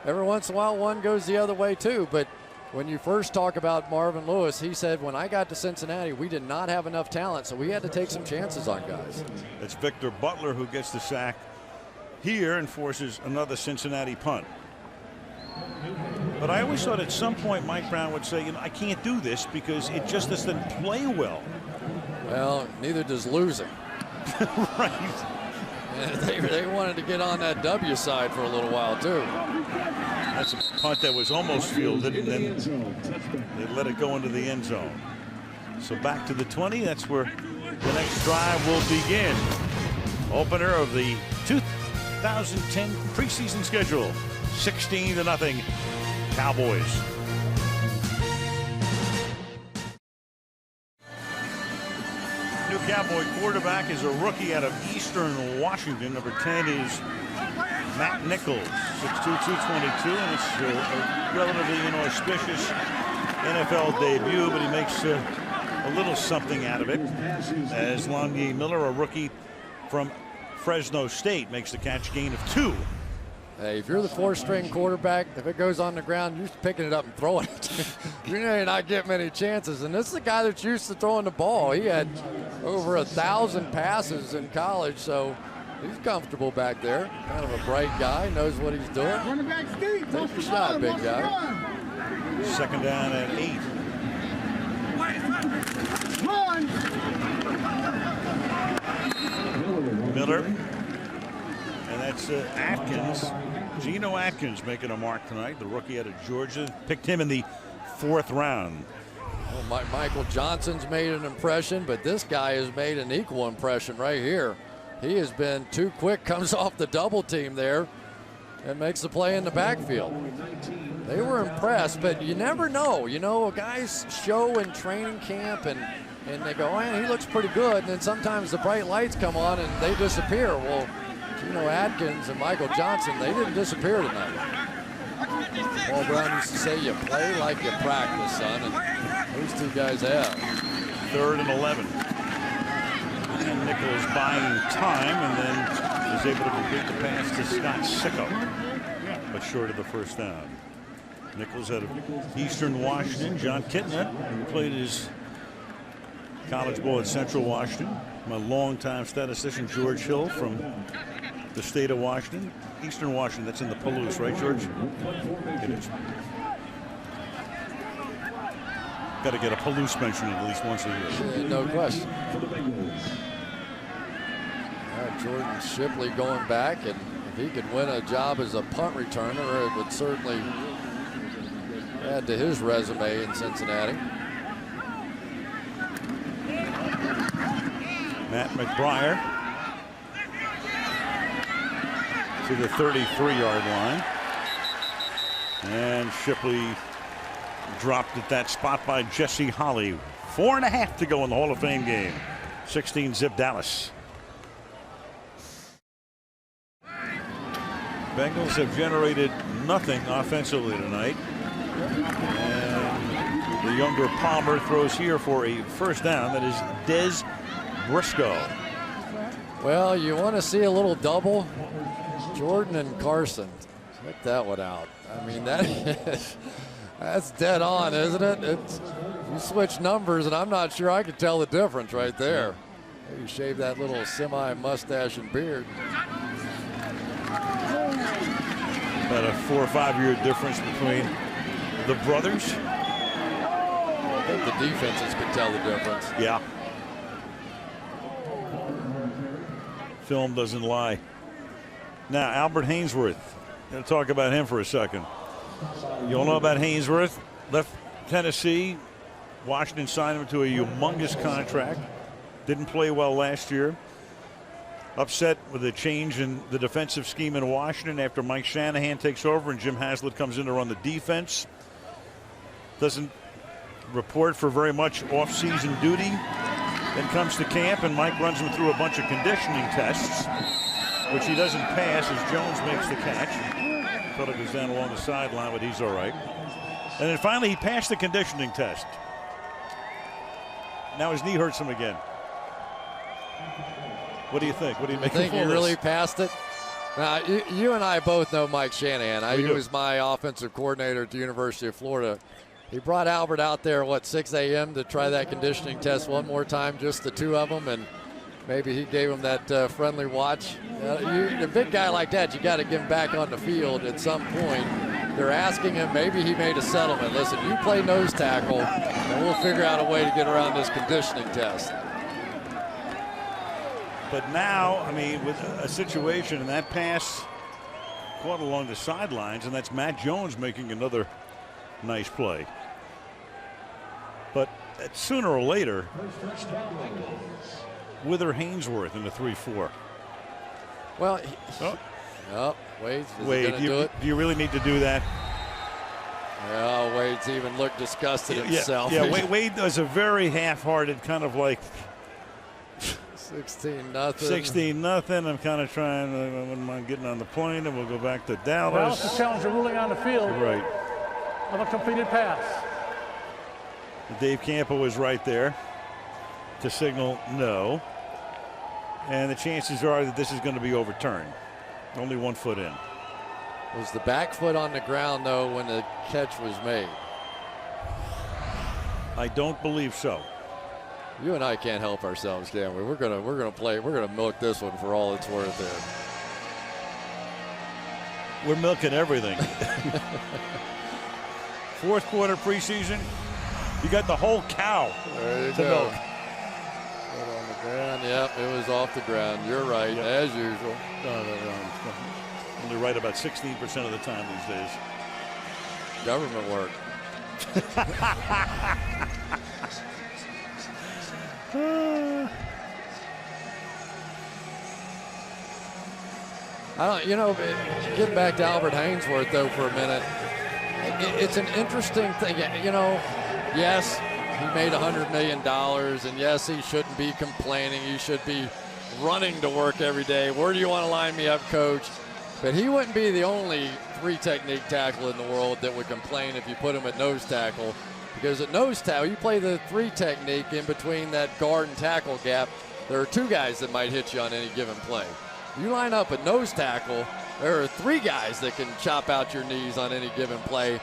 every once in a while one goes the other way too. But when you first talk about Marvin Lewis, he said, when I got to Cincinnati, we did not have enough talent, so we had to take some chances on guys. It's Victor Butler who gets the sack here and forces another Cincinnati punt. But I always thought at some point Mike Brown would say, you know, I can't do this because it just doesn't play well. Well, neither does losing. Right. They wanted to get on that W side for a little while, too. That's a punt that was almost fielded, and then they let it go into the end zone. So back to the 20. That's where the next drive will begin. Opener of the 2010 preseason schedule. 16-0 Cowboys. New Cowboy quarterback is a rookie out of Eastern Washington. Number 10 is Matt Nichols, 6'2", 222, and it's a relatively inauspicious NFL debut, but he makes a little something out of it. As Lonnie Miller, a rookie from Fresno State, makes the catch, gain of 2. Hey, if you're the fourth-string quarterback, if it goes on the ground, you're picking it up and throwing it. You're not getting many chances. And this is a guy that's used to throwing the ball. He had over 1,000 passes in college, so he's comfortable back there. Kind of a bright guy, knows what he's doing. Take your shot, big guy. Second down at 8. Miller. And that's Atkins. Geno Atkins making a mark tonight. The rookie out of Georgia. Picked him in the 4th round. Well, Michael Johnson's made an impression, but this guy has made an equal impression right here. He has been too quick, comes off the double team there, and makes the play in the backfield. They were impressed, but you never know. You know, guys show in training camp, and they go, oh, man, he looks pretty good. And then sometimes the bright lights come on, and they disappear. Well, Geno Atkins and Michael Johnson, they didn't disappear tonight. Paul Brown used to say, you play like you practice, son, and those two guys have. 3rd and 11. And Nichols buying time, and then is able to complete the pass to Scott Sicko, but short of the first down. Nichols out of Eastern Washington. John Kitna, who played his college ball at Central Washington. My longtime statistician, George Hill, from the state of Washington. Eastern Washington, that's in the Palouse, right, George? It is. Got to get a Palouse mention at least once a year. No question. Jordan Shipley going back, and if he could win a job as a punt returner, it would certainly add to his resume in Cincinnati. Matt McBriar to the 33-yard line. And Shipley dropped at that spot by Jesse Holley. 4.5 to go in the Hall of Fame game. 16-zip Dallas. Bengals have generated nothing offensively tonight. And the younger Palmer throws here for a first down. That is Dez Briscoe. Well, you want to see a little double. Jordan and Carson. Check that one out. I mean, that's dead on, isn't it? You switch numbers, and I'm not sure I could tell the difference right there. Maybe shave that little semi-mustache and beard. About a 4 or 5 year difference between the brothers. I think the defenses could tell the difference. Yeah. Film doesn't lie. Now, Albert Hainsworth. Going to talk about him for a second. You all know about Hainsworth. Left Tennessee. Washington signed him to a humongous contract. Didn't play well last year. Upset with a change in the defensive scheme in Washington after Mike Shanahan takes over and Jim Haslett comes in to run the defense. Doesn't report for very much off-season duty. Then comes to camp and Mike runs him through a bunch of conditioning tests, which he doesn't pass as Jones makes the catch. Fella goes down along the sideline, but he's all right. And then finally he passed the conditioning test. Now his knee hurts him again. What do you think? What do you make of all this? Think he really passed it? Now, you and I both know Mike Shanahan. He was my offensive coordinator at the University of Florida. He brought Albert out there, 6 a.m. to try that conditioning test one more time, just the two of them, and maybe he gave him that friendly watch. A big guy like that, you got to get him back on the field at some point. They're asking him, maybe he made a settlement. Listen, you play nose tackle, and we'll figure out a way to get around this conditioning test. But now, I mean, with a situation and that pass caught along the sidelines, and that's Matt Jones making another nice play. But sooner or later, Wither Hainsworth in the 3-4. Well, Wade, do you really need to do that? Yeah, Wade's even looked disgusted himself. Yeah, Wade does a very half-hearted kind of like 16-0. 16-0. I'm kind of trying. I wouldn't mind getting on the plane, and we'll go back to Dallas. Dallas is challenging ruling on the field. Right. Of a completed pass. Dave Campo was right there to signal no. And the chances are that this is going to be overturned. Only 1 foot in. Was the back foot on the ground, though, when the catch was made? I don't believe so. You and I can't help ourselves, can we? We're gonna milk this one for all it's worth there. We're milking everything. Fourth quarter preseason, you got the whole cow there you to go. milk. Put on the ground. Yep, it was off the ground. You're right, as usual. Only right about 16% of the time these days. Government work. Getting back to Albert Hainsworth, though, for a minute, it's an interesting thing. Yes, he made $100 million, and yes, he shouldn't be complaining. He should be running to work every day. Where do you want to line me up, coach? But he wouldn't be the only 3-technique tackle in the world that would complain if you put him at nose tackle. Because at nose tackle, you play the 3-technique in between that guard and tackle gap. There are 2 guys that might hit you on any given play. You line up at nose tackle, there are 3 guys that can chop out your knees on any given play.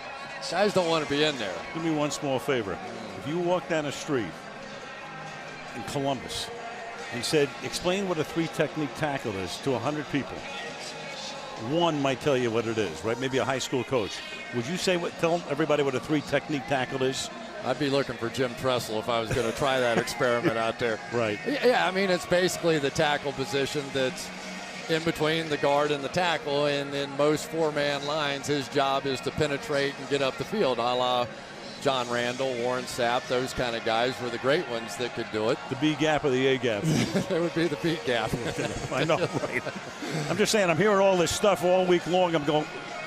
Guys don't want to be in there. Do me one small favor. If you walk down a street in Columbus, and said, explain what a 3-technique tackle is to 100 people, 1 might tell you what it is, right? Maybe a high school coach. Would you say tell everybody what a 3-technique tackle is? I'd be looking for Jim Tressel if I was going to try that experiment out there. Right. Yeah, I mean, it's basically the tackle position that's in between the guard and the tackle, and in most 4-man lines, his job is to penetrate and get up the field, a la John Randall, Warren Sapp, those kind of guys were the great ones that could do it. The B gap or the A gap? It would be the B gap. I know, right? I'm just saying, I'm hearing all this stuff all week long. I'm going,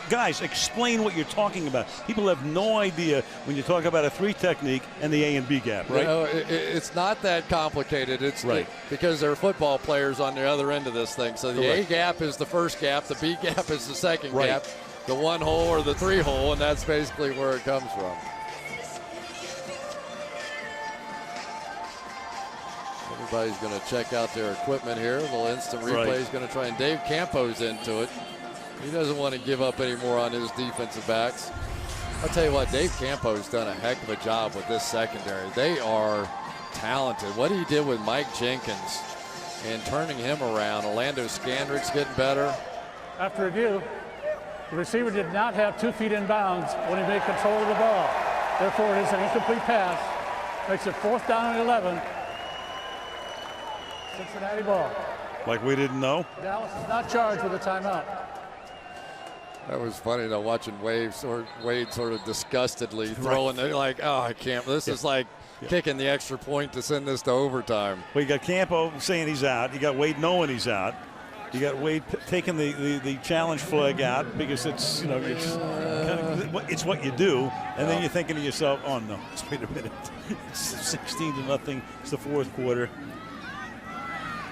guys, explain what you're talking about. People have no idea when you talk about a 3 technique and the A and B gap, right? You know, it's not that complicated. It's right. Because there are football players on the other end of this thing. So the Correct. A gap is the first gap, the B gap is the second Right. gap, the 1 hole or the 3 hole, and that's basically where it comes from. Everybody's going to check out their equipment here. A little instant replay is going to try, and Dave Campo's into it. He doesn't want to give up any more on his defensive backs. I'll tell you what, Dave Campo's done a heck of a job with this secondary. They are talented. What he did with Mike Jenkins and turning him around. Orlando Scandrick's getting better. After review, the receiver did not have 2 feet in bounds when he made control of the ball. Therefore, it is an incomplete pass. Makes it 4th down and 11. Cincinnati ball. Like we didn't know? Dallas is not charged with a timeout. That was funny though, watching Wade sort of disgustedly throwing it like, oh, I can't. This is like kicking the extra point to send this to overtime. Well, you got Campo saying he's out. You got Wade knowing he's out. You got Wade taking the challenge flag out because it's, you know, it's what you do. And then you're thinking to yourself, oh no, wait a minute. It's 16-0. It's the 4th quarter.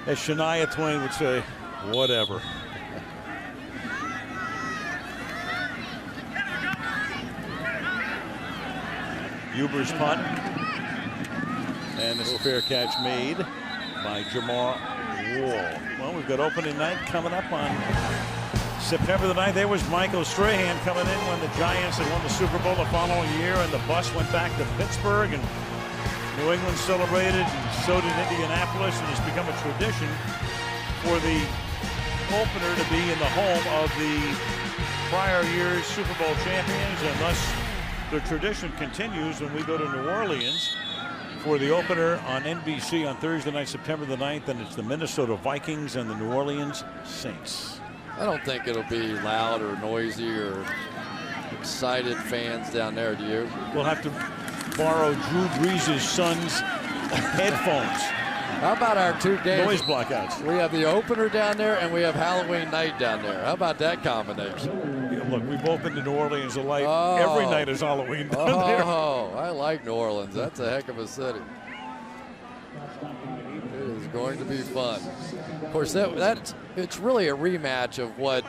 As Shania Twain would say, whatever. Huber's punt. And it's a fair catch made by Jamar Wall. Well, we've got opening night coming up on September the 9th. There was Michael Strahan coming in when the Giants had won the Super Bowl the following year, and the bus went back to Pittsburgh, and New England celebrated, and so did Indianapolis, and it's become a tradition for the opener to be in the home of the prior year's Super Bowl champions, and thus the tradition continues when we go to New Orleans for the opener on NBC on Thursday night, September the 9th, and it's the Minnesota Vikings and the New Orleans Saints. I don't think it'll be loud or noisy or excited fans down there, do you? We'll have to borrow Drew Brees' son's headphones. How about our 2 games? Noise blockouts. We have the opener down there and we have Halloween night down there. How about that combination? Yeah, look, we've opened to New Orleans alike. Every night is Halloween down there. Oh, I like New Orleans. That's a heck of a city. It is going to be fun. Of course, it's really a rematch of what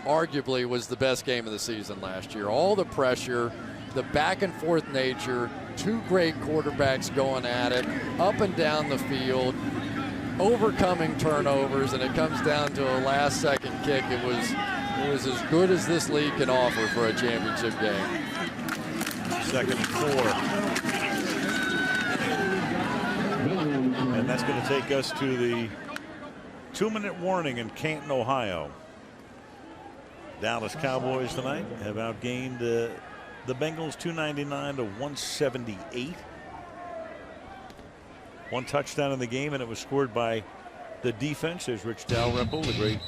arguably was the best game of the season last year. All the pressure, the back and forth nature, 2 great quarterbacks going at it, up and down the field, overcoming turnovers, and it comes down to a last-second kick. It was as good as this league can offer for a championship game. 2nd and 4. And that's going to take us to the 2-minute warning in Canton, Ohio. Dallas Cowboys tonight have outgained the Bengals 299 to 178. 1 touchdown in the game, and it was scored by the defense. There's Rich Dalrymple, the great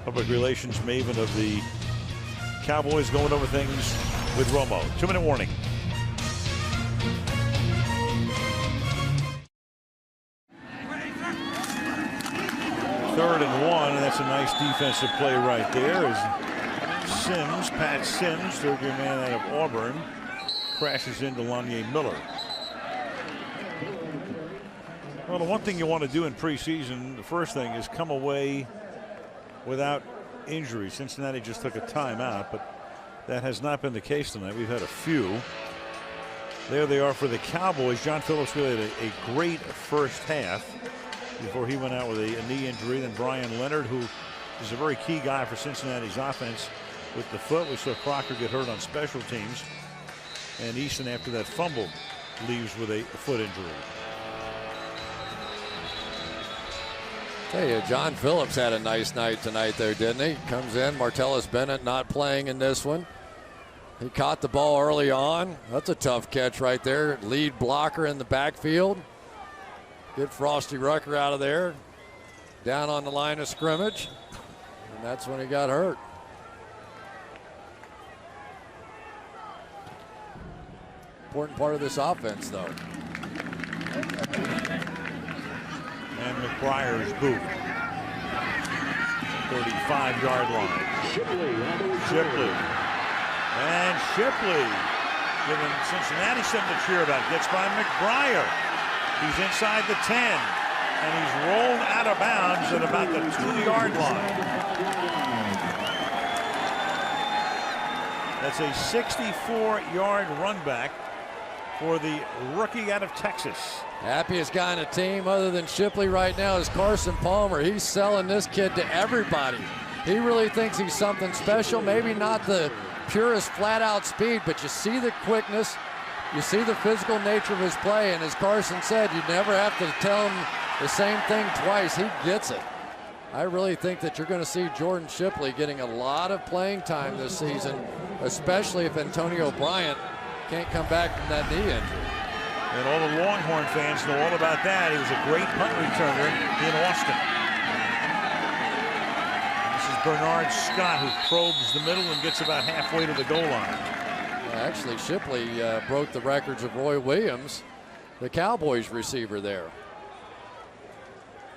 public relations maven of the Cowboys, going over things with Romo. 2-minute warning. Third and 1, and that's a nice defensive play right there as Sims, Pat Sims, third-year man out of Auburn, crashes into Lanye Miller. Well, the one thing you want to do in preseason, the first thing is come away without injury. Cincinnati just took a timeout, but that has not been the case tonight. We've had a few. There they are for the Cowboys. John Phillips really had a great first half before he went out with a knee injury. Then Brian Leonard, who is a very key guy for Cincinnati's offense with the foot. We saw Crocker get hurt on special teams. And Easton, after that fumble, leaves with a foot injury. Tell you, John Phillips had a nice night tonight there, didn't he? Comes in, Martellus Bennett not playing in this one. He caught the ball early on. That's a tough catch right there. Lead blocker in the backfield. Get Frosty Rucker out of there. Down on the line of scrimmage. And that's when he got hurt. important part of this offense, though. And McBriar's boot. 35-yard line. Shipley. And Shipley giving Cincinnati something to cheer about. Gets by McBriar. He's inside the 10. And he's rolled out of bounds at about the 2-yard line. That's a 64-yard run back for the rookie out of Texas. Happiest guy on the team other than Shipley right now is Carson Palmer. He's selling this kid to everybody. He really thinks he's something special. Maybe not the purest flat-out speed, but you see the quickness. You see the physical nature of his play, and as Carson said, you never have to tell him the same thing twice. He gets it. I really think that you're going to see Jordan Shipley getting a lot of playing time this season, especially if Antonio Bryant can't come back from that knee injury. And all the Longhorn fans know all about that. He was a great punt returner in Austin. This is Bernard Scott, who probes the middle and gets about halfway to the goal line. Actually, Shipley broke the records of Roy Williams, the Cowboys receiver there.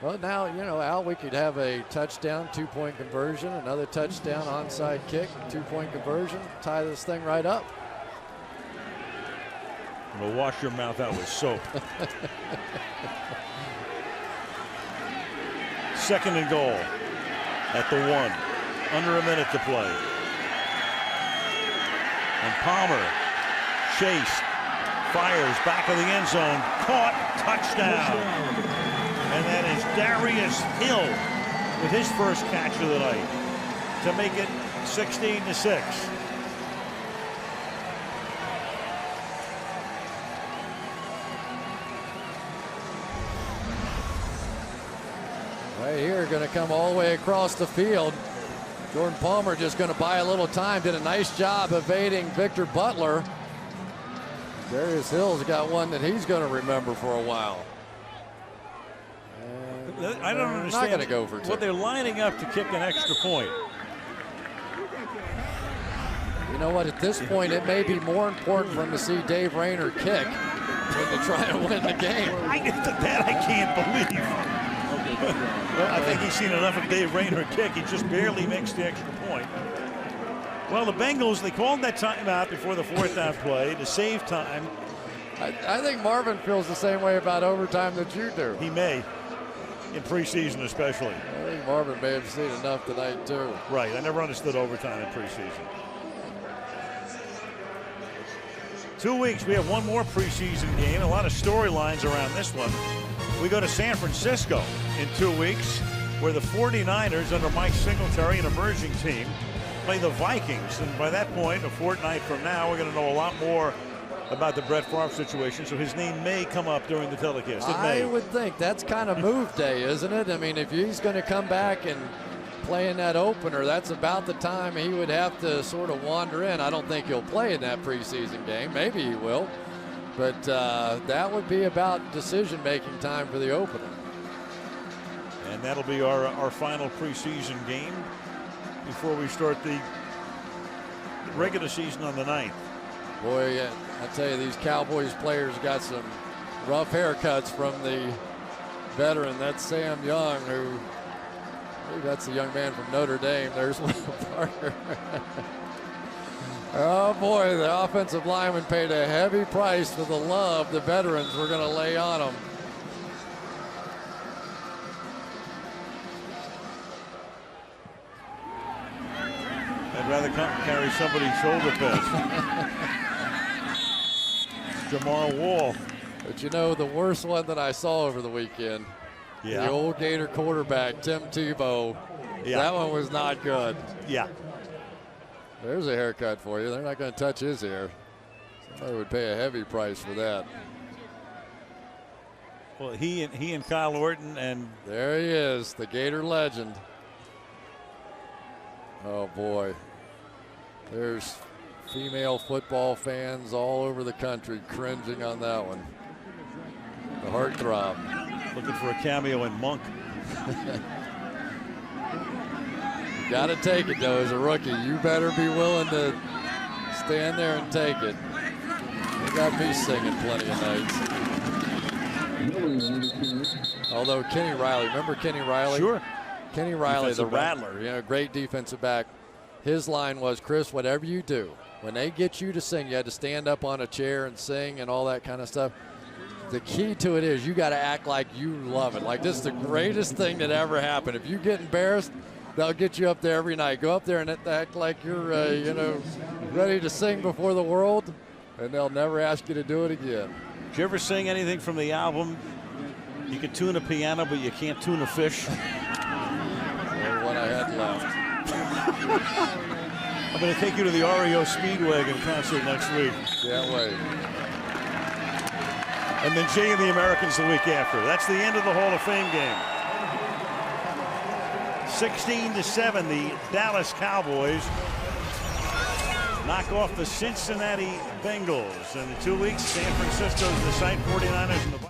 Well, now, you know, Al, we could have a touchdown, 2-point conversion, another touchdown, onside kick, 2-point conversion, tie this thing right up. Well, wash your mouth out with soap. Second and goal at the 1. Under a minute to play. And Palmer chased, fires back of the end zone, caught, touchdown. And that is Darius Hill with his first catch of the night to make it 16-6. Right here, going to come all the way across the field. Jordan Palmer just going to buy a little time. Did a nice job evading Victor Butler. Darius Hill's got one that he's going to remember for a while. I don't understand. Not going to go for 2. What they're lining up to kick an extra point. You know what? At this point, it may be more important for him to see Dave Rayner kick than to try and win the game. That I can't believe. Well, I think he's seen enough of Dave Rayner kick. He just barely makes the extra point. Well, the Bengals, they called that timeout before the 4th down play to save time. I think Marvin feels the same way about overtime that you do. He may, in preseason especially. I think Marvin may have seen enough tonight too. Right, I never understood overtime in preseason. 2 weeks, we have one more preseason game. A lot of storylines around this one. We go to San Francisco in 2 weeks, where the 49ers, under Mike Singletary, an emerging team, play the Vikings. And by that point, a fortnight from now, we're going to know a lot more about the Brett Favre situation, so his name may come up during the telecast. It may. I would think that's kind of move day, isn't it? I mean, if he's going to come back and play in that opener, that's about the time he would have to sort of wander in. I don't think he'll play in that preseason game. Maybe he will. But that would be about decision-making time for the opener. And that'll be our final preseason game before we start the regular season on the 9th. Boy, I tell you, these Cowboys players got some rough haircuts from the veteran. That's Sam Young, who, I believe that's the young man from Notre Dame. There's Will Parker. Oh boy, the offensive lineman paid a heavy price for the love the veterans were going to lay on him. I'd rather carry somebody's shoulder pads. Jamar Wall. But you know, the worst one that I saw over the weekend, the old Gator quarterback, Tim Tebow, that one was not good. Yeah. There's a haircut for you. They're not going to touch his hair. Somebody would pay a heavy price for that. Well, he and Kyle Orton, and there he is, the Gator legend. Oh boy, there's female football fans all over the country cringing on that one. The heartthrob. Looking for a cameo in Monk. Got to take it, though, as a rookie. You better be willing to stand there and take it. Got me singing plenty of nights. Although Kenny Riley, remember Kenny Riley? Sure. Kenny Riley, Defensive the back. Rattler, great defensive back. His line was, Chris, whatever you do, when they get you to sing, you had to stand up on a chair and sing and all that kind of stuff. The key to it is you got to act like you love it. Like this is the greatest thing that ever happened. If you get embarrassed, they'll get you up there every night. Go up there and act like you're, ready to sing before the world, and they'll never ask you to do it again. Did you ever sing anything from the album? You can tune a piano, but you can't tune a fish. What I had left. I'm going to take you to the REO Speedwagon concert next week. Can't wait. And then Jay and the Americans the week after. That's the end of the Hall of Fame game. 16-7, the Dallas Cowboys knock off the Cincinnati Bengals. And in 2 weeks, San Francisco's the site, 49ers in the